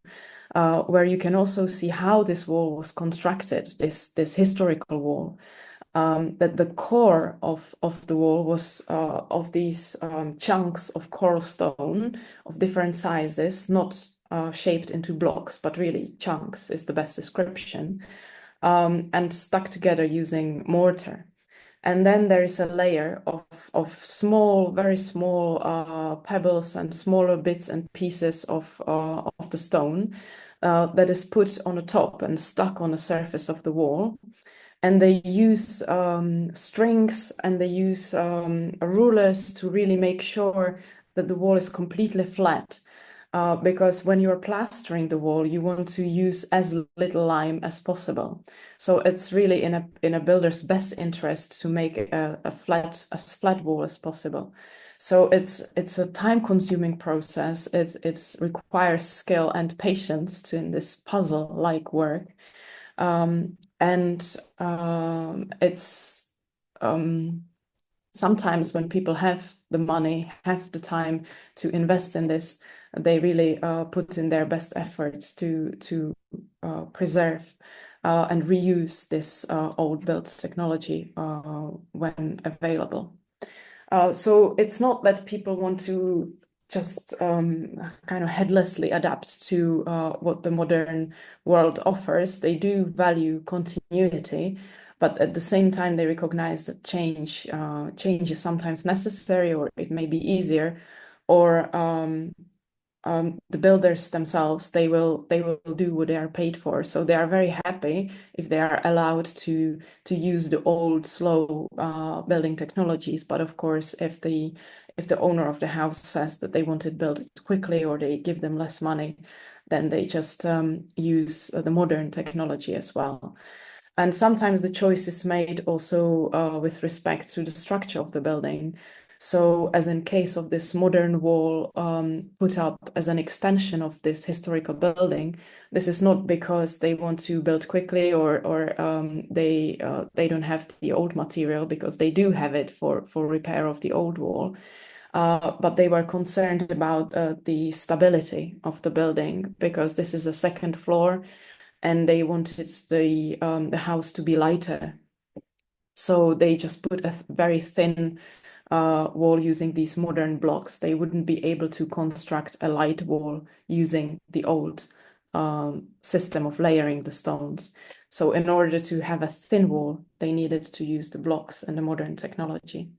where you can also see how this wall was constructed, this historical wall. That the core of the wall was of these chunks of coral stone of different sizes, not shaped into blocks, but really chunks is the best description, and stuck together using mortar. And then there is a layer of small, very small pebbles and smaller bits and pieces of the stone that is put on the top and stuck on the surface of the wall. And they use strings and they use rulers to really make sure that the wall is completely flat. Because when you're plastering the wall, you want to use as little lime as possible. So it's really in a builder's best interest to make as flat wall as possible. So it's a time-consuming process. It requires skill and patience in this puzzle-like work. It's sometimes when people have the money, have the time to invest in this, they really put in their best efforts to preserve and reuse this old built technology when available. So it's not that people want to just kind of headlessly adapt to what the modern world offers. They do value continuity, but at the same time, they recognize that change is sometimes necessary, or it may be easier, or the builders themselves, they will do what they are paid for. So they are very happy if they are allowed to use the old, slow building technologies. But of course, if the owner of the house says that they want it built quickly, or they give them less money, then they just use the modern technology as well. And sometimes the choice is made also with respect to the structure of the building. So as in case of this modern wall put up as an extension of this historical building, this is not because they want to build quickly, or they don't have the old material, because they do have it for repair of the old wall. But they were concerned about the stability of the building, because this is a second floor, and they wanted the house to be lighter. So they just put a very thin wall using these modern blocks. They wouldn't be able to construct a light wall using the old system of layering the stones. So in order to have a thin wall, they needed to use the blocks and the modern technology.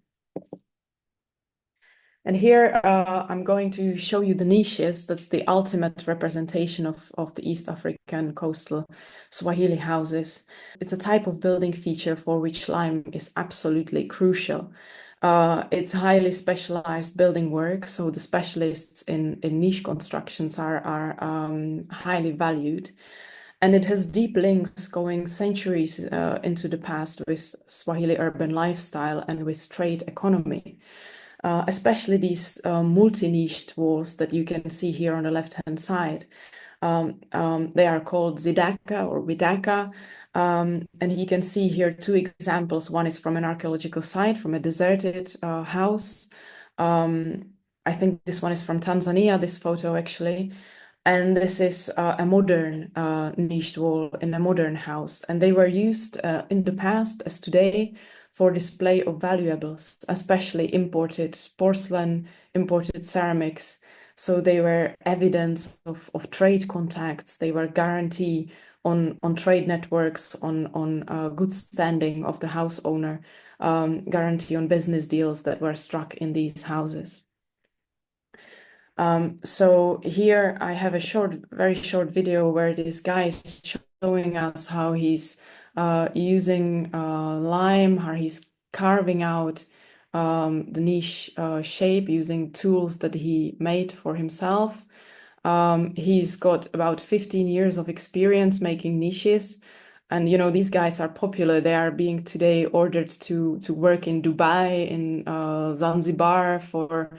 And here I'm going to show you the niches. That's the ultimate representation of the East African coastal Swahili houses. It's a type of building feature for which lime is absolutely crucial. It's highly specialized building work, so the specialists in niche constructions are highly valued. And it has deep links going centuries into the past with Swahili urban lifestyle and with trade economy. Especially these multi-niched walls that you can see here on the left-hand side. They are called Zidaka or Widaka. And you can see here two examples. One is from an archaeological site, from a deserted house. I think this one is from Tanzania, this photo actually. And this is a modern niched wall in a modern house. And they were used in the past as today for display of valuables, especially imported porcelain, imported ceramics. So they were evidence of trade contacts. They were guarantee on trade networks, on good standing of the house owner, guarantee on business deals that were struck in these houses. So here I have a very short video where this guy is showing us how he's using lime, how he's carving out the niche shape using tools that he made for himself. He's got about 15 years of experience making niches. And, you know, these guys are popular. They are being today ordered to work in Dubai, in Zanzibar for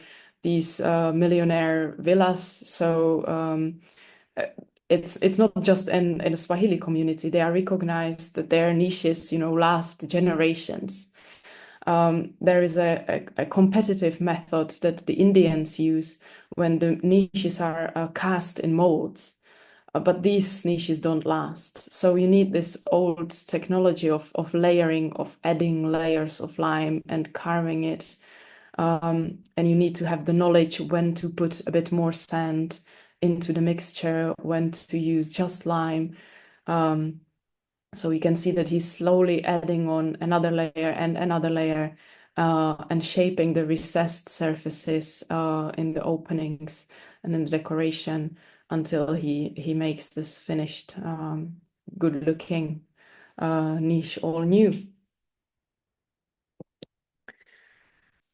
these millionaire villas. So it's not just in the Swahili community. They are recognized that their niches, you know, last generations. There is a competitive method that the Indians use when the niches are cast in molds. But these niches don't last. So you need this old technology of layering, of adding layers of lime and carving it. And you need to have the knowledge when to put a bit more sand into the mixture, when to use just lime. So you can see that he's slowly adding on another layer and another layer and shaping the recessed surfaces in the openings and in the decoration until he makes this finished, good-looking niche all new.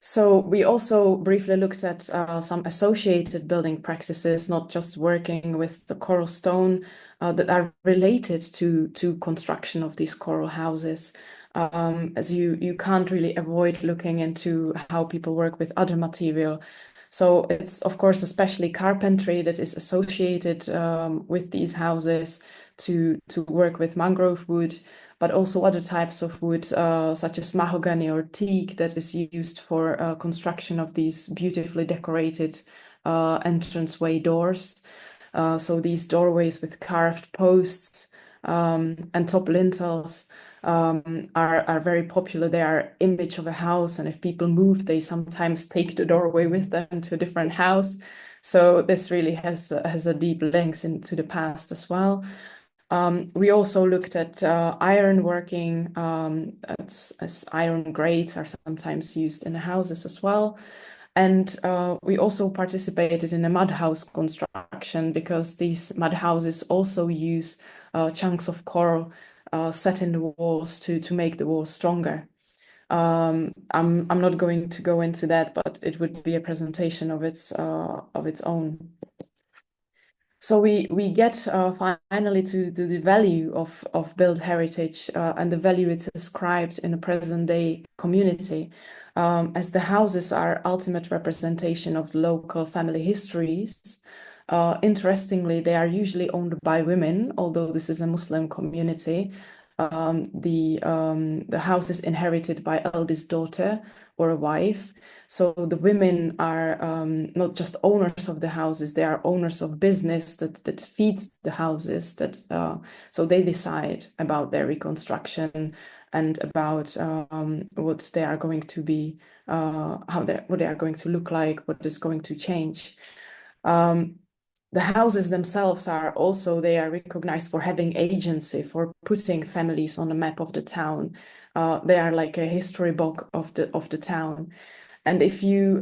So we also briefly looked at some associated building practices, not just working with the coral stone, that are related to construction of these coral houses. As you can't really avoid looking into how people work with other material. So it's, of course, especially carpentry that is associated with these houses to work with mangrove wood, but also other types of wood, such as mahogany or teak, that is used for construction of these beautifully decorated entranceway doors. So these doorways with carved posts and top lintels, are very popular. They are image of a house, and if people move, they sometimes take the doorway with them to a different house. So this really has a deep links into the past as well. We also looked at iron working, as iron grates are sometimes used in the houses as well. And we also participated in a mud house construction, because these mud houses also use chunks of coral set in the walls to make the walls stronger. I'm not going to go into that, but it would be a presentation of its own. So we get finally to the value of built heritage and the value it's ascribed in the present day community, as the houses are ultimate representation of local family histories. Interestingly, they are usually owned by women, although this is a Muslim community. The house is inherited by eldest daughter or a wife. So the women are not just owners of the houses, they are owners of business that feeds the houses. So they decide about their reconstruction and about what they are going to be, what they are going to look like, what is going to change. The houses themselves are also, they are recognized for having agency, for putting families on the map of the town. They are like a history book of the town. And if you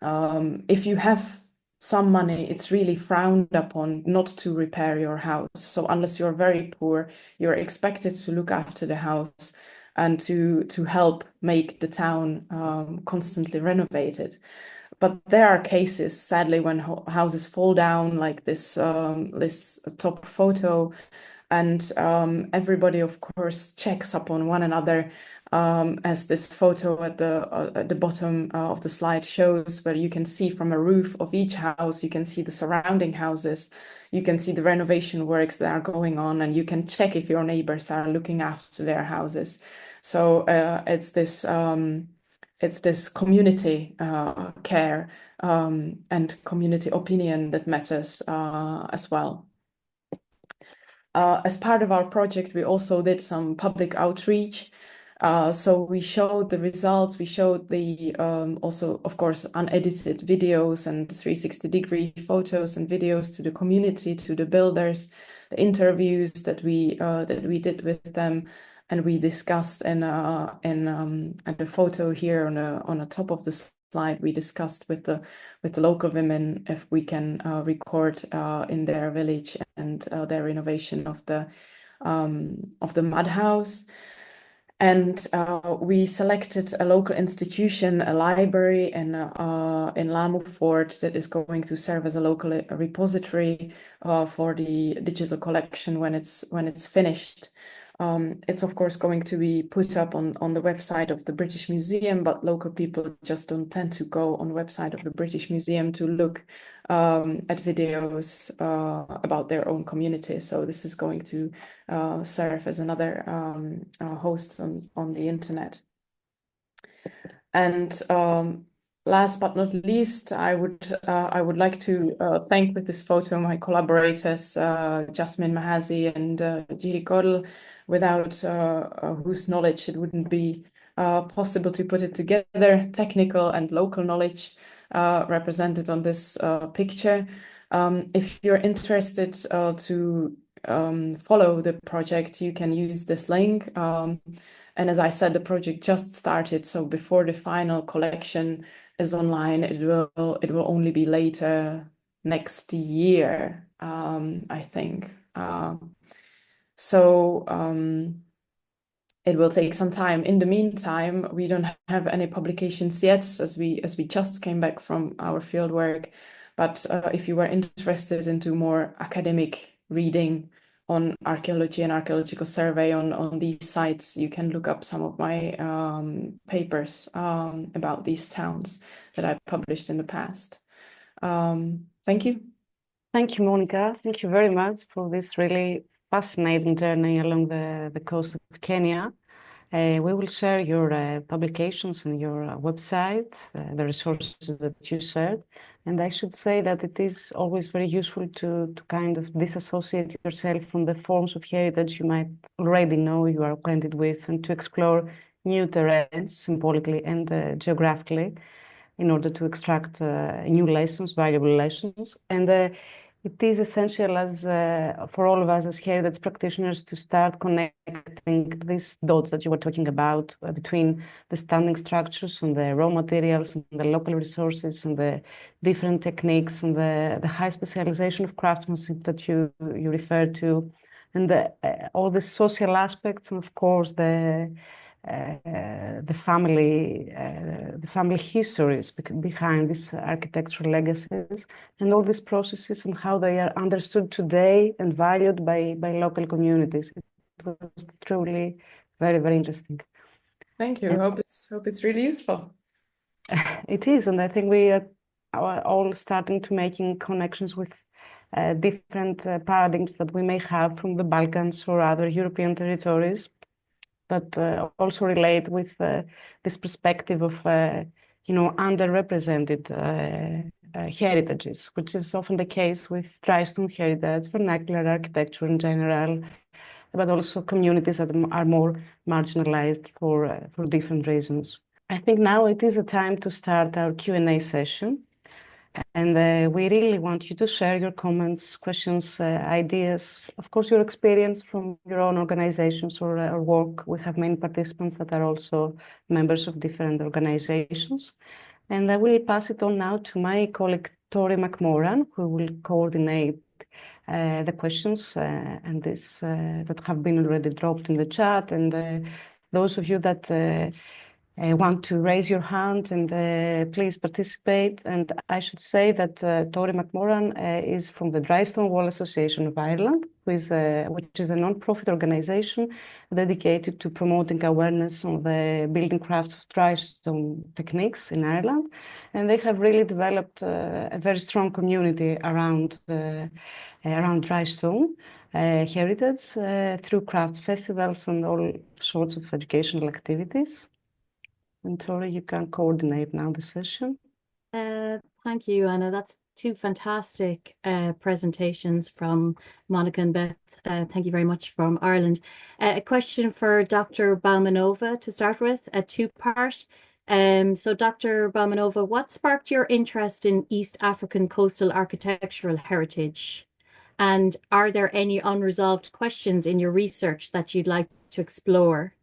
have some money, it's really frowned upon not to repair your house. So unless you're very poor, you're expected to look after the house and to help make the town constantly renovated. But there are cases, sadly, when houses fall down, like this top photo, and everybody, of course, checks up on one another, as this photo at the bottom of the slide shows, where you can see from a roof of each house, you can see the surrounding houses, you can see the renovation works that are going on, and you can check if your neighbors are looking after their houses. So it's this community care and community opinion that matters as well. As part of our project, we also did some public outreach. So we showed the results, we showed the also, of course, unedited videos and 360-degree photos and videos to the community, to the builders, the interviews that we did with them. And we discussed in the photo here on the top of the slide, we discussed with the local women if we can record in their village and their renovation of the mud house. And we selected a local institution, a library in Lamu Fort, that is going to serve as a local repository for the digital collection when it's finished. It's of course going to be put up on the website of the British Museum, but local people just don't tend to go on the website of the British Museum to look at videos about their own community. So this is going to serve as another host on the internet. And last but not least, I would like to thank with this photo my collaborators, Jasmine Mahazi and Jiri Kodl, without whose knowledge it wouldn't be possible to put it together. Technical and local knowledge represented on this picture. If you're interested to follow the project, you can use this link. And as I said, the project just started, so before the final collection is online, it will only be later next year, I think. So it will take some time. In the meantime, we don't have any publications yet, as we just came back from our field work. But if you were interested into more academic reading on archaeology and archaeological survey on these sites, you can look up some of my papers about these towns that I published in the past. Thank you. Thank you, Monika. Thank you very much for this really fascinating journey along the coast of Kenya. We will share your publications and your website, the resources that you shared. And I should say that it is always very useful to kind of disassociate yourself from the forms of heritage you might already know you are acquainted with, and to explore new terrains symbolically and geographically in order to extract new lessons, valuable lessons. And it is essential as for all of us as heritage practitioners to start connecting these dots that you were talking about between the standing structures and the raw materials and the local resources and the different techniques and the high specialization of craftsmanship that you referred to, and all the social aspects, and of course the family histories behind these architectural legacies, and all these processes and how they are understood today and valued by local communities. It was truly very, very interesting. Thank you. Hope it's really useful. It is, and I think we are all starting to making connections with different paradigms that we may have from the Balkans or other European territories, but also relate with this perspective of, underrepresented heritages, which is often the case with dry stone heritage, vernacular architecture in general, but also communities that are more marginalized for different reasons. I think now it is a time to start our Q&A session. And we really want you to share your comments, questions, ideas, of course, your experience from your own organizations or work. We have many participants that are also members of different organizations. And I will pass it on now to my colleague, Tori McMorran, who will coordinate the questions and this that have been already dropped in the chat. And those of you that want to raise your hand and please participate. And I should say that Tori McMorran is from the Dry Stone Wall Association of Ireland, which is a non-profit organization dedicated to promoting awareness on the building crafts of dry stone techniques in Ireland. And they have really developed a very strong community around dry stone heritage through crafts festivals and all sorts of educational activities. And Tori, you can coordinate now the session. Thank you, Anna. That's two fantastic presentations from Monika and Beth. Thank you very much, from Ireland. A question for Dr. Baumanova to start with, a two-part. So Dr. Baumanova, what sparked your interest in East African coastal architectural heritage? And are there any unresolved questions in your research that you'd like to explore?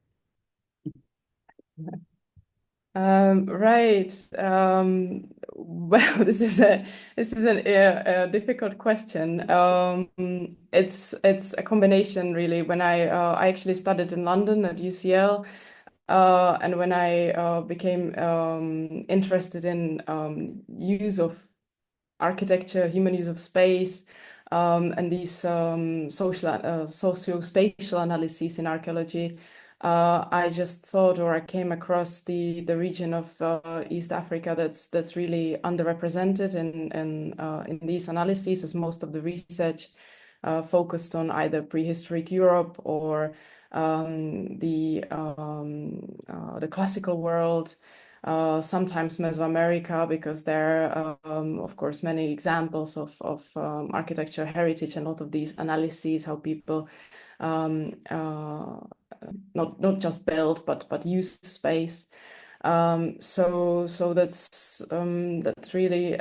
Right. Well, this is a difficult question. It's a combination, really. When I actually studied in London at UCL, and when I became interested in use of architecture, human use of space, and these socio-spatial analyses in archaeology, I just thought, or I came across the region of East Africa that's really underrepresented in these analyses, as most of the research focused on either prehistoric Europe or the classical world, sometimes Mesoamerica, because there are, of course, many examples of architecture heritage, and a lot of these analyses, how people not just build but use space. So that's that really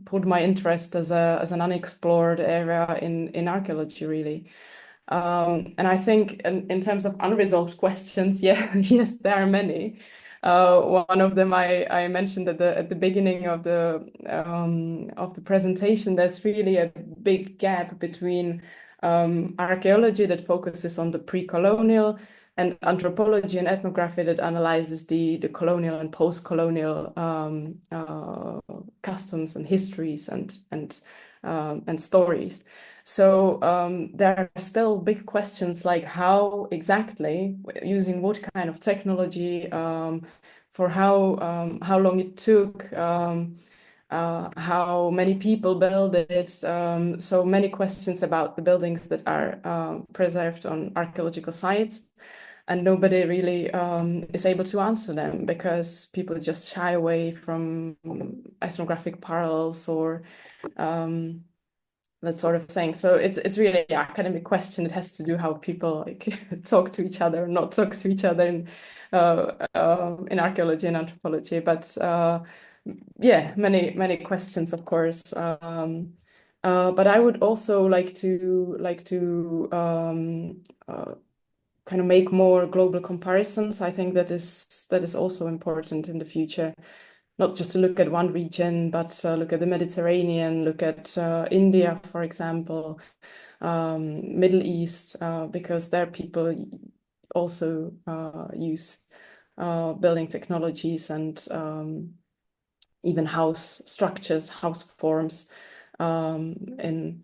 pulled my interest as an unexplored area in archaeology, really. And I think in terms of unresolved questions, yes, there are many. One of them I mentioned at the beginning of the presentation. There's really a big gap between archaeology that focuses on the pre-colonial, and anthropology and ethnography that analyzes the colonial and post-colonial customs and histories and stories. So there are still big questions like how exactly, using what kind of technology, for how long it took, how many people build it. So many questions about the buildings that are preserved on archaeological sites. and nobody really is able to answer them because people just shy away from ethnographic parallels or that sort of thing. So it's really an academic question. It has to do how people like talk to each other, not talk to each other in archaeology and anthropology. But yeah, many questions, of course. But I would also like to kind of make more global comparisons. I think that is also important in the future. Not just to look at one region, but look at the Mediterranean, look at India, for example, Middle East, because there people also use building technologies and even house structures, house forms in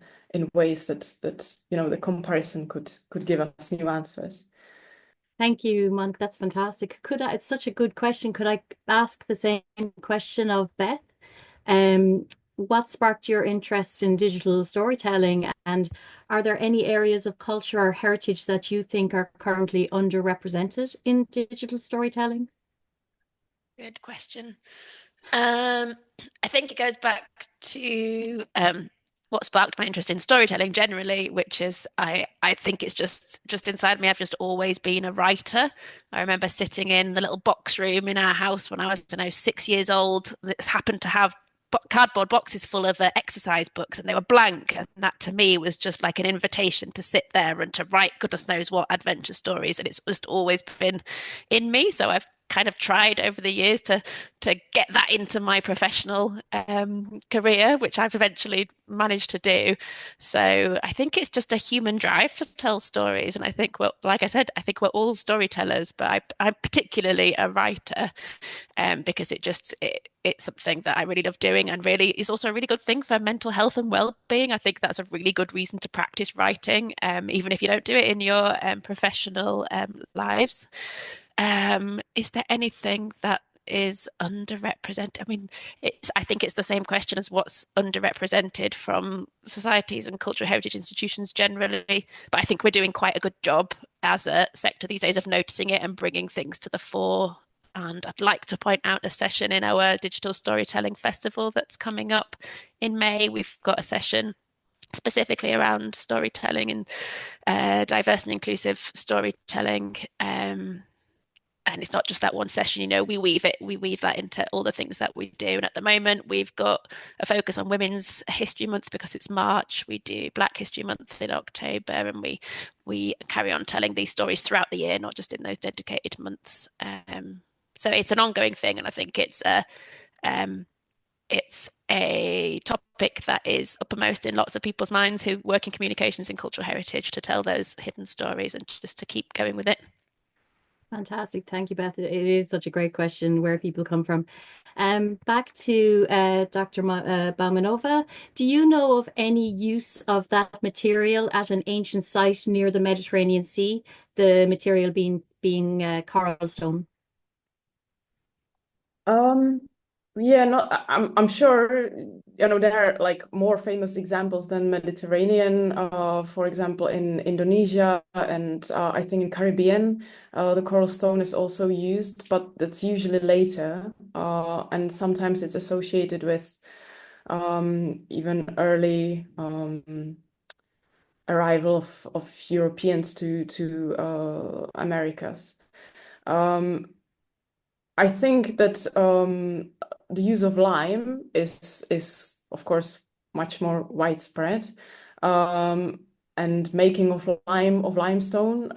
ways that the comparison could give us new answers. Thank you, Monika. That's fantastic. It's such a good question. Could I ask the same question of Beth? What sparked your interest in digital storytelling, and are there any areas of culture or heritage that you think are currently underrepresented in digital storytelling? Good question. I think it goes back to what sparked my interest in storytelling generally, which is I think it's just inside me. I've just always been a writer. I remember sitting in the little box room in our house when I was, 6 years old. This happened to have cardboard boxes full of exercise books, and they were blank. And that to me was just like an invitation to sit there and to write goodness knows what adventure stories. And it's just always been in me. So I've kind of tried over the years to get that into my professional career, which I've eventually managed to do. So I think it's just a human drive to tell stories. And I think, well, like I said, I think we're all storytellers, but I'm particularly a writer because it's something that I really love doing, and really is also a really good thing for mental health and well-being. I think that's a really good reason to practice writing, even if you don't do it in your professional lives. Is there anything that is underrepresented? I mean, I think it's the same question as what's underrepresented from societies and cultural heritage institutions generally. But I think we're doing quite a good job as a sector these days of noticing it and bringing things to the fore. And I'd like to point out a session in our Digital Storytelling Festival that's coming up in May. We've got a session specifically around storytelling and diverse and inclusive storytelling. And it's not just that one session, we weave that into all the things that we do. And at the moment, we've got a focus on Women's History Month because it's March. We do Black History Month in October, and we carry on telling these stories throughout the year, not just in those dedicated months. So it's an ongoing thing, and I think it's a topic that is uppermost in lots of people's minds who work in communications and cultural heritage, to tell those hidden stories and just to keep going with it. Fantastic. Thank you, Beth. It is such a great question, where people come from. Back to Dr. Baumanova. Do you know of any use of that material at an ancient site near the Mediterranean Sea, the material being coral stone? Yeah, I'm sure, there are like more famous examples than Mediterranean. For example, in Indonesia and I think in Caribbean, the coral stone is also used, but that's usually later. And sometimes it's associated with even early arrival of Europeans to Americas. I think that the use of lime is of course much more widespread, and making of limestone,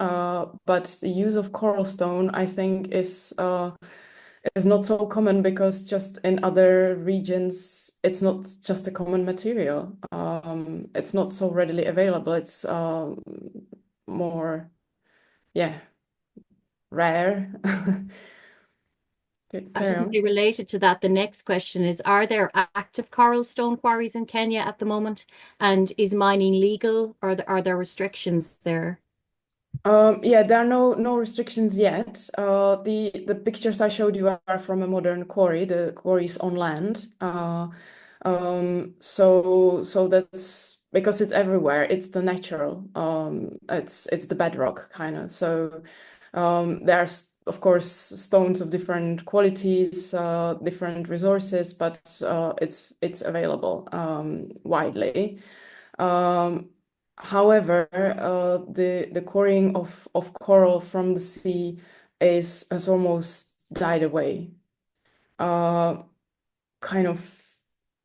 but the use of coral stone, I think, is not so common, because just in other regions it's not just a common material. It's not so readily available. It's more, rare. Absolutely related to that, the next question is, are there active coral stone quarries in Kenya at the moment? And is mining legal, or are there restrictions there? There are no restrictions yet. The pictures I showed you are from a modern quarry. The quarry is on land. So that's because it's everywhere. It's the natural. It's the bedrock kind of. So There's, of course, stones of different qualities, different resources, but it's available widely. However, the quarrying of coral from the sea has almost died away, kind of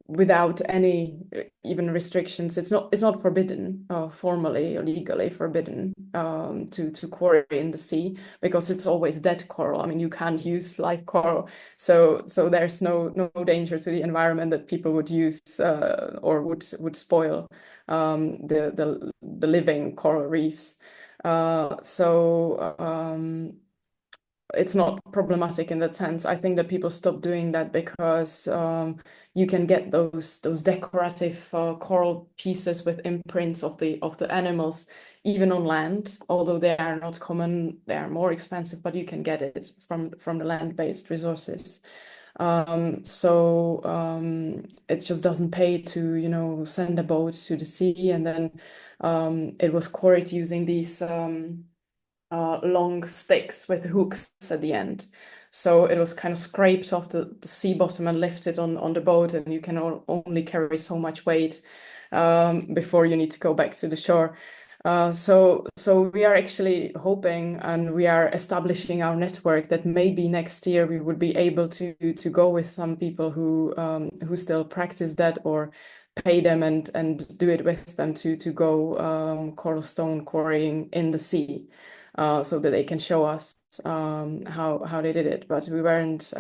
without any even restrictions. It's not forbidden, formally or legally forbidden, to quarry in the sea, because it's always dead coral. I mean, you can't use live coral, so there's no danger to the environment that people would use or would spoil the living coral reefs. It's not problematic in that sense. I think that people stop doing that because you can get those decorative coral pieces with imprints of the animals even on land, although they are not common. They are more expensive, but you can get it from the land-based resources. It just doesn't pay to send a boat to the sea, and then it was quarried using these long sticks with hooks at the end. So it was kind of scraped off the sea bottom and lifted on the boat, and you can only carry so much weight before you need to go back to the shore. So we are actually hoping, and we are establishing our network, that maybe next year we would be able to go with some people who still practice that, or pay them and do it with them to go coral stone quarrying in the sea. So that they can show us how they did it. But we weren't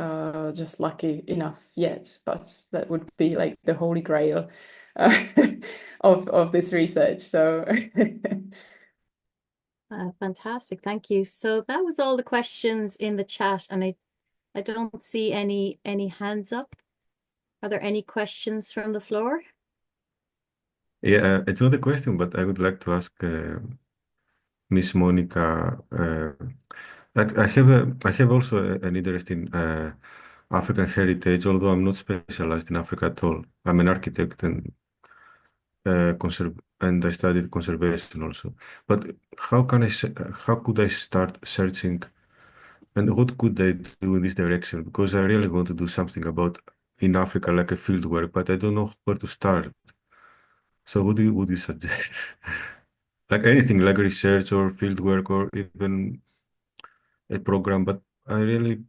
just lucky enough yet. But that would be like the holy grail of this research. So fantastic, thank you. So that was all the questions in the chat, and I don't see any hands up. Are there any questions from the floor? Yeah, it's not a question, but I would like to ask Miss Monika. I have also an interest in African heritage, although I'm not specialized in Africa at all. I'm an architect and I studied conservation also. But how could I start searching, and what could I do in this direction? Because I really want to do something about in Africa, like a field work, but I don't know where to start. So what would you suggest? Like anything, like research or field work or even a program, but I really,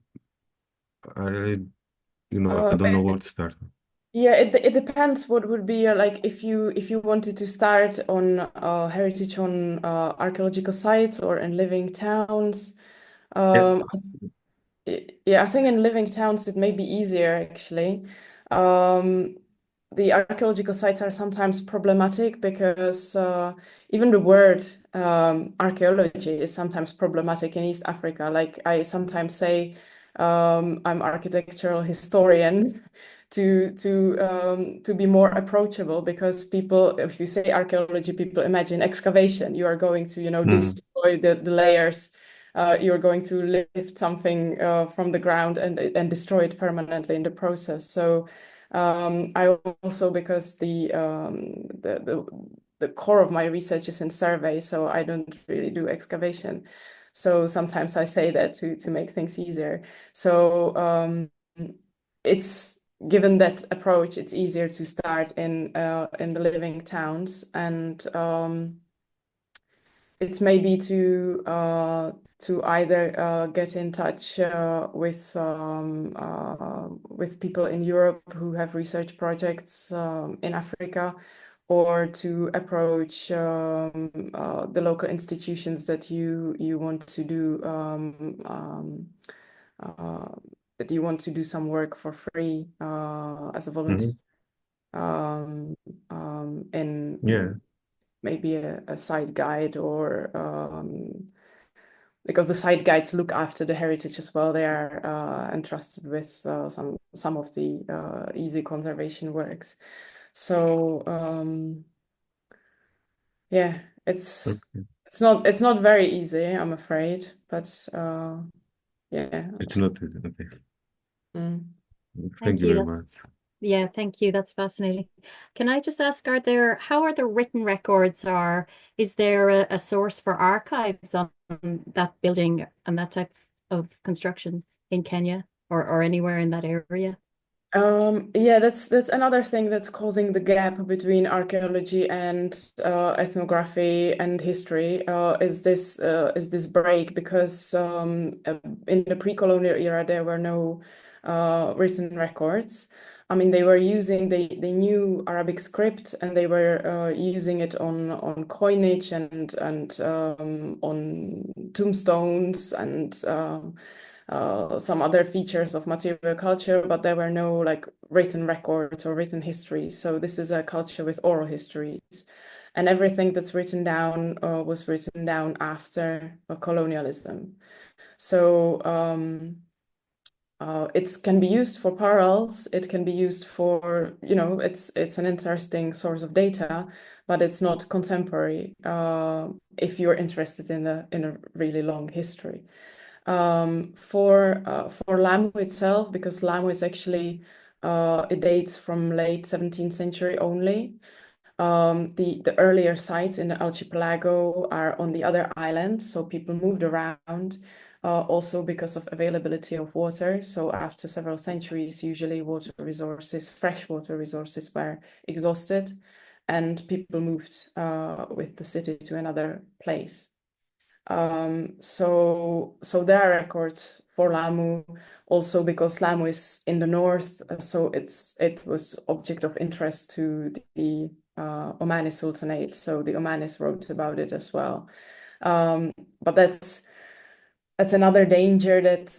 I don't know where to start. Yeah, it depends what would be like if you wanted to start on heritage on archaeological sites or in living towns. Yeah. Yeah, I think in living towns it may be easier actually. The archaeological sites are sometimes problematic because even the word archaeology is sometimes problematic in East Africa. Like I sometimes say I'm architectural historian to be more approachable, because people, if you say archaeology, people imagine excavation. You are going to destroy the layers. You're going to lift something from the ground and destroy it permanently in the process. So I also, because the core of my research is in survey, so I don't really do excavation. So sometimes I say that to make things easier. So it's given that approach, it's easier to start in the living towns, and it's maybe to either get in touch with people in Europe who have research projects in Africa, or to approach the local institutions that you want to do some work for free as a volunteer. In maybe a site guide, or because the site guides look after the heritage as well. They are entrusted with some of the easy conservation works. So yeah, it's not very easy, I'm afraid, but yeah. It's not easy. Okay. Mm. Thank you very much. Yeah, thank you. That's fascinating. Can I just ask, how are the written records, is there a source for archives on that building and that type of construction in Kenya or anywhere in that area? Yeah, that's another thing that's causing the gap between archaeology and ethnography and history, is this break, because in the pre-colonial era there were no written records. I mean, they knew Arabic script, and they were using it on coinage and on tombstones and some other features of material culture, but there were no like written records or written history. So this is a culture with oral histories, and everything that's written down was written down after colonialism. So it can be used for parallels. It can be used for, it's an interesting source of data, but it's not contemporary if you're interested in a really long history. For Lamu itself, because Lamu is actually it dates from late 17th century only. The earlier sites in the archipelago are on the other islands, so people moved around. Also because of availability of water. So after several centuries, usually fresh water resources were exhausted, and people moved with the city to another place. So there are records for Lamu, also because Lamu is in the north, so it was object of interest to the Omani Sultanate. So the Omanis wrote about it as well. But that's another danger, that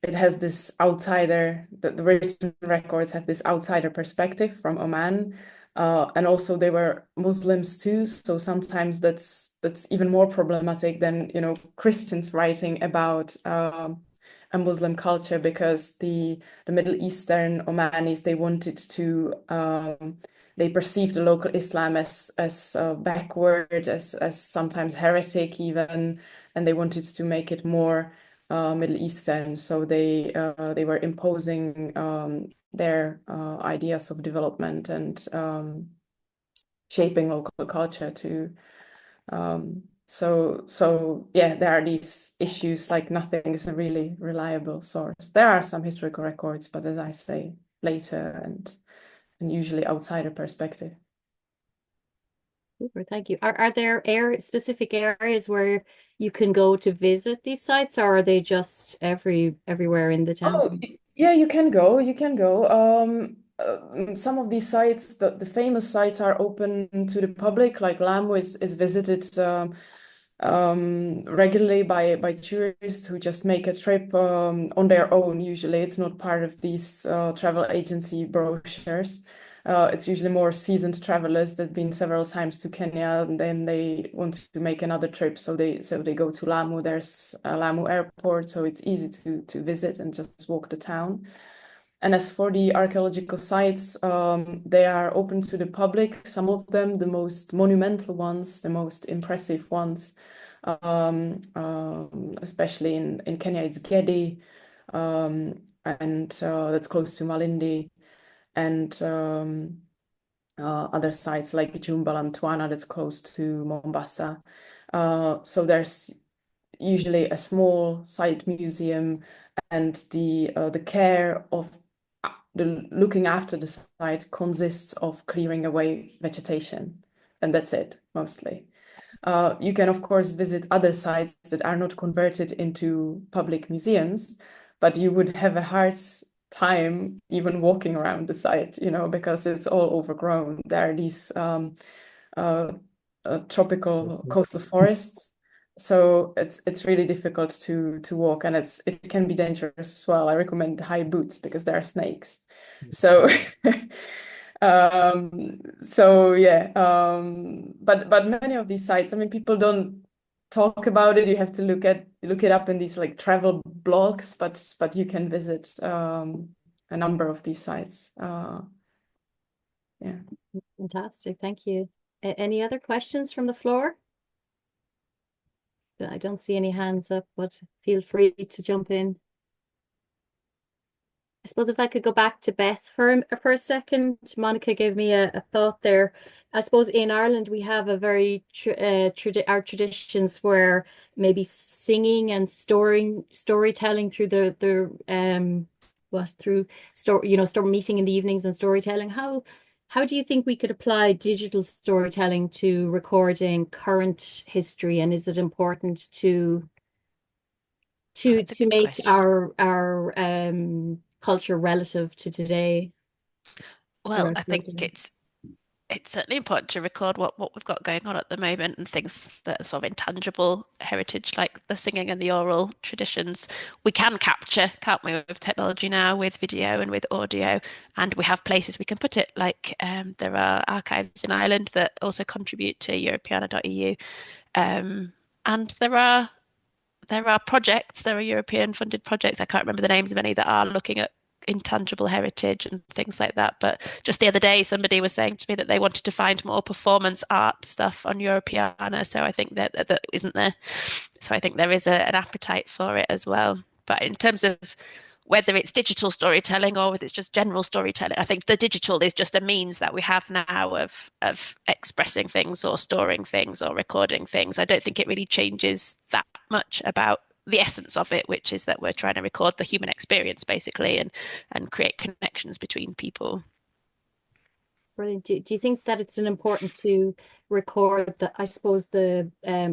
it has this outsider, the written records have this outsider perspective from Oman. And also they were Muslims too, so sometimes that's even more problematic than Christians writing about a Muslim culture, because the Middle Eastern Omanis, they wanted to they perceived the local Islam as backward, as sometimes heretic even, and they wanted to make it more Middle Eastern. So they were imposing their ideas of development and shaping local culture too. So yeah, there are these issues, like nothing is a really reliable source. There are some historical records, but as I say, later and usually outsider perspective. Super, thank you. Are there specific areas where you can go to visit these sites, or are they just everywhere in the town? Oh, yeah, you can go. Some of these sites, the famous sites, are open to the public. Like Lamu is visited regularly by tourists who just make a trip on their own. Usually, it's not part of these travel agency brochures. It's usually more seasoned travelers that've been several times to Kenya, and then they want to make another trip. So they go to Lamu. There's a Lamu airport, so it's easy to visit and just walk the town. And as for the archaeological sites, they are open to the public. Some of them, the most monumental ones, the most impressive ones, especially in Kenya, it's Gedi, and that's close to Malindi, and other sites like Jumbal and Tuana, that's close to Mombasa. So there's usually a small site museum, and the care of looking after the site consists of clearing away vegetation, and that's it mostly. You can of course visit other sites that are not converted into public museums, but you would have a hard time even walking around the site, because it's all overgrown. There are these tropical coastal forests, so it's really difficult to walk, and it can be dangerous as well. I recommend high boots because there are snakes. So yeah, but many of these sites, I mean, people don't talk about it. You have to look it up in these like travel blogs, but you can visit a number of these sites. Yeah. Fantastic, thank you. Any other questions from the floor? I don't see any hands up, but feel free to jump in. I suppose if I could go back to Beth for a second, Monika gave me a thought there. I suppose in Ireland we have a very our traditions where maybe singing and storytelling through story meeting in the evenings and storytelling. How do you think we could apply digital storytelling to recording current history, and is it important to make question. our culture relative to today? Well, I think it's certainly important to record what we've got going on at the moment, and things that are sort of intangible heritage, like the singing and the oral traditions. We can capture, can't we, with technology now, with video and with audio, and we have places we can put it, like there are archives in Ireland that also contribute to Europeana.eu, and there are projects, there are European funded projects, I can't remember the names of any, that are looking at intangible heritage and things like that. But just the other day, somebody was saying to me that they wanted to find more performance art stuff on Europeana. So I think that isn't there. So I think there is an appetite for it as well. But in terms of whether it's digital storytelling or whether it's just general storytelling, I think the digital is just a means that we have now of expressing things or storing things or recording things. I don't think it really changes that much about the essence of it, which is that we're trying to record the human experience basically, and create connections between people. Brilliant. Do you think that it's important to record the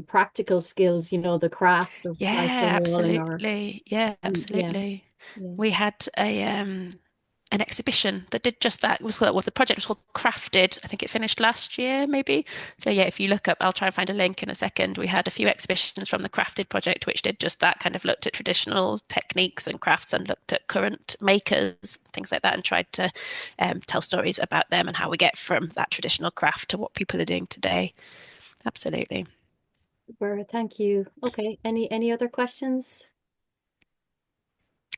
practical skills, the craft of absolutely. Yeah, absolutely. Yeah. We had an exhibition that did just that. The project was called Crafted. I think it finished last year, maybe. So yeah, if you look up, I'll try and find a link in a second. We had a few exhibitions from the Crafted project, which did just that, kind of looked at traditional techniques and crafts and looked at current makers, things like that, and tried to tell stories about them and how we get from that traditional craft to what people are doing today. Absolutely. Super, thank you. Okay, any other questions?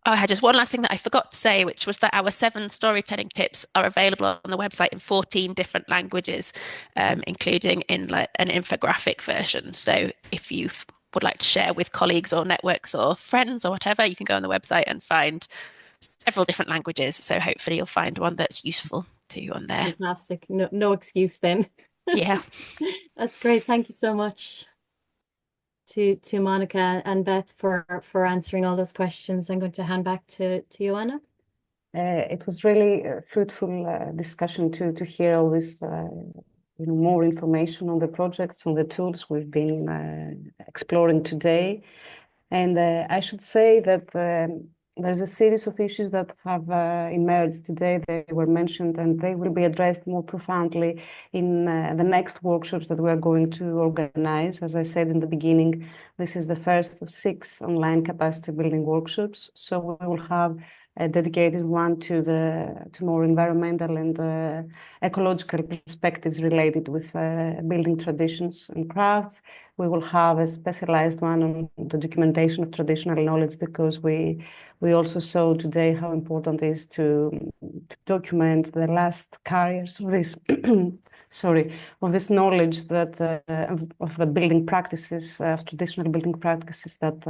Oh, I had just one last thing that I forgot to say, which was that our 7 storytelling tips are available on the website in 14 different languages, including in an infographic version. So if you would like to share with colleagues or networks or friends or whatever, you can go on the website and find several different languages. So hopefully you'll find one that's useful to you on there. Fantastic. No excuse then. Yeah. That's great. Thank you so much to Monika and Beth for answering all those questions. I'm going to hand back to Joanna. It was really a fruitful discussion to hear all this, more information on the projects, on the tools we've been exploring today. And I should say that there's a series of issues that have emerged today. They were mentioned, and they will be addressed more profoundly in the next workshops that we're going to organize. As I said in the beginning, this is the first of 6 online capacity building workshops. So we will have a dedicated one to more environmental and ecological perspectives related with building traditions and crafts. We will have a specialized one on the documentation of traditional knowledge, because we also saw today how important it is to document the last carriers of this of this knowledge that of the building practices, of traditional building practices that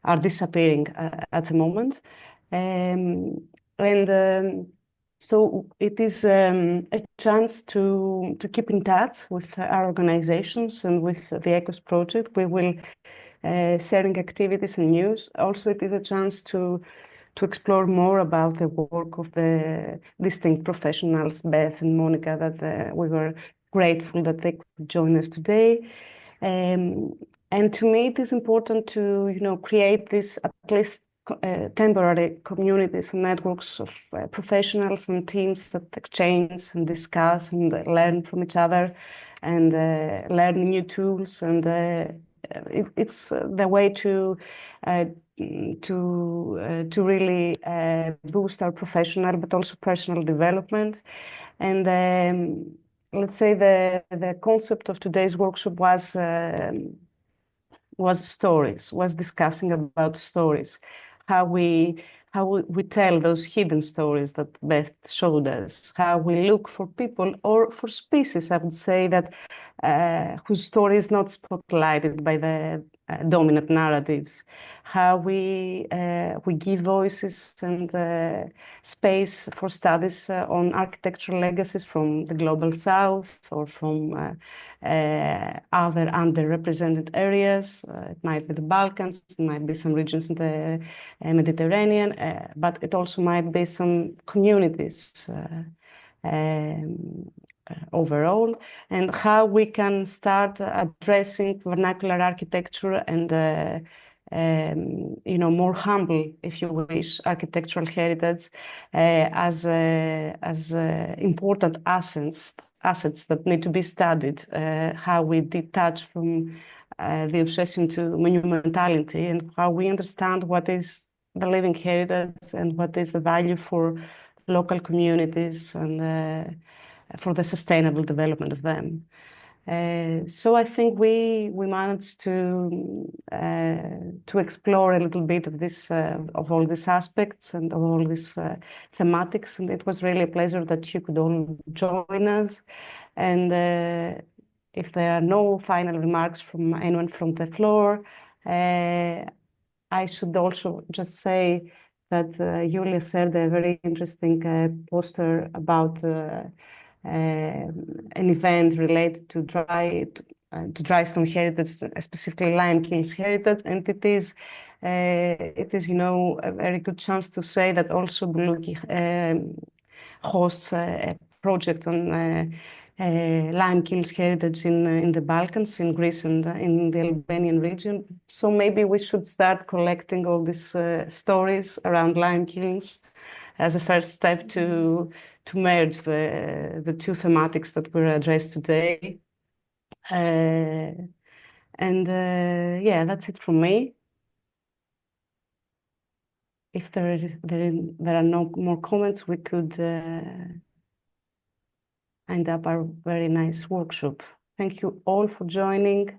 are disappearing at the moment. So it is a chance to keep in touch with our organizations and with the ECOS project. We will sharing activities and news. Also, it is a chance to explore more about the work of the distinct professionals, Beth and Monika, that we were grateful that they could join us today. And to me, it is important to create this at least temporary communities and networks of professionals and teams that exchange and discuss and learn from each other and learn new tools. And it's the way to really boost our professional but also personal development. And let's say the concept of today's workshop was stories, was discussing about stories, how we tell those hidden stories that Beth showed us, how we look for people or for species, I would say, that whose story is not spotlighted by the dominant narratives, how we give voices and space for studies on architectural legacies from the global south or from other underrepresented areas. It might be the Balkans, it might be some regions in the Mediterranean, but it also might be some communities overall, and how we can start addressing vernacular architecture and more humble, if you wish, architectural heritage as important assets that need to be studied. How we detach from the obsession to monumentality, and how we understand what is the living heritage and what is the value for local communities and for the sustainable development of them. So I think we managed to explore a little bit of this of all these aspects and of all these thematics, and it was really a pleasure that you could all join us. And if there are no final remarks from anyone from the floor, I should also just say that Julia shared a very interesting poster about an event related to dry stone heritage, specifically lime kilns heritage, and it is a very good chance to say that also Boulouki hosts a project on lime kilns heritage in the Balkans, in Greece, and in the Albanian region. So maybe we should start collecting all these stories around lime kilns as a first step to merge the two thematics that were addressed today. Yeah, that's it from me. If there are no more comments, we could end up our very nice workshop. Thank you all for joining.